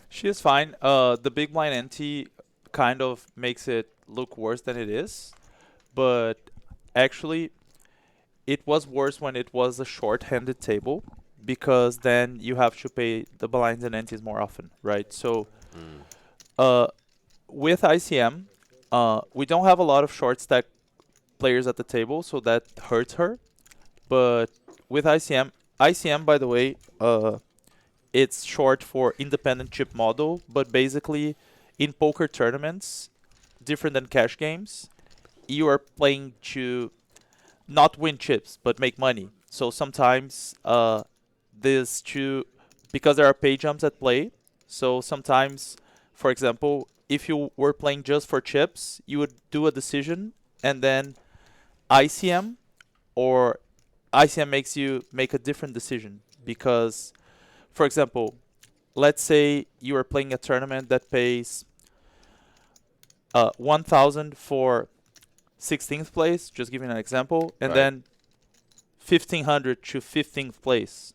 She is fine. The big blind ante kind of makes it look worse than it is, but actually it was worse when it was a short-handed table because then you have to pay the blinds and antes more often, right? So with ICM, we don't have a lot of short stack players at the table, so that hurts her. But with ICM, by the way, it's short for independent chip model, but basically in poker tournaments, different than cash games, you are playing to not win chips, but make money. So sometimes because there are pay jumps at play, so sometimes, for example, if you were playing just for chips, you would do a decision and then ICM makes you make a different decision because, for example, let's say you are playing a tournament that pays 1,000 for 16th place, just giving an example, and then 1,500 to 15th place.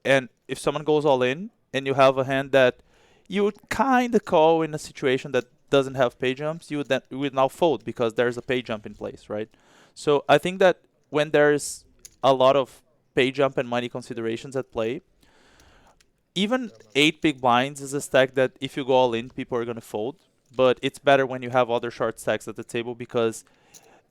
And if someone goes all in and you have a hand that you would kind of call in a situation that doesn't have pay jumps, you would now fold because there's a pay jump in place, right? So I think that when there's a lot of pay jump and money considerations at play, even 8 big blinds is a stack that if you go all in, people are gonna fold. But it's better when you have other short stacks at the table because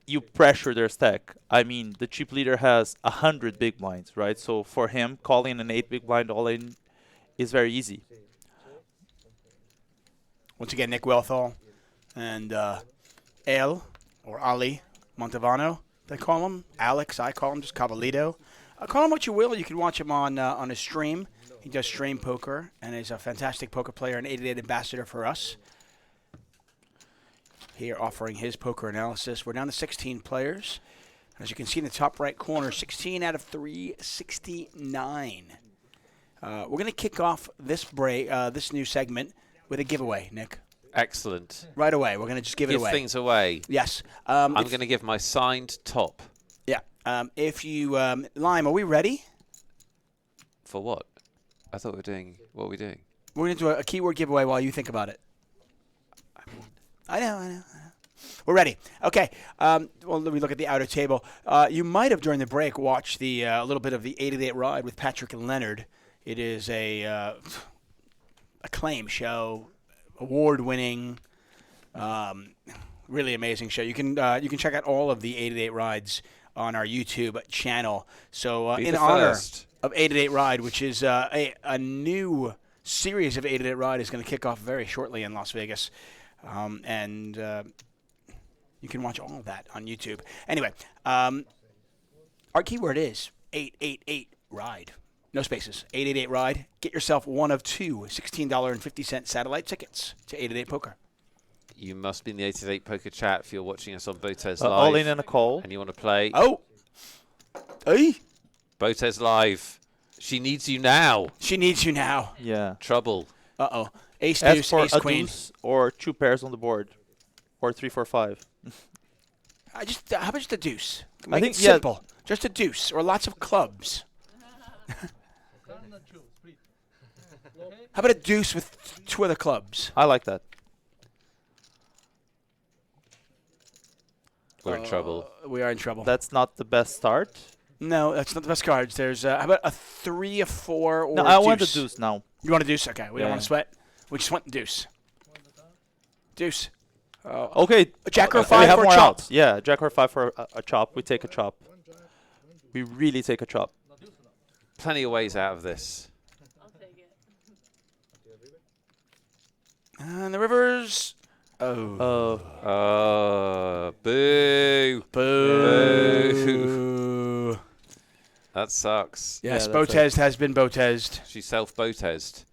you pressure their stack. I mean, the chip leader has 100 big blinds, right? So for him, calling an 8 big blind all in is very easy. Once again, Nick Wealthall and El, or Ali Montevano, they call him. Alex, I call him just Cavalito. Call him what you will. You can watch him on his stream. He does stream poker and is a fantastic poker player and 888 ambassador for us. Here offering his poker analysis. We're down to 16 players. As you can see in the top right corner, 16 out of 369. We're going to kick off this break, this new segment with a giveaway, Nick. Excellent. Right away. We're going to just give it away. Give things away. Yes. I'm going to give my signed top. Yeah. If you... Lime, are we ready? For what? I thought we were doing... What are we doing? We're going to do a keyword giveaway while you think about it. I know. We're ready. Okay. Well, let me look at the outer table. You might have, during the break, watched the a little bit of the 888 Ride with Patrick and Leonard. It is a acclaimed show, award-winning, really amazing show. You can check out all of the 888 Rides on our YouTube channel. So in honor of 888 Ride, which is a new series of 888 Ride, is going to kick off very shortly in Las Vegas. And you can watch all of that on YouTube. Anyway, our keyword is 888 Ride. No spaces. 888 Ride. Get yourself one of two $16.50 satellite tickets to 888 Poker. You must be in the 888 Poker chat if you're watching us on BotezLive. All in and a call. And you want to play. Oh! Hey! BotezLive. She needs you now. She needs you now. Yeah. Trouble. Uh-oh. Ace, Ask deuce, for ace, a queen. deuce or 2 pairs on the board. Or 3, 4, 5. How about just a deuce? I Make think, it simple. Just a deuce or lots of clubs. How about a deuce with 2 other clubs? I like that. We're in trouble. We are in trouble. That's not the best start. No, that's not the best cards. There's how about a 3, a 4, or No, a I deuce? want the deuce now. You want a deuce? Okay, we don't Yeah. want to sweat. We just want the deuce. Deuce. Okay. Jack or we 5 have for a more chop. outs. Yeah, Jack or 5 for a chop. We take a chop. We really take a chop. Plenty of ways out of this. And the rivers. Oh. Boo. Boo. That sucks. Yes, Yeah, Botez has been Botezed. She self-Botezed.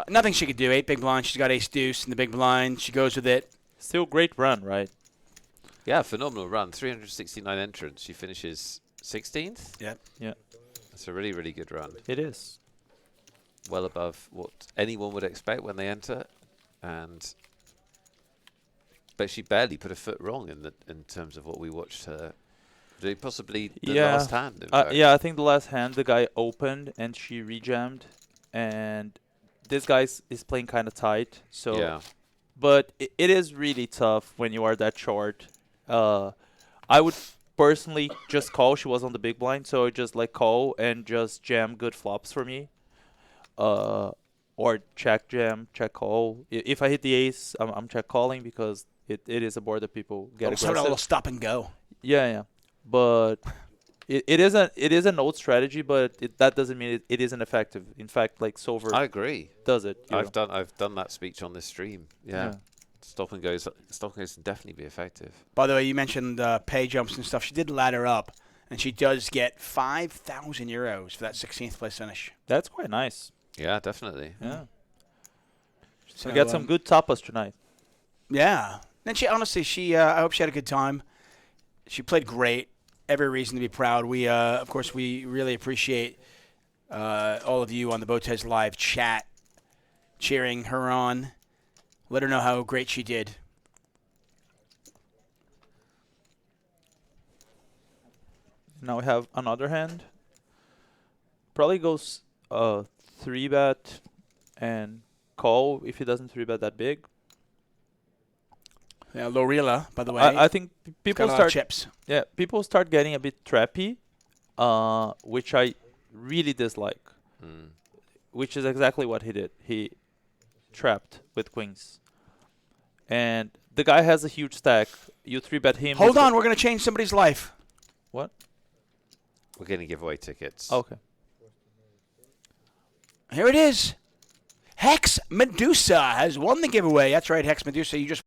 Nothing she could do. 8 big blind. She's got ace deuce in the big blind. She goes with it. Still great run, right? Yeah, phenomenal run. 369 entrants. She finishes 16th. Yep. Yeah. That's a really, really good run. It is. Well above what anyone would expect when they enter, but she barely put a foot wrong in terms of what we watched her do. Possibly the last hand. In fact. Yeah, I think the last hand the guy opened and she rejammed, and this guy is playing kind of tight. So, yeah. But it is really tough when you are that short. I would personally just call. She was on the big blind, so I just like call and just jam good flops for me. Or check jam, check call. If I hit the ace, I'm check calling because it is a board that people get Also, aggressive. a little stop and go. Yeah. But it is an old strategy, but that doesn't mean it isn't effective. In fact, like Silver, I agree. Does it? I've done that speech on this stream. Yeah. Stop and goes can definitely be effective. By the way, you mentioned pay jumps and stuff. She did ladder up, and she does get 5,000 euros for that 16th place finish. That's quite nice. Yeah, definitely. Yeah. So we got some good tapas tonight. Yeah. And she honestly, I hope she had a good time. She played great. Every reason to be proud. We, of course, we really appreciate all of you on the BotezLive chat cheering her on. Let her know how great she did. Now we have another hand. Probably goes 3-bet and call if he doesn't 3-bet that big. Yeah, Lorilla, by the way. I think people got a lot of start chips. Yeah, people start getting a bit trappy, which I really dislike. which is exactly what he did. He trapped with queens. And the guy has a huge stack. You 3-bet him. Hold on, we're going to change somebody's life. What? We're going to give away tickets. Okay. Here it is. Hex Medusa has won the giveaway. That's right, Hex Medusa. You just